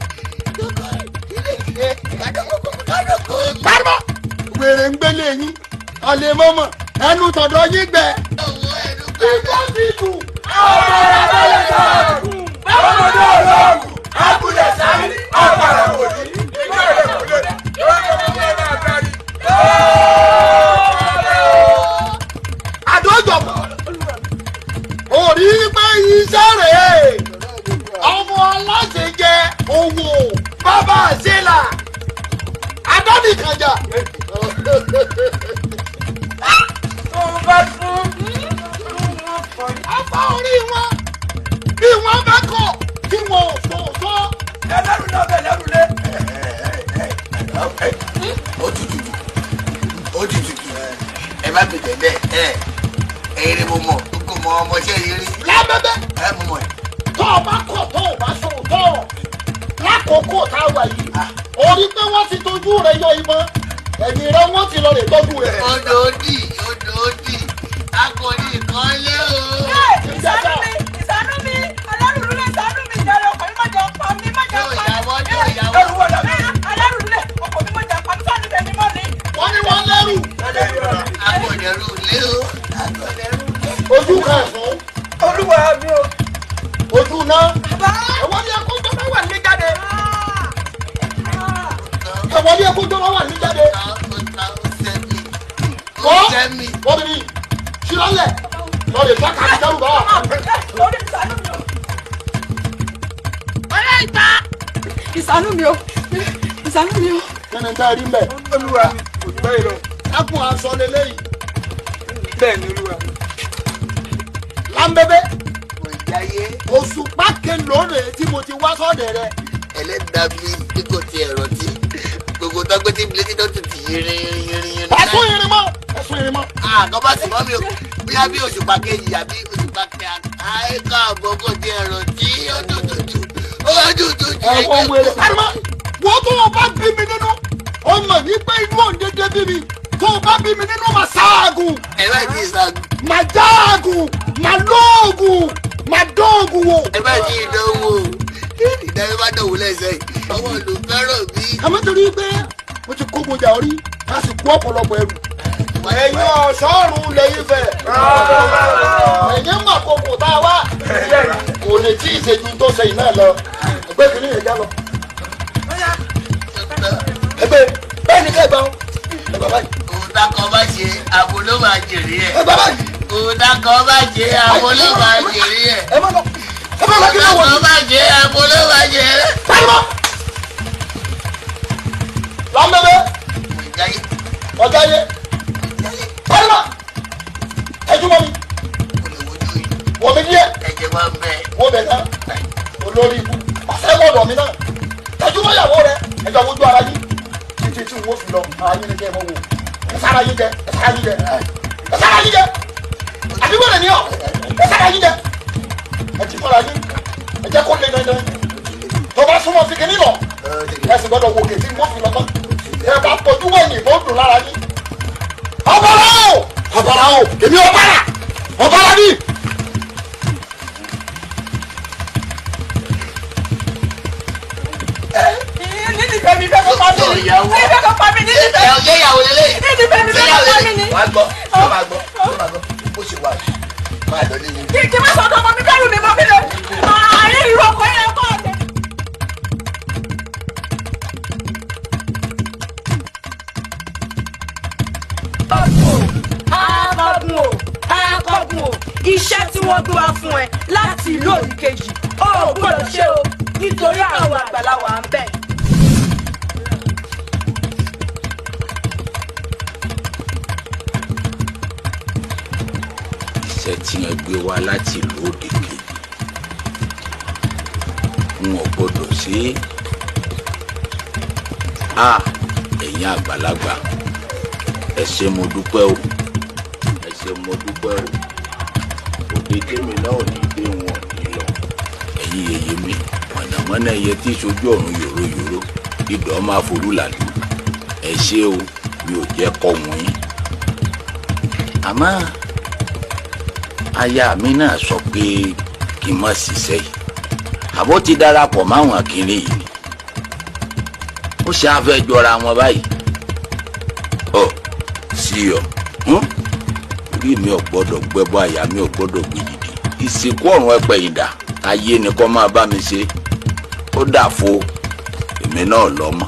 Speaker 7: pariwo wèrè ń gbélé yín ọ̀lẹ́ mọ́mọ́ ẹnu tọ̀dọ̀ yín gbẹ. ìfọ́ ti dùn. ọ̀bàrà bẹ̀rẹ̀ sọ̀rọ̀ ọmọdé ọlọ́ọ̀gùn abúlé sáré ọ̀bàrà wòlí ìgbà rẹ̀ kúlẹ̀ lọ́wọ́ máa darí. àdójọpọ̀ orí pé iṣẹ́ rẹ̀ ọmọ aláṣẹ jẹ owó bàbá àṣẹlà adánìkànjà. Afa orí wọn bí wọn bá kọ tí wọn ò sọ. Ẹlẹ́rù náà bẹ̀ lẹ́rù lé.
Speaker 12: Ó tutù ẹ bá mi tẹ̀lé ẹ̀yin ni mo mọ̀ kó mọ ọmọọṣẹ́ yìí rí.
Speaker 7: Lábẹ́bẹ́.
Speaker 12: Ẹ mú mọ̀ ẹ̀.
Speaker 7: Tọ́ ọ bá kọ̀ tọ́ ọ bá sọ tọ́ lákòókò tá a wà yìí orí pé wọ́n ti tójú rẹ̀ yọ ìbọn ẹ̀yìn rẹ̀ wọ́n ti lọ rè tọ́jú rẹ̀.
Speaker 12: Odò òdì akọni kan lé o.
Speaker 11: ìsànú mi alárùlé ìsànú mi jẹrẹ ọkọ mi má jẹ ọpa mi má jẹ ọpa mi. alárùlé ọkọ mi má jẹ ọpa mi sọ́ni bẹ̀ ni mọ́ ni.
Speaker 7: wọ́n ní wọ́n lẹ́rù.
Speaker 12: akọ̀dẹ̀rù lé o.
Speaker 7: ojú kan ẹ̀fọ́. olúwa mi o. ojú náà. ẹ̀wọ́n ní ẹkún tó bá wà ní jáde. ẹ̀wọ́n ní ẹkún tó bá wà ní jáde. wọ́n bí ṣílọ́lẹ̀ lọ́ọ̀lẹ̀ bá kàrí dẹ́rù bá wà.
Speaker 20: ọ̀rẹ́ ìta ìsànú mi o ìsànú mi o.
Speaker 7: kẹ́ni tá a rí mbẹ́. olúwa kò gbẹ́ yìí lọ. ẹkùn aṣọ lélẹ́yìí. bẹ́ẹ̀ ni olúwa. lámbẹ́bẹ́.
Speaker 12: kò jáyé.
Speaker 7: òṣùpá kelóore tí mo ti wá sọ́dẹ̀ rẹ.
Speaker 12: ẹlẹ́dàá mi bí kò tiẹ̀ rántí kò gbogbo tọ́gbé tí bilé tó tutù yìnyín.
Speaker 7: ẹ̀sùn irin mọ́ ẹ̀sùn irin mọ́.
Speaker 12: àgọ́ bá sì mọ́ mi o bóyá bí òṣùpá kejì àbí òṣùpá kẹta àìkọ́ àbọ̀kọ̀ tí ẹ̀rọ tí ó tutù jù ó tutù jù.
Speaker 7: ẹ̀wọ̀n wèrè àrùmọ́ wọ́n tó o bá bí mi nínú ọmọ ní pé inú òǹdẹ́dẹ́ bí mi tó o bá bí mi nínú mà sáàgùn.
Speaker 12: ẹ̀rọ ìdí ìsàgùn.
Speaker 7: mà dáàgùn mà lóògùn mà dóògùn wò.
Speaker 12: ẹ bá ti dánwò ìdájọ́ bá dánwò lẹ́sẹ̀ ọmọ ìlú fẹ́ràn bí.
Speaker 7: àmọ́ torí pé mo ti kó mojà orí a sì kó ọ̀pọ̀lọpọ̀ ẹrù. ẹ̀yin ọ̀ṣọ́run lẹ́yìn fẹ̀. ẹ̀yin mà kókò tá a wá. kò lè tí ìṣèjú tó ṣe iná lọ ẹgbẹ́ kìíní yẹn já lọ. ẹgbẹ́ bẹ́ẹ̀ ni kẹ́ ẹ gbà ó. ẹ bàbá yìí.
Speaker 12: òòtà kan bá ṣe àbò ló máa jèrè ẹ̀.
Speaker 7: ẹ bàbá yìí.
Speaker 12: òòtà kan bá ṣe àbò ló máa jèrè ẹ̀.
Speaker 7: ẹ má lọ ẹ má lọ kí ló wọ.
Speaker 12: òòtà kan bá ṣe àbò ló máa jèrè.
Speaker 7: pariwo. lọ́mọdé. ọ̀gá yẹ. pariwo. ẹjú mọ́ mi. wọ́n mi díẹ̀.
Speaker 12: ẹ̀jẹ̀ máa ń bẹ.
Speaker 7: wọ́n bẹ̀ náà. olórí ibú. pàṣẹ gbọ́dọ̀ mi náà. ẹjú mọ́ ìyàwó rẹ. ẹjọ́ wojú ara yín. títí tí wọ́n fi lọ ara yín ni kẹ́ ẹ mọ́ wò. ẹ sára yín jẹ ẹ sára yín jẹ ẹ sára yín jẹ. àbíkó rẹ̀ ní ọ̀ ẹ sára yín jẹ. ẹ ti fọ́ra yín. ẹ jẹ́ kó lé dandan. tó bá súnmọ́ sí kinní lọ. ẹ sì gbọ́dọ̀ wo kèsì wọ́n fi lọ mọ́. ẹ bá pọ̀jù wẹ̀yìn ìbò dùn lára yín. ọ̀bàrà o ọ̀bàrà o èmi ọ̀bàrà ọ̀bàrà ni.
Speaker 17: nídìí fẹ́mi fẹ́ kó pa mí ni fẹ́ kó pa mí ni nídìí fẹ́mi
Speaker 12: ọ̀jẹ̀ ìyàwó lélẹ́yìn.
Speaker 17: nídìí fẹ́mi fẹ́ kó pa mí ni.
Speaker 12: wàá gbọ́ máa gbọ́ bó ṣe wà máa lọ lẹ́yìn.
Speaker 17: kí má sọ̀tọ̀ ọmọ mi bẹ́rù mi mọ́ mi lọ àárín ìrù ọkọ̀ yẹn kọ́ ọ̀dẹ.
Speaker 11: akọgun o iṣẹ́ tí wọ́n gbé wá fún ẹ láti ìlú òdìkejì ó gbọ́dọ̀ ṣe o nítorí àwọn àgbàlagbà ń bẹ.
Speaker 19: iṣẹ́ tí wọ́n gbé wá láti ìlú òdìkejì n ò gbọ́dọ̀ ṣe é. ẹ̀yin àgbàlagbà ẹ ṣé mo dúpẹ́ o ẹ ṣé mo dúpẹ́ o òde tèmi náà ò ní dé wọn ní lọ ẹ̀yin yèyé mi mọ̀nàmọ́ná ẹyẹ tí ìṣojú ọ̀run yòróyòró ìdọ̀ máa forú làlú ẹ ṣé o mi ò jẹ́ kọ́ wọ́n yín àmọ́ aya mi náà sọ pé kí n má ṣiṣẹ́ yìí àbó ti darapọ̀ máwọn kiri yìí ni ó ṣe afẹ́ jọra wọn báyìí ọ sí ọ orí mi ò gbọ́dọ̀ gbẹ́bọ àyà mi ò gbọ́dọ̀ gbèjìdì ìsìnkú ọ̀run ẹ̀pẹ̀ ìdá ayé ni kọ́ máa bá mi ṣe ó dà fo èmi náà lọ́mọ.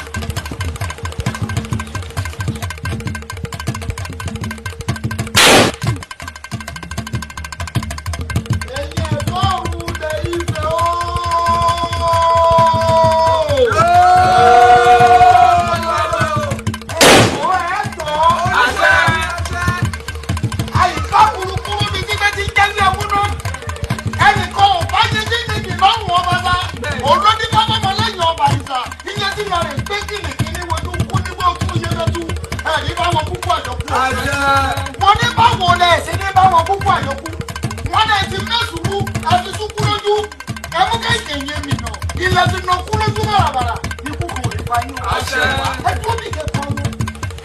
Speaker 7: mo ní báwo lẹ ṣe ní báwọn púpọ̀ àyọkú wọn lẹ ti mẹ́sùrú àti sùkú lójú ẹmú kẹ́kẹ́ yé mi nà ilẹ̀ ti nà kú lójú bàràbàrà ikú kò lè fa yín o. ẹdúró bí kẹkọọ wọn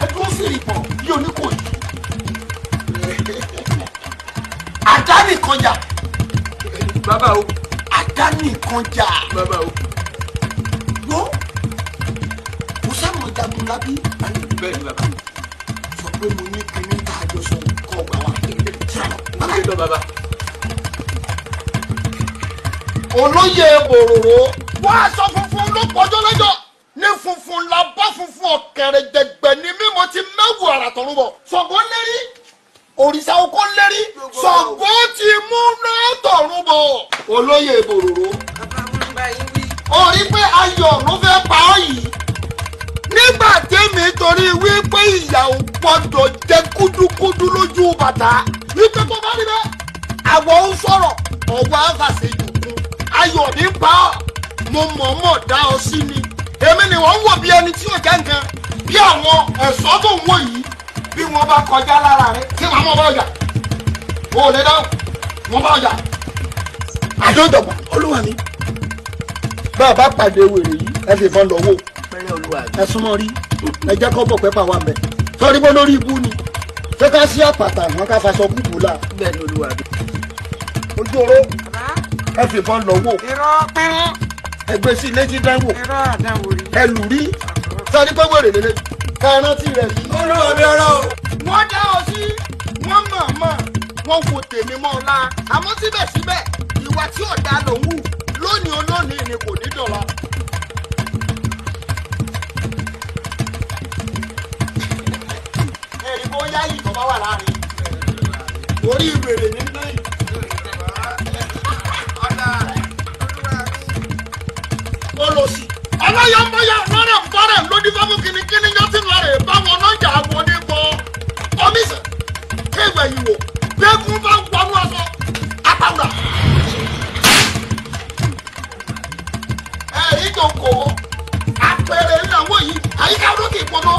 Speaker 7: ẹdúró sí ìpọ̀ yóò ní kò yí. àdá nìkan jà.
Speaker 18: bàbá o.
Speaker 7: àdá nìkan jà.
Speaker 18: bàbá o.
Speaker 7: wo mo sábà jagun lábí.
Speaker 18: bẹ́ẹ̀ ni bàbá.
Speaker 7: sọ pé mo ní kíní tá a jọ sọ kọ́ ọgbà wa.
Speaker 18: báyìí lọ bàbá.
Speaker 7: olóyè bòròrò wọ́n aṣọ funfun ló pọ̀jọ́ lọ́jọ́ ní funfun la bá funfun ọ̀kẹ́rẹ́ jẹgbẹ́ ni mímọ́ ti mẹ́wù ara tọ̀run bọ̀ Ṣàngó lérí òrìṣà oko lérí Ṣàngó ti mú náà tọ̀run bọ̀ olóyè bòròrò orí pé ayọ̀ ló fẹ́ pa ọ́ yìí nígbà tẹ́mi torí wípé ìyà ò gbọ́dọ̀ jẹ kúdúkúdú lójú bàtà wípé tó bá rí bẹ́ẹ̀ àwọ̀ ń sọ̀rọ̀ ọ̀wọ́ àfàṣejù kún ayọ̀ ní pa ọ́ mo mọ̀ọ́mọ̀ dá ọ sí ni èmi ni wọ́n ń wò bí ẹni tí yóò jẹ́ nǹkan bí àwọn ẹ̀ṣọ́ tó ń wò yìí bí wọ́n bá kọjá lára rẹ̀ tí wọ́n mọ̀ bá ọjà o lè dáhùn wọ́n bá ọjà. àjọjọba olúwa mi bá a bá pàdé wèrè yìí ẹ fi ìbọn lọ wò ẹ súnmọ́ rí ẹ jẹ́ kọ́ bọ̀ pẹ́pà wà mẹ́ sọ́rí bó lórí ibú ni ṣé ká sí àpàtà wọn ká faṣọ búbù la. bẹ́ẹ̀ ni olúwa mi. ojú oró ẹ fi ìbọn lọ wò ẹ gbé sí létí dánwò ẹ lù rí sọ́rí pé wèrè lélẹ̀ ká rántí rẹ̀ yìí. olúwa mi ọ̀rọ̀ o. wọ́n dá ọ sí wọ́n mọ̀ wọ́n wo tèmi mọ́ ọ la àmọ́ síbẹ̀síbẹ̀ ìwà tí ọ̀dà ló ń wù lónìí olónìí ni kò ní dọ̀la. ẹ̀rí bó yá yìí tó bá wà láàrin orí ìwèrè ní náà. olùsí ọlọ́yọ̀mọ́yà lọ́rẹ̀ bọ́rẹ̀ lódì fáwọn kìnnìkìnnì yọ sí lọ́rẹ̀ báwọn ọlọ́jà àwọn onígbọ́ ọmísẹ̀ kéwẹ̀ yìí wò gbẹ́kún bá wọnú aṣọ apáwùrà. ẹ̀rí tó kò apẹ̀rẹ̀ ìnáwó yìí àyíká olókè ìpọnọ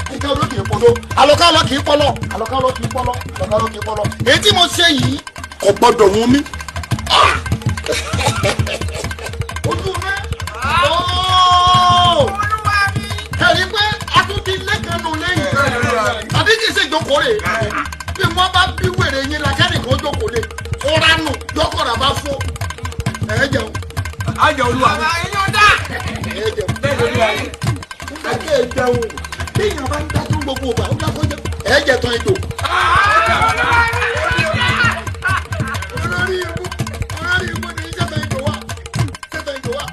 Speaker 7: àyíká olókè ìpọnọ àlọ́kálọ́ kì í pọlọ àlọ́kálọ́ kì í pọlọ àlọ́kálọ́ kì í pọlọ èyí tí mo ṣe yìí kò gbọdọ̀ wọ́n mi. ojú mi ẹ̀rí pé atúntí lẹ́kànnù lẹ́yìn àbí kì í ṣe ìjókòó rẹ̀ bí wọ́n bá bí wèrè yín la kẹ́ni kó jókòó lé fúra nù yọkọ̀rọ̀ bá fọ́ ẹ̀ jẹun. àjọ olúwa mi. ẹ̀ jẹun. bẹ́ẹ̀ ni olúwa mi. ẹ̀ jẹun. bí èèyàn bá ń dájú gbogbo ọba ó dákọ́ jẹ ẹ̀ jẹ tán ètò. olórí ikú ni sẹ́tẹ̀ ètò wà sẹ́tẹ̀ ètò wà.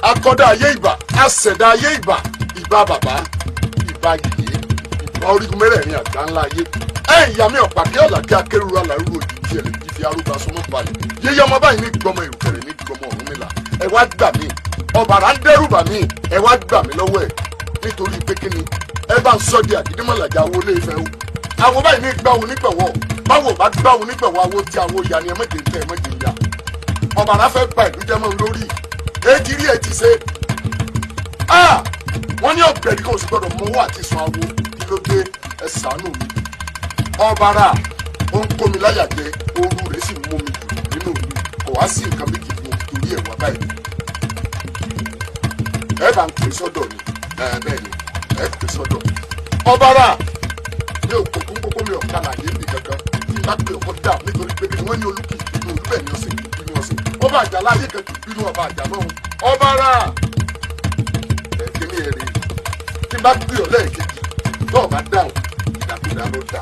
Speaker 4: akọ́dá ayé ìbà àṣẹ̀dá ayé ìbà ìbà bàbá ìbà yìí ìbà orígun mẹ́rẹ̀ẹ̀rin àgbà ńlá ayé ìyá mi ọ̀pá kí ọ̀là kí akérúra alárúgbó òjijì ẹ̀ ìfi arúgbó asọmọ balẹ̀ yéyé ọmọ báyìí ní gbọmọ ìrùkẹ̀rẹ̀ ní gbọmọ Ọ̀rúnmìlà ẹ wá gbà mí ọ̀bàrà ń dẹ́rù bà mí ẹ wá gbà mí lọ́wọ́ ẹ̀ nítorí pé kí ni ẹ bá ń sọ di àdídímọ̀làjà owó lé Ifẹ̀ o àwọn báyìí ní gbàwó nígbàwọ́ báwo bá gbàwó nígbàwọ́ àwo tí àwo ìyá ni ẹ mọ̀jẹ̀ tẹ ẹ mọ̀jẹ̀ ìyá ọ̀bàrà fẹ́ ba ìlú jẹ́ mọ́ lórí èjì rí èjì ṣe wọ́n ní ọ̀gbẹ̀rì kan ò sì gbọ́dọ̀ mọ́wọ́ àti sun awo kí ló dé ẹ ṣàánú mi ọ̀bàrà ó ń kó mi láyà jẹ ooru rẹ̀ sì mú mi nínú ìlú kò wá sí nǹkan méjì fún torí ẹ̀ wá báyìí ẹ bá ń pè sọ́dọ̀ ni bẹ́ẹ̀ ni ẹ pè sọ́dọ̀ ọ̀bàrà mi ò kókó kókó mi ò kálà yé mi kankan tí n bá pè ọkọ dà nítorí pé wọ́n ní olùkì inú olúbẹ̀ ni ó sì inú ọ̀sìn ọba àjà láyé kankan inú ọba àjà náà ọ̀bàrà ẹ̀kíní ẹ̀rí tí n bá pè ọ lẹ́ẹ̀kejì tó o bá dáhùn ìdàkúdà ló dà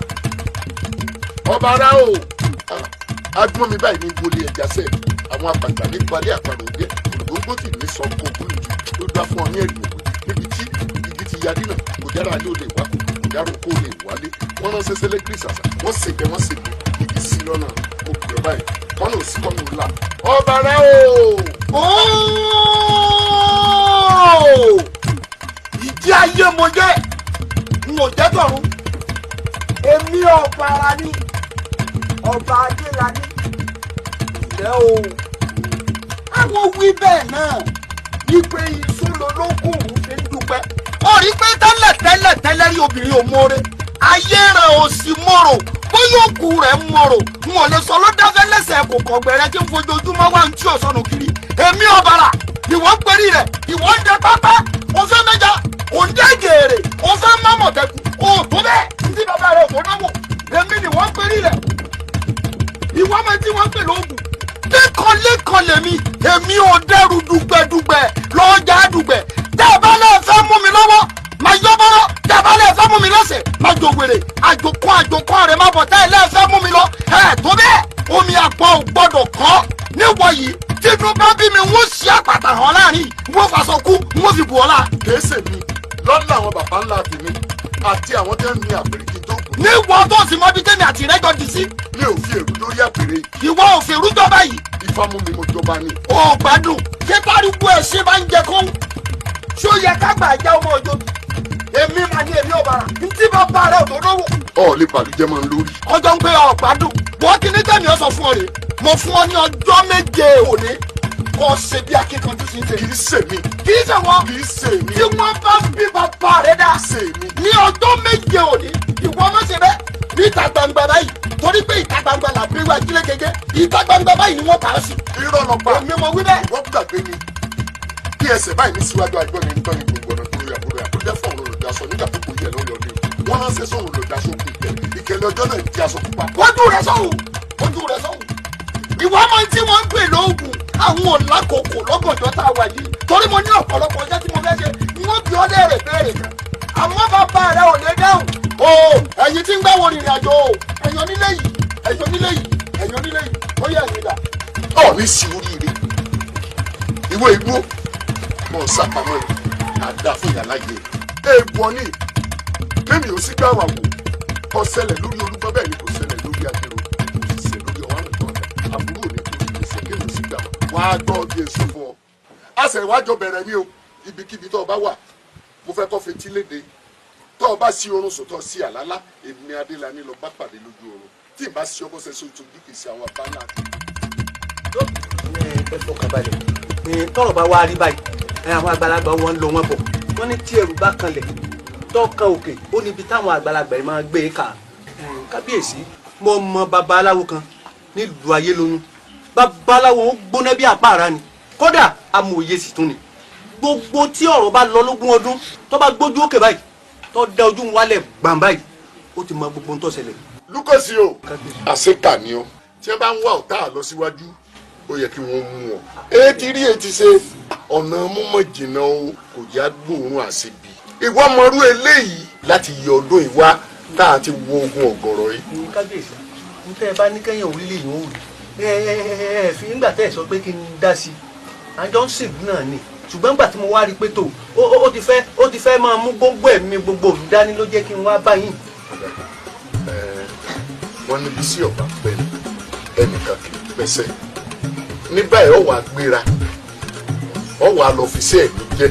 Speaker 4: ọ̀bàrà o agbọ́n mi báyìí ní gbolé ẹja sẹ́ àwọn àgbàgbà ní balẹ̀ àparò òde olùgbòǹgbò tì ní sọ kó kúlù jù ló dá fún ọ ní ẹ̀rì òwe níbi tí igi ti yarí náà kò jára yóò lè wá kò jára kó lè wálé wọ́n rán sẹ́sẹ́ lẹ́gírì sàṣà wọ́n sì bẹ́ wọ́n sì bẹ́ igi sí lọ́nà ó pè ọ báyìí kọ́nà òsì kọ́nà òla ọ̀bàrà o ìdí ayé mo jẹ́ n ò jẹ́ tọ̀run èmi ọ̀bàrà ni ọba adélani ìlẹ́ o àwọn wí bẹ́ẹ̀ náà wípé ìṣòro lókùnrin ṣe ń dùn
Speaker 7: dúpẹ́ ó rí pé tẹ́lẹ̀ rí obìnrin ò mọ́re ayé rẹ̀ ò sì mọ̀rọ̀ bóyá òkú rẹ̀ mọ̀rọ̀ n ò lè sọ ló dáfẹ́ lẹ́sẹ̀ kò kọ̀gbẹ̀rẹ̀ tí ń fojoojúmọ́ wá ń tí ò sọnù kiri èmi ọ̀bàrà ìwọ ń perí rẹ̀ ìwọ ń jẹ pápá o fẹ́ mẹ́ja o ń jẹ́ gèrè o fẹ́ mọ́mọ̀tẹ́kù o tó bẹ́ẹ̀ ní bàbá rẹ̀ ò tó náwó èmi ni wọ́n ń perí rẹ̀ ìwọ ọmọ tí wọ́n ń pè lóògùn lẹ́kọ̀ọ́ lèmi èmi ò dẹ́rù dùgbẹ̀dùgbẹ̀ lọ́jà dùgbẹ̀ tẹ́ ẹ bá lẹ́ẹ̀ fẹ́ mú mi lọ́wọ́ máa yọ bọ́rọ́ tẹ́ ẹ bá lẹ́ẹ̀ fẹ́ mú mi lọ́sẹ̀ máa jò wèrè àjòkọ́ rẹ̀ máa bọ̀ tẹ́ ẹ lẹ́ẹ̀ fẹ́ mú mi lọ ẹ̀ tó bẹ́ẹ̀ omi àpọ̀ ò gbọ́dọ̀ kọ́ níwọ̀ yìí tínú bá bí mi wọ́n ṣí àpàtà hàn láàrin wọ́n fàṣọ kú wọ́n fi bù ọ́ la.
Speaker 4: kèésè mi lọ́dún àwọn bàbá ńlá tèmi àti àwọn tẹ́ ń ní àpèrèkì tó kù.
Speaker 7: níwọ̀ tó sì mọ bí tẹ́mi àti ìrẹ́jọ di sí.
Speaker 4: mi ò fi èrú lórí àpèrè.
Speaker 7: ìwọ ò fi èrú jọba yìí.
Speaker 4: Ifá mú mi mo jọba ni.
Speaker 7: ó gbádùn ṣé pariwo ẹ̀ ṣe máa ń jẹ kó ṣó yẹ ká gbà já ọmọ òjò èmi máa ní èmi ọ̀bàrà ntí bá bá rẹ̀ òdò lówó.
Speaker 4: ọ̀ lè bàlújẹ́ máa ń lórí.
Speaker 7: ọjọ́ ń pé ọ̀gbádùn wọ́n ti ní tẹ̀mí ọ sọ fún ọ rè mo fún ọ ní ọjọ́ méje òní kò ṣe bí akíkanjú sí ṣe.
Speaker 4: kì í ṣe mi.
Speaker 7: kì í ṣe wọn.
Speaker 4: kì í ṣe mi.
Speaker 7: tí wọ́n bá bí bàbá rẹ̀ dá.
Speaker 4: ṣe mi.
Speaker 7: ní ọjọ́ méje òní ìwọ má ṣe bẹ́ẹ̀ níta gbangba báyìí torí pé ìta gbangba là bí wá kílé gẹ́gẹ́ ìta gbangba báyìí ni wọ́n kà á sí.
Speaker 4: irọ́ lọ pa
Speaker 7: èmi mo wí bẹ́ẹ̀.
Speaker 4: wọ́n gbàgbé ni bí ẹsẹ̀ báyìí ní síwájú àgbọ̀n ní nítorí gbogbo ọ̀nà tó yàgò rẹ̀ àbújá fún òun lòdì aṣọ nígbà tó kò yẹ lórí ọdún wọn náà ṣe sóhun lòdì aṣọ kù ìkẹlẹ ọjọ́ náà di aṣọ pupa.
Speaker 7: ojú rẹ sọhùn ìwà máa ń tí wọ́n ń pè lóògùn àwọn òlàkòkò lọ́gànjọ́ tá a wà yìí torí mo ní ọ̀pọ̀lọpọ̀ ọjọ́ tí mo fẹ́ ṣe wọ́n bí ọ lẹ́rẹ̀ bẹ́ẹ̀rẹ̀ kan àmọ́ bàbá rẹ ò lè dáhùn o ẹ̀yin tí ń gbà wọ ìrìn àjò o ẹ̀yin onílé yìí ó yẹ ẹ̀yin dà.
Speaker 4: ọ̀ ní sí oríire ìwé igbó mọ̀ sápamọ́ ẹ̀ àdá fún ìyá láyé èèwọ̀ ni kémi ò sí gbà wà wò kò ṣẹlẹ̀ lórí olúgbọ́ bẹ́ẹ̀ ni kò ṣẹlẹ̀ lórí ajérò kò sì ṣe lórí ọ̀wá nìkan ọ̀dà àbúrò ní kò ní ṣe kémi ò sí gbà wà á gbọ́ bí èso fún ọ. àṣẹ ìwájọ bẹ̀rẹ̀ ni o ibikíbi tó o bá wà mo fẹ́ kọ́ fetí léde tó o bá sí orun sòtọ́ sí àlálá èmi adélani lọ bá pàdé lójú oorun tí ì bá sí ọkọ̀ ṣẹṣẹ ojú kì í ṣe àwọn abáńlá.
Speaker 3: ẹ fọkàn balẹ̀ tọ́rọ̀ bá wá rí báyìí àwọn àgbàlagbà wọn ń lọ wọn bọ̀ wọ́n ní tí ẹrù bá kanlẹ̀ tọ́ka òkè ó níbi táwọn àgbàlagbà yìí máa gbé e kà kábíyèsí mo mọ babaláwo kan nílùú Ayélóyún babaláwo ó gbóná bí àpáàrà ni kódà amòye sì tún ni gbogbo tí ọ̀rọ̀ bá lọ lógún ọdún tó bá gbójú òkè báyìí tó dá ojú wálẹ̀ gbàm báyìí ó ti mọ gbogbo ohun tó ṣẹlẹ̀.
Speaker 4: lukosi o àṣekà ni ọ tí ẹ bá ń wá ọ̀tá lọ síwájú ó yẹ kí wọ́n mú ọ. etí rí etí ṣe ọ̀nà múmọ̀ jìnnà o kò já gbóòórùn àṣebí. ìwọ mọrú eléyìí láti yọ ọdún ìwá tá a ti wo ogun ọ̀gọ̀rọ̀ yìí.
Speaker 3: kábíyèsí n tẹ́ ẹ bá ní kẹ́yìn orílẹ̀ yìí ó rí ẹ fi ńgbà tẹ́ ẹ sọ pé kí n dá sí i àjọ ń ṣèlú náà ni ṣùgbọ́n nígbà tí mo wá rí i pé tó ó ti fẹ́ máa mú gbogbo ẹ̀mí gbogbo òlù dání ló jẹ́ kí n wá báyìí.
Speaker 4: wọ́n níbi sí ọ̀bà pẹ̀lú ẹnìkan kì í pẹ́sẹ̀ ní báyìí ọ̀wà gbéra ọ̀wà lọ fi sí ẹ̀mí jẹ́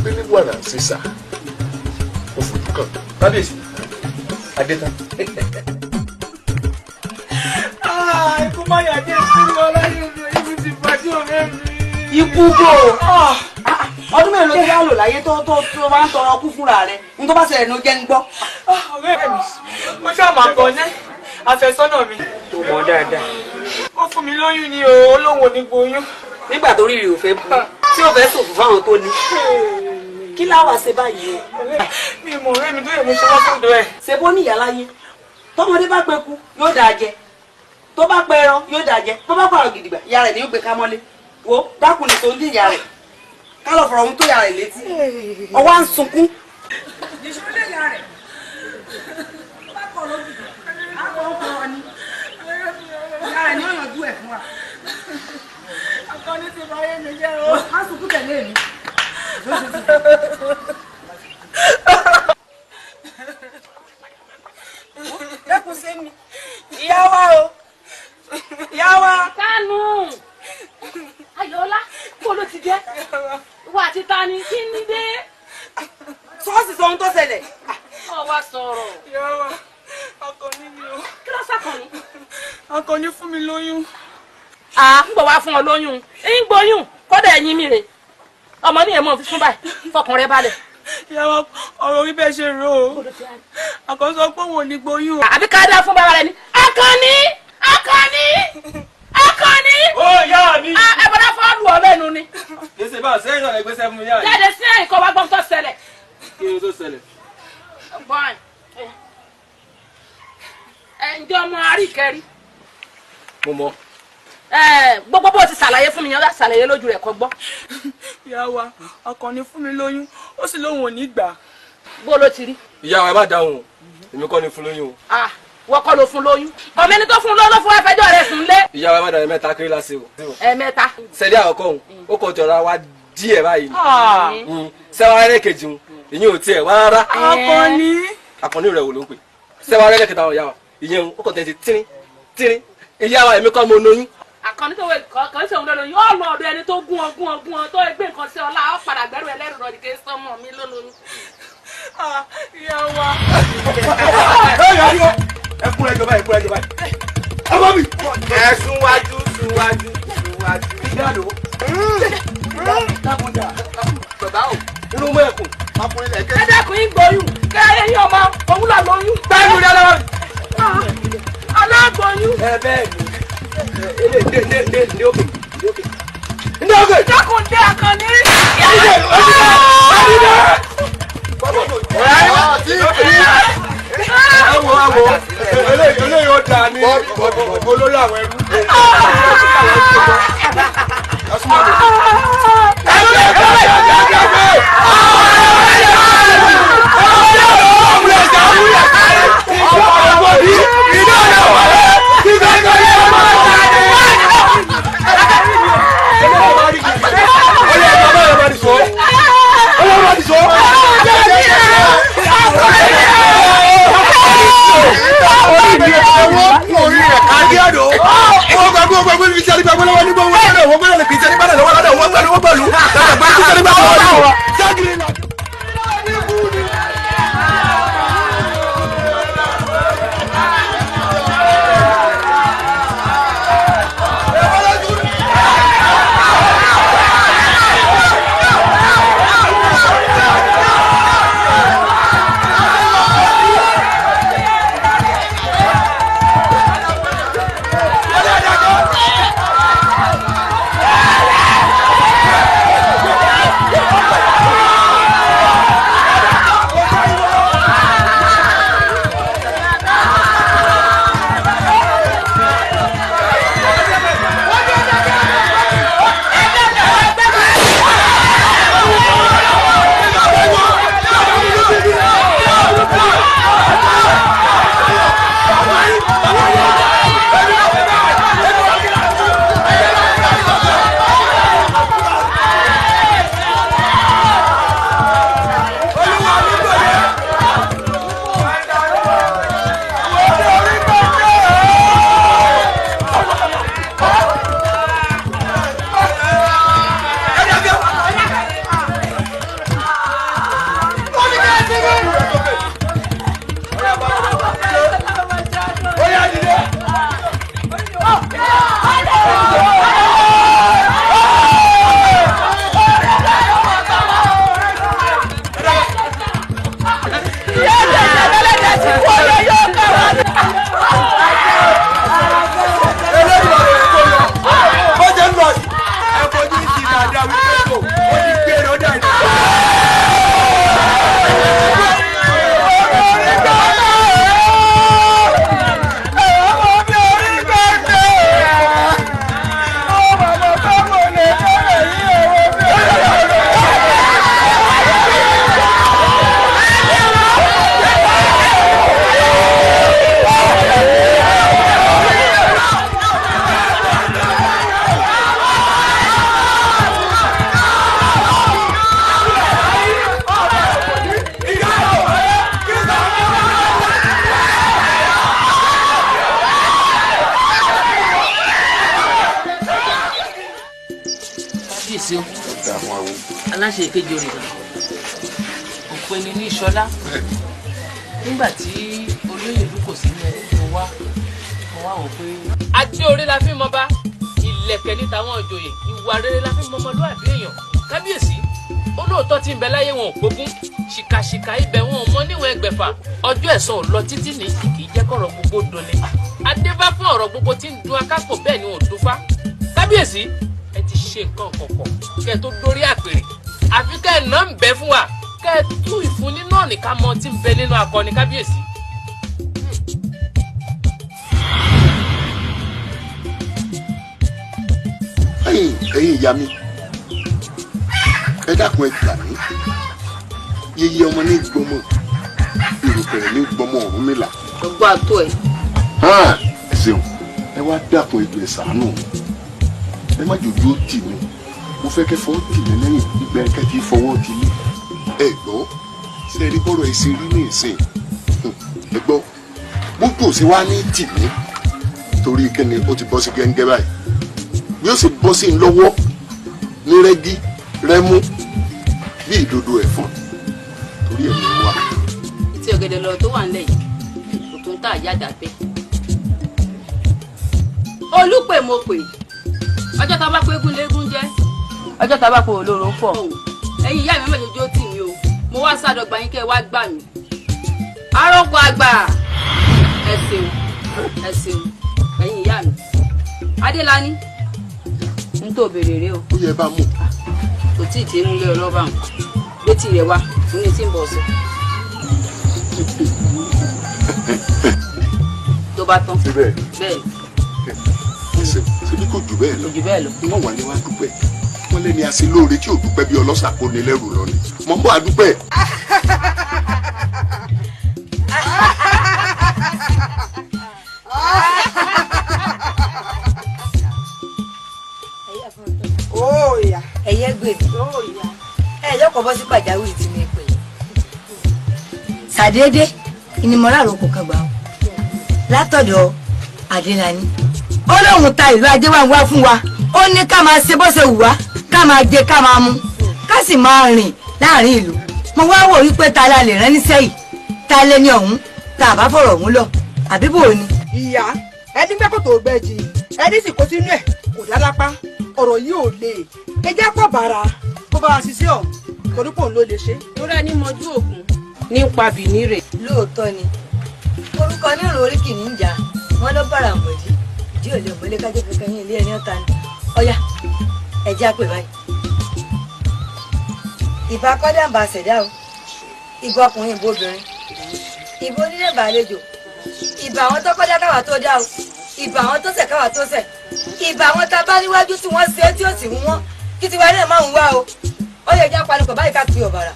Speaker 4: pé ní wàrà sísà ó fojú kàn.
Speaker 3: kábíyèsí adétán.
Speaker 8: ikú má yà dé sínú ọlọ́yìn mi ibi ti pàdé ọ̀rẹ́ mi.
Speaker 6: ikú bò ọdún mélòó tí wàá lò láyé tó máa ń tọrọ kú fúnra rẹ ní tó bá ṣẹlẹ̀ ní ó jẹ́ ń gbọ́.
Speaker 8: ọ̀rẹ́ mi mo ṣàmà kan ní àfẹ́sọ́nà mi tó mọ̀ dáadáa ó fún mi lóyún ni o olóhùn onígbò oyún.
Speaker 6: nígbà tó rí rí ò fẹ́ bú tí ò fẹ́ sòfò fáwọn tó ní. kí láwa ṣe báyìí o.
Speaker 8: mi mọ̀ ọ̀rẹ́ mi tó yẹ mo ṣe wọ́n sọ́dọ̀ ẹ̀.
Speaker 6: ṣe bó níyà láyé tọmọdé bá pẹ kú yóò dáa jẹ tó bá pẹ ẹran yóò dáa jẹ tó bá pààrọ̀ gidigba ìyá rẹ̀ ni yóò gbé ká mọ́lé wo dákun ní tó ń dín ìyá rẹ̀ ká lọ fọ̀rọ̀ ohun tó yà rẹ̀ létí ọwọ́ à ń sunkún.
Speaker 11: ìṣúlẹ̀ ìyá rẹ̀ bá kọ̀ lójú àwọn ọkọ̀ ni ìyá rẹ̀ ni ó yànjú ẹ̀ fún wa.
Speaker 8: akọni ti bá yé mi jẹ́ o.
Speaker 11: má sunkún tẹ̀lé mi.
Speaker 8: dẹ́kun sí mi ìyá wa o ìyá wa.
Speaker 13: Kánú Ayọ̀ọ́lá kó ló ti jẹ́ wà àti ta ni kí ni dé.
Speaker 6: sọ́ọ̀sì sọ ohun tó ṣẹlẹ̀.
Speaker 13: ọ wá sọ̀rọ̀.
Speaker 8: ìyá wa akọni ni o.
Speaker 13: kí ló sàkànnì.
Speaker 8: akọni fún mi lóyún.
Speaker 13: ń bọ̀ wá fún ọ lóyún ń gbóyún kọ́dà ẹ̀yìn mi rè ọmọ ní ẹ̀mọ́ fi fún báyìí fọkàn rẹ balẹ̀
Speaker 2: ìyàwó ọ̀rọ̀ orí bẹ́ẹ̀ ṣe rò ó àkàn sọ pé òun ò ní gboyún o.
Speaker 6: àbí ká dá fún bàbá rẹ ni. Akànnì
Speaker 2: ó yá mi.
Speaker 6: ẹ bọ́dá fọ́ọ̀lù ọ̀lẹ́nu ni.
Speaker 2: gbèsè bá sẹ́yìn náà lè gbèsè fún mi yá.
Speaker 6: jáde sí ẹ̀yìn kọ́ wá gbọ́n tó ṣẹlẹ̀.
Speaker 2: kí ni tó ṣẹlẹ̀.
Speaker 6: bọ́ọ̀n ǹjẹ́ ọmọ àríkẹ́rí.
Speaker 2: mo mọ.
Speaker 6: gbogbo bó ti ṣàlàyé fún mi yẹn láti ṣàlàyé lójú rẹ̀ kọ́ gbọ́.
Speaker 2: ìyá wa Àkànní fún mi lóyún ó sì lóun ò ní gbà.
Speaker 6: bó ló ti rí.
Speaker 2: ìyá wa ẹ má dáhùn o èmi kọ́ ni fún lóyún o.
Speaker 6: wọ́n kọ́ ló fún lóyún ọmọ ẹni tó fún ló fún ẹfẹjọ́ rẹ̀ sùn lé.
Speaker 2: ìyá wa ẹ má dáhùn ẹ̀mẹ́ta kiri lásì o.
Speaker 6: ẹ̀mẹ́ta.
Speaker 2: sẹ́dí àkọ́kọ́ òun ó kò jọra wa díẹ̀ báyìí ni sẹ́wà rẹ̀ kejì òun ìyẹn ò tiẹ̀ wá rárá. Àkànní rẹ̀ wò ló ń pè sẹ́wà rẹ̀ kẹta ìyá wa ìyẹn ó kò tẹ̀ sí tírín ìyá wa èmi kọ́ mo lóyún.
Speaker 6: Àkànní tó wẹ kàn ṣe òun lọ́nà yóò lọ ọ̀dọ̀ ẹni tó gún ọ tó gbé nǹkan sí ọlá ọ padà gbẹ́rù ẹlẹ́rù lọ nìkan sọmọ mi lónìí.
Speaker 2: ìyá wa.
Speaker 3: ẹkún ẹjọ báyìí. ọmọ mi. ẹ súnwájú. ìyáàdó. dákúndà. bàbá o. inú mú ẹkùn.
Speaker 6: ẹ dẹ́kun yín gbóyún kí ayé yín ọmọ òun là lóyún.
Speaker 3: báyìí ní ọlọ́wọ́.
Speaker 6: alágbóyún.
Speaker 3: ẹ bẹ́ẹ̀ ni ní òkè.
Speaker 6: dákun dé Àkànní.
Speaker 3: Awo eléyìí ó dáa ní olórí àwọn ẹrú.
Speaker 6: aláṣẹ ìkejì orin náà òpin ni ní Ṣọlá nígbà tí olóyè ìlú kò sí ní ẹni tó wá wò pé. àti orí la fi mọ bá ìlẹ̀kẹ̀ ní tàwọn ìjòyè ìwà rere la fi mọ ọmọlúwàbí èèyàn kábíyèsí olóòótọ́ tí ń bẹ láyé wọn ò gbógun
Speaker 16: ṣìkàṣìkà ibẹ̀ wọn ò mọ níwọ̀n ẹgbẹ̀fà ọjọ́ ẹ̀san ò lọ títí ní kì í jẹ́ kọ̀rọ̀ gbogbo dunni adébá fún ọ̀rọ̀ gbogbo tí ń dun akápò bẹ́ẹ̀ ni ò dún fá kábíyèsí ẹ ti ṣe nǹkan kọ̀kọ̀ kẹ́ ẹ tó dórí àpèrè àfi kẹ́ ẹ náà ń bẹ fún wa kẹ́ ẹ tú ìfúnni náà nìkan mọ tí ń bẹ nínú akọni kábíyèsí.
Speaker 4: ẹ̀yin ìyá mi ẹ dákun ẹ gbà mí yeye ọmọ ní gbọmọ ìrùpẹ̀rẹ̀ ní gbọmọ Ọ̀rúnmìlà.
Speaker 13: gbogbo àtọ ẹ.
Speaker 4: ẹ ṣeun ẹ wá dákun ètò ẹ ṣàánú ẹ má jòjú ó tì mí mo fẹ́ kẹ́ fọwọ́ tì mí lẹ́yìn ìgbà ẹ̀kẹ́ tí fọwọ́ tì mí ẹ gbọ́ sílẹ̀ rí bọ́rọ̀ ẹ ṣe rí ní ìsìn ẹ gbọ́ mọ́tò ṣe wá ní tì mí torí kíni ó ti bọ́ sí gẹ́ngẹ́ báyìí yóò sì bọ́ sí lọ́wọ́ ní rẹ́gí rẹ́mú bí ìdodo ẹ̀fọn torí ẹ̀mí wa.
Speaker 13: tí ọ̀gẹ̀dẹ̀ lọ tó wà nílẹ̀ yìí kò tó ń tà yáda pé olùpè mo pè ọjọ́ tá a bá pé eégún léégún jẹ́ ọjọ́ tá a bá pé olóró ń fọ̀ ẹ̀yin ìyá mi méjèèjì ó tì mí o mo wá sádọ̀gba yín kẹ́ ẹ wá gbà mí arógbó àgbà ẹ ṣeun ẹ̀yin ìyá mi Adélani n tó béèrè rẹ o.
Speaker 4: ó yẹ bá mú.
Speaker 13: kò tí ì dé nílé ọlọ́ba hàn létí rẹ̀ wá fún ní tí ń bọ̀ sọ. tó bá tán.
Speaker 4: bẹ́ẹ̀
Speaker 13: bẹ́ẹ̀
Speaker 4: ṣebí kò jù bẹ́ẹ̀ lọ.
Speaker 13: jù bẹ́ẹ̀ lọ.
Speaker 4: wọ́n wà ní wá dúpẹ́ wọ́n lẹ́ni àṣẹ lóore tí ò dúpẹ́ bí ọlọ́ṣà kò ní lẹ́rù lọ ni mọ̀ ń bọ̀ àdúpẹ́.
Speaker 22: ẹyẹ gbèbí ẹyẹ kọ bọ sí pàjáwìrì tí mi pè ṣàdédé ìnimọ̀lá àròkò kan gbà ó látọ̀dọ̀ Adélani ó lóun ta ìlú ajé wa ń wá fún wa ó ní ká máa ṣe bó ṣe wù wá ká máa jẹ ká máa mu ká sì máa rìn láàrin ìlú mo wá wò wípé ta la lè rán níṣẹ́ yìí ta lẹni ọ̀hún tá a bá fọ̀rọ̀ ọ̀hún lọ àbí bò ni.
Speaker 17: ìyá ẹni gbẹ́ kòtò gbẹ́jì ẹni sì kó sínú ẹ̀ kò dá lápá ọ̀rọ̀ yìí ò lè ẹ jẹ́ pọ̀ bàrà kó bá a ṣiṣẹ́ ọ̀ torí pò ń ló lè ṣe.
Speaker 13: lórí ẹni mọjú ògùn nípa bìnírè.
Speaker 22: lóòótọ́ ni orúkọ nírò oríkì níjà wọn lọ bára mọ̀dí ìdí ò lè mọ́lé kájé kankan yín ilé ẹni ọ̀tá ni ọ̀yà ẹ̀jẹ̀ àpè báyìí. ìbá kọ́dà ń bá ṣẹ̀dá o ìbá ọkùnrin ìbò obìnrin ìbò onílé ìbàlejò ìbá àwọn tó kọ́dá káwà tó dá o ìbá àwọn tó ṣẹ̀ káwà tó ṣẹ̀ ìbá àwọn tá a bá níwájú tí wọ́n ṣe tí ó sì ń wọ́n kí tiwa náà máa ń wá o ó yẹ jẹ́ apanupọ̀ báyìí ká fi ọ̀bàrà.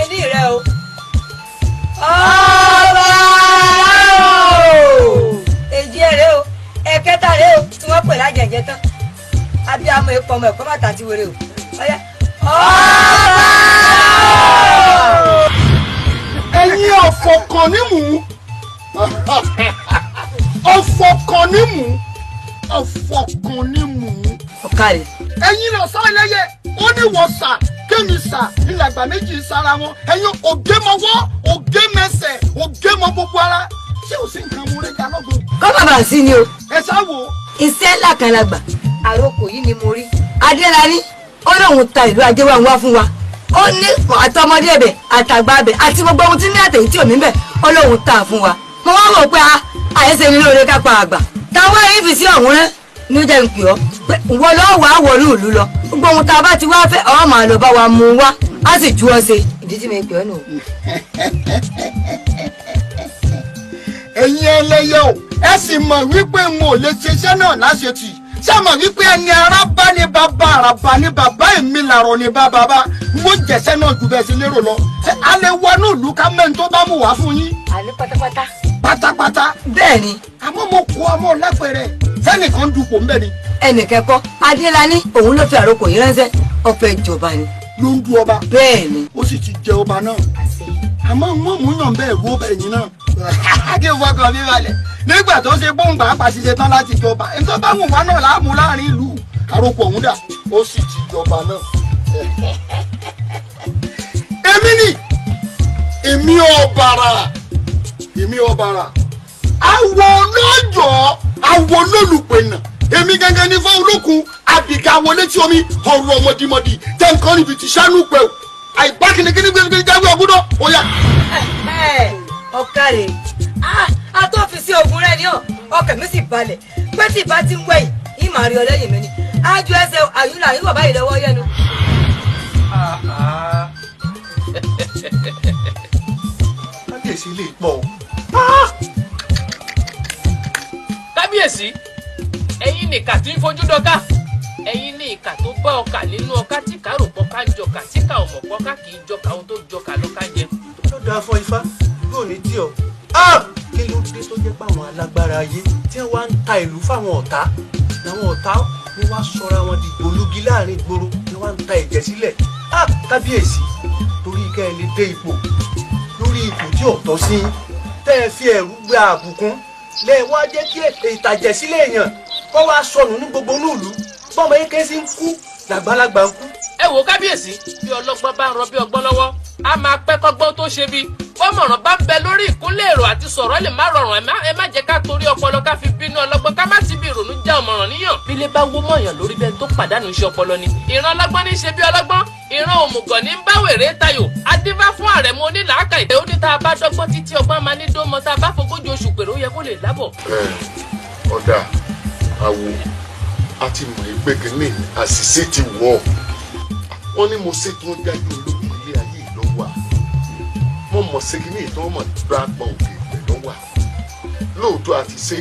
Speaker 22: Ẹni rẹ o. Èjì rẹ o, ẹ̀kẹta rẹ o tí wọ́n pè lájẹ̀jẹ̀ tán. Abíamọ epo ọmọ ẹ̀kọ́ màtà ti wèrè o. Ọ̀yá.
Speaker 7: Ẹ̀yin ọ̀fọ̀kàn nímú. Ọ̀fọ̀kàn nímú. Ọ̀fọ̀kàn nímú.
Speaker 22: Ọ̀kàrẹ̀.
Speaker 7: Ẹ̀yin lọ sọ ẹlẹ́yẹ ó ní wọ́n sà kémi sà ilẹ̀ àgbà méjì sára wọn ẹ̀yin ògémọwọ́ ògémẹsẹ̀ ògémọ gbogbo ara ṣé o sì ń kan mú rẹ jà lọ́gbọ̀n.
Speaker 22: Kọ́ bàbá sí ni o.
Speaker 7: Ẹ sáwò.
Speaker 22: Iṣẹ́ ńlá kan la gbà. Àròkò yìí ni mo rí. Adélani ó lóun ta ìlú ajé wa ń wá fún wa. Ó ní àtọmọdé ẹ̀bẹ̀ àtàgbà ẹ̀bẹ̀ àti gbogbo ohun tí ní àtẹ̀yìn tí ò ní bẹ̀ ó lóun ta fún wa. Mo wá wò pé àyẹ̀sẹ̀ ni lóore ká pa àgbà. Táwọn ẹ̀yìn fi sí ọ̀hún rẹ̀ ní jẹ́ ń pè ọ́ pé wọ́n lọ́ọ́ wàá wọ̀lú ìlú lọ gbogbo ohun tá a bá ti wá fẹ́ ọ́ máa lọ bá wa mú wá á sì ju ọ ṣe ìdí tí mi pè ọ́ nù.
Speaker 7: Ẹ̀yin ẹlẹ́yẹ o ẹ sì mọ̀ wípé n ò lè ṣiṣẹ́ náà láṣetì ṣé mọ̀ wípé ẹni ara bá ní bàbá àràbà ní bàbá èmi làrọ̀ ní bàbá mo jẹ̀ṣẹ́ náà ju bẹ́ẹ̀ sí lérò lọ a lè wọnú ìlú ká mẹ́rin tó bá mú wá fún yín.
Speaker 22: àní pátápátá.
Speaker 7: pátápátá.
Speaker 22: bẹ́ẹ̀ ni.
Speaker 7: àmọ́ mo kó ọmọ lápẹ̀rẹ̀ sẹ́nìkan dupò ńbẹ ni.
Speaker 22: ẹnìkan kọ́ Adélani òun ló fi àròkò yìí ránṣẹ́ ọ̀fẹ́ ìjọba ni.
Speaker 7: ló ń du ọba.
Speaker 22: bẹ́ẹ̀ ni.
Speaker 7: ó sì ti jẹ ọba náà. àmọ́ wọ́n mú yàn bẹ́ẹ̀ rú ọba ẹ̀yìn náà. kí n fọkàn mi balẹ̀ nígbà tó ṣe gbóǹgbà apàṣẹ tán láti jọba ẹni tó bá wù wá náà láàmú láàrin ìlú àròkò ọ̀hún dà ó sì ti jọba náà. èmi ni èmi ọ̀bàrà àwọ̀ olójọ́ àwọ̀ olólùpẹ̀nà èmi gangan ní fún olókun àbíkà wọlé tí omi ọ̀rọ̀ ọmọdémọdé tẹ nǹkan níbi tí sánú pẹ o àìpá kìnnìkìnnì gbẹgbẹ jáwé ọgbọdọ ọyà.
Speaker 22: ọ̀kàrẹ̀ àtọ́fíìsì ogun rẹ̀ ni ọkàn mi sì balẹ̀ pé tí ìbá ti ń wẹ̀yìn ìmọ̀ àrí ọlẹ́yìn mi ni ájú ẹsẹ̀ àyùlà yìí wà báyìí lọ́wọ́ yẹnu.
Speaker 7: kábíyèsí lè pọ̀ o.
Speaker 16: kábíyèsí ẹ̀yin nìkà tí ń fojú dọ́ká ẹ̀yin ní ìkà tó bá ọkà nínú ọkà tí kà rò pọ̀ ká ń jọkà tí kà ò mọ̀ pọ̀ ká kì í jọkà ohun tó jọkà ló ká jẹ.
Speaker 3: ló dáa fún ifá yóò ní tí ọ kí ló dé tó jẹ́ pé àwọn alágbára ayé tí wọ́n ń ta ìlú fáwọn ọ̀tá làwọn ọ̀tá ni wọ́n sọra wọn di gbòlúgi láàrin ìgboro ni wọ́n ń ta ẹ̀jẹ̀ sílẹ̀ kábíyèsí torí kẹ́ ẹ lè dé ipò lórí ipò tí ò tọ́ sí tẹ́ ẹ fi ẹ̀rú gba àbùkún lẹ wá jẹ́ kí ìtàjẹ̀sílẹ̀ èèyàn kọ́ wá sọnù ní gbogbo nílùú bọ́mọ yín kẹ́ sí ń kú làgbàlagbà ń kú.
Speaker 16: ẹ wò kábíyèsí bí ọlọ́gbọ́n bá ń rọ bí ọgbọ́n lọ́wọ́ a máa pẹ́ kọ́gbọ́n tó ṣe bí fọ́mọ̀ràn bá ń bẹ lórí ìkúnlẹ̀ èrò àti sọ̀rọ̀ lè má rọrùn ẹ má jẹ́ ká torí ọpọlọ ká fi bínú ọlọ́gbọ́n ká má ti bí ìrònú já ọmọràn níyàn. bílé bá wó mọ̀yàn lórí bẹ́ẹ̀ tó pàdánù iṣẹ́ ọpọlọ ni. ìran ọlọ́gbọ́n ní í ṣe bí ọlọ́gbọ́n ìran òmùgọ̀ ní ń bá wèrè tayò adífá fún àrẹ̀mọ onílàákà ìdẹ́ ó ní tá a bá dọ́gbọ́n títí ọgbọ́n máa ní dómọ tá a bá fogójì oṣù pèrè ó yẹ kó lè lábọ̀.
Speaker 4: ọ̀dà àwo a ti mọ̀ pé kínní àṣìṣe ti wọ̀ wọ́n ní mo ṣe kí wọ́n jáde olóògùn ilé ayé ìlọ́wà mo mọ̀ ṣe kínní ìtàn mọ̀ bá gbọ́n òkè ìlọ́wà lóòótọ́ àti ṣe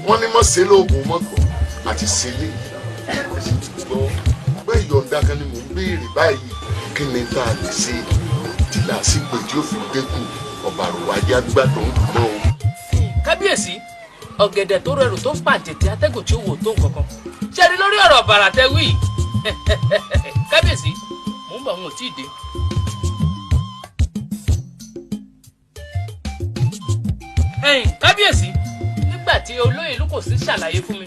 Speaker 4: wọ́n ní mọ̀ ṣe lóògùn mọ́kọ̀ àti ṣe lé gbọ́ pé ìyọ̀ǹda kan ni mò ń béèrè báyìí kí ni tá a lè ṣe tí làásìgbò tí ó fi dínkù ọ̀bàrùwájà gbàdọ̀ ń dùn mọ́ o.
Speaker 16: kábíyèsí ọ̀gẹ̀dẹ̀ tó rẹrù tó ń pàǹtẹ̀tẹ̀ atẹ́gùn tí ó wò tó nǹkankan ṣe rí lórí ọ̀rọ̀ bàrà tẹ wí kábíyèsí mò ń bọ̀ wọn ò tí ì dé. kábíyèsí nígbà tí olóyè ìlú kò sí ṣàlàyé fún mi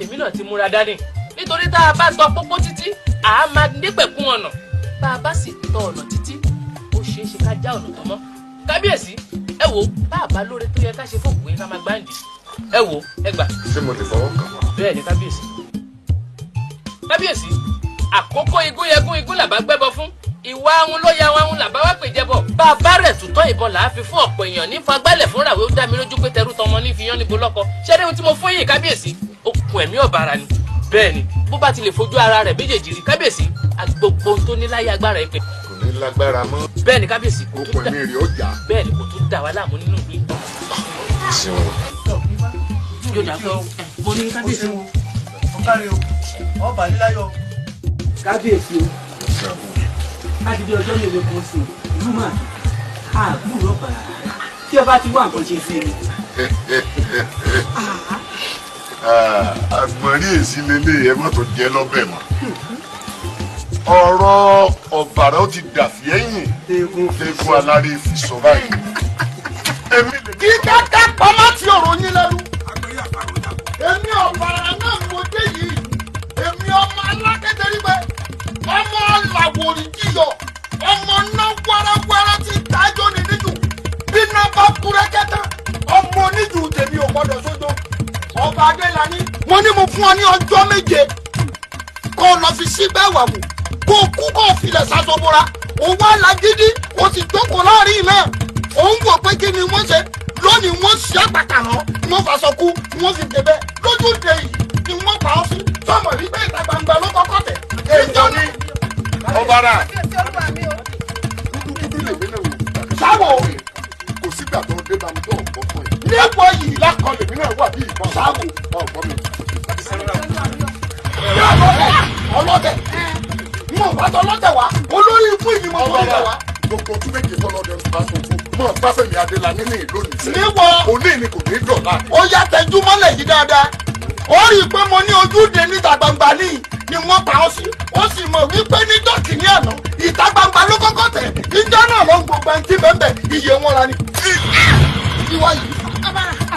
Speaker 16: èmi náà ti múra dání nítorí tá a bá tọ pópó títí à á máa nípẹ̀kún ọ̀nà bá a bá sì tọ ọ̀nà títí ó ṣeé ṣe ká já ọ̀nà tó mọ́ kábíyèsí ẹ wo bá a bá lóore tó yẹ ká ṣe fún òkú ká máa gbáǹdì ẹ wo ẹ gbà.
Speaker 4: ṣé mo lè fọwọ́ kàn wá.
Speaker 16: bẹ́ẹ̀ ni kábíyèsí kábíyèsí àkókò igún yẹgún igún làbá gbẹ́bọ fún ìwà ahun ló ya ahun làbá wá pè jẹbọ bá a bá rẹ̀ tutọ́ ìbọn là á fi fún ọ̀pọ̀ èèyàn ní fagbálẹ̀ fúnra wé ó dá mi lójú pé tẹrú tọmọ ní fi yán níbo lọ́kọ ṣé ẹni tí mo fún yìí kábíyèsí ó kun ẹ̀mí ọ̀bàrà ni bẹ́ẹ̀ ni bó bá ti lè fojú ara rẹ̀ méjèèjì rí kábíyèsí gbogbo ohun tó ní láyé agbára ẹ̀ pé.
Speaker 4: kò ní lágbára mọ́.
Speaker 16: bẹ́ẹ̀ ni kábíyèsí kò
Speaker 4: tún dà
Speaker 16: bẹ́ẹ̀ ni kò tún dà wá láàmú nínú ìlú.
Speaker 3: yóò dà fún mo ní kábíyèsí wo ọ̀kárí o ọba níláyọ̀. kábíyèsí o láti bí ọjọ́ mélòó kan sí ìlú mà àbúrò ọ̀bà tí ọba ti wá nǹkan ṣe sí ni.
Speaker 4: àgbọ̀nrín èsì lélẹ̀ ẹ mọ́tò jẹ́ lọ́bẹ̀ mọ́ ọ̀rọ̀ ọ̀bàrà ó ti dàfí ẹ̀yìn eégún alárè fi sọ báyìí.
Speaker 7: kí kẹ́kẹ́ pamọ́ tí ọ̀rọ̀ yín lẹ́nu èmi ọ̀bàrà náà mo dé yìí èmi ọmọ alákẹ́tẹ̀rígbẹ́ ọmọ làwòrì jiyọ̀ ọmọ náà wẹ́rẹ́wẹ́rẹ́ ti dájọ́ ní níjù bí náà bá kúrẹ́kẹ́tẹ́ ọmọ oníjù tèmi ò gbọ́dọ̀ sójó ọba adélani mo ní mo fún ọ ní ọjọ́ méje kó lọ fi síbẹ̀ wà wò kó kú kó filẹ̀ sasọ́bọ̀ra òun wá lágídí o sì jókòó láàrin náà òun wò pé kí ni wọ́n ṣe lónìí wọ́n ṣe àpàtà hàn wọ́n faṣọ kú wọ́n fi débẹ̀ lójú de yìí ni wọ́n pa ọ́ sí sọmọ nígbà ìta gbangba ló kọ́kọ́ tẹ̀.
Speaker 4: èèyàn ní ọ̀bàrà
Speaker 7: sáwọ
Speaker 4: kò sígbà tó dé bá mi tó ọ̀pọ̀ fún ẹ.
Speaker 7: níwọ̀ yìí
Speaker 4: lákọ lèmi náà wà bí ìbọn
Speaker 7: sáwọ
Speaker 4: ọ̀pọ̀ mi.
Speaker 7: ọlọ́dẹ mo bá tọ lọ́dẹ wa olórí ikú yìí mo bọ́ lọ́dẹ wa.
Speaker 4: gbogbo tún méje tọ́lọ́dẹ ń bá tuntun mọ̀ báfẹ́mi adélani ní ìlú nìyí.
Speaker 7: níwọ̀
Speaker 4: òní ni kò ní dọ̀la.
Speaker 7: ó yá tẹjú mọ́lẹ̀ yìí dáadáa ó rí i pé mo ní ojúde níta gbangba níyì ni wọ́n pa ọ́ sí ó sì mọ̀ wípé níjọ́ kìíní àná ìta gbangba ló kọ́kọ́ tẹ̀ ìjọ náà ló ń gbogbo ẹni tí bẹ́ẹ̀ iye wọn ra ni. ìwọ yìí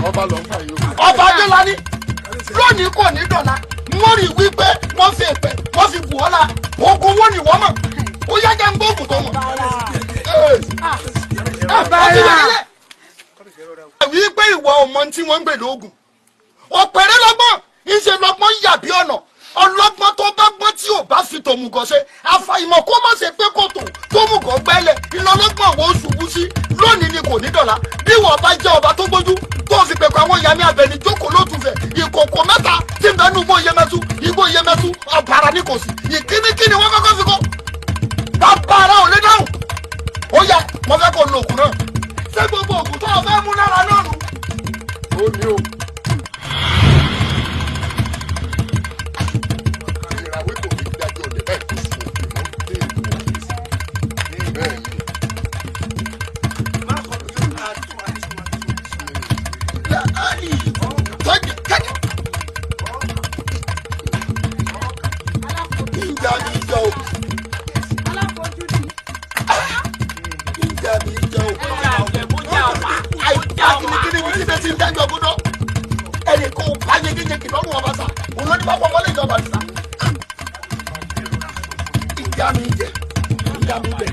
Speaker 4: ọba lọ ń fà yìí.
Speaker 7: ọba adélani lónìí kò ní dọ̀la wọ́n rí i wípé wọ́n fi èpè wọ́n fi bù ọ́ la ogun wọn ni wọ́n mọ̀ ó yá jẹ́ ń gbóògùn tó mọ̀. wípé ìwọ ọmọ tí wọ́n ń gbè lóògùn ọ̀pẹ̀rẹ̀ lọ́gbọ́n ìṣe lọ́gbọ́n yàbí ọ̀nà ọlọ́gbọ́n tó bá gbọ́n tí ò bá fi tòmùgọ̀ ṣe àfàìmọ̀ kó má ṣe pé kòtò tómùgọ̀ gbẹ́lẹ̀ ìlọlọ́gbọ́n wo ṣubú sí lónìí ni kò ní dọ̀la bí wọ́n bá jẹ́ ọba tó gbójú tó fi pẹ̀kọ́ àwọn ìyá mi abẹni jókòó lótùfẹ̀ ìkòkò mẹ́ta tí ń bẹ nú igbó iyemẹtu ọ̀bàrà ní kò sí ìkíníkíní wọ́n kọ́kọ́ fi kọ́ bàbá ara ò lé dáhùn ó yá mo fẹ́ kó lo òògùn náà ṣé gbogbo òògùn tó o fẹ́ mú lára náà nù. ó ní o. ìràwé kò ní dájọ́ ọ̀lẹ́ bẹ́ẹ̀ kó sùn òkè mọ́ dé ìlú ọ̀fíìsì bẹ́ẹ̀ ni. ẹnì kò bá yegeyege lọ́rùn ọba sá òun ló ní bá pọ̀ mọ́lẹ̀ ìjọba ti sá. ìjà mi jẹ ìjà mi jẹ.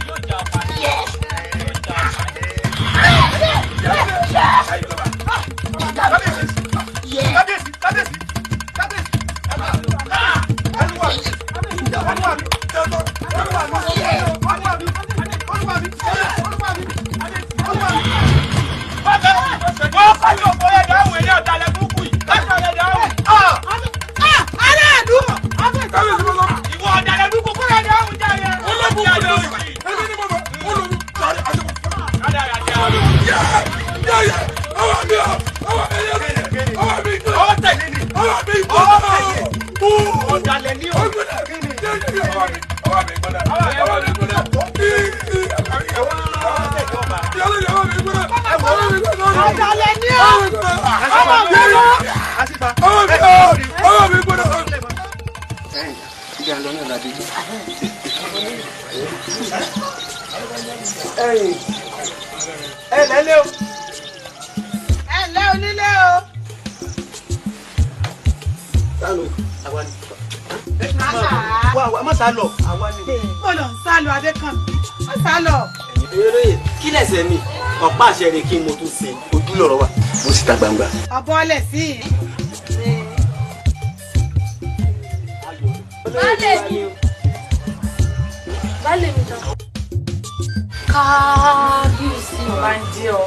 Speaker 1: ọ̀pá àṣẹ rẹ̀ kí n mo tún ṣe ojú lọ́rọ̀ wa mo sì ta gbangba.
Speaker 11: ọ̀bọ̀lẹ̀ sí i.
Speaker 13: Baálé mi tán. Kábíyèsí bá ń jẹ́ ọ.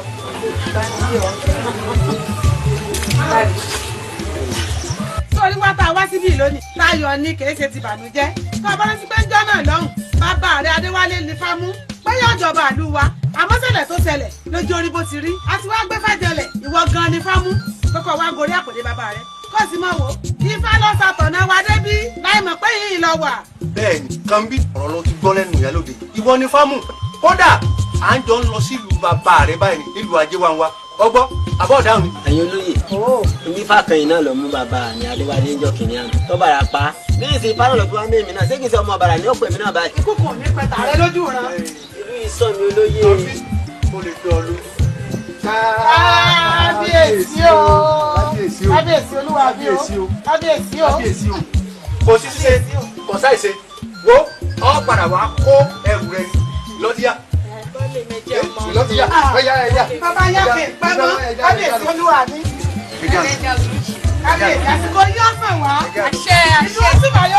Speaker 11: sórí wá tá a wá síbí lónìí láyọ̀ ní kì í ṣe ti bànújẹ́ tó a bá rántí pé ń jọ́ náà lọ́hùn bàbá rẹ̀ Adéwálé ní fámú bóyá ìjọba àlú wa àmọ́ ṣẹlẹ̀ tó ṣẹlẹ̀ lójú orí bó ti rí a ti wá gbé fàjẹlẹ̀ ìwọ gan ni fámú kókó wá gorí àpòdé bàbá rẹ̀ kó sì mọ̀ wò ifá lọ sàtọ̀nà wa débí láì mọ̀ pé yìí lọ wà.
Speaker 1: bẹ́ẹ̀ni kan bí ọ̀rọ̀ ló ti gbọ́ lẹ́nu ìyálóde ìwọ ni fámú kódà à ń jọ ń lọ sílùú bàbá rẹ̀ báyìí nílùú Ajéwànwá ọgbọ́ àbọ̀ dáhùn ni.
Speaker 15: ẹ̀yin olóyè ibi fàkànyìn náà lọ mú bàbá mi Adéwálé ń jọ kìnìún àná tó bàrà pa bí ìsìn fáwọn lọ fi wá mẹ́mi náà ṣé kìí ṣe ọmọ bàrà ní ọ̀pọ̀ èmi náà báyìí.
Speaker 11: kókò ní pẹ̀tà rẹ lójú rẹ.
Speaker 15: ìlú ìsọ mi olóyè.
Speaker 1: mo lè dán ọ lójú.
Speaker 11: kábíyèsí o kábíyèsí olúwa bí o kábíyèsí o.
Speaker 1: kò sí ṣe kò sáì ṣe wo ọ padà wá kó ẹrù rẹ lọ́díyà. lọ́díyà ẹ̀yà.
Speaker 11: bàbá yàgbé pẹ́mọ́ kábíyèsí olúwa mi. kábíyèsí àsìkò yóò fẹ̀ wá. àṣẹ àṣẹ. ìlú ọ̀sùn bá yọ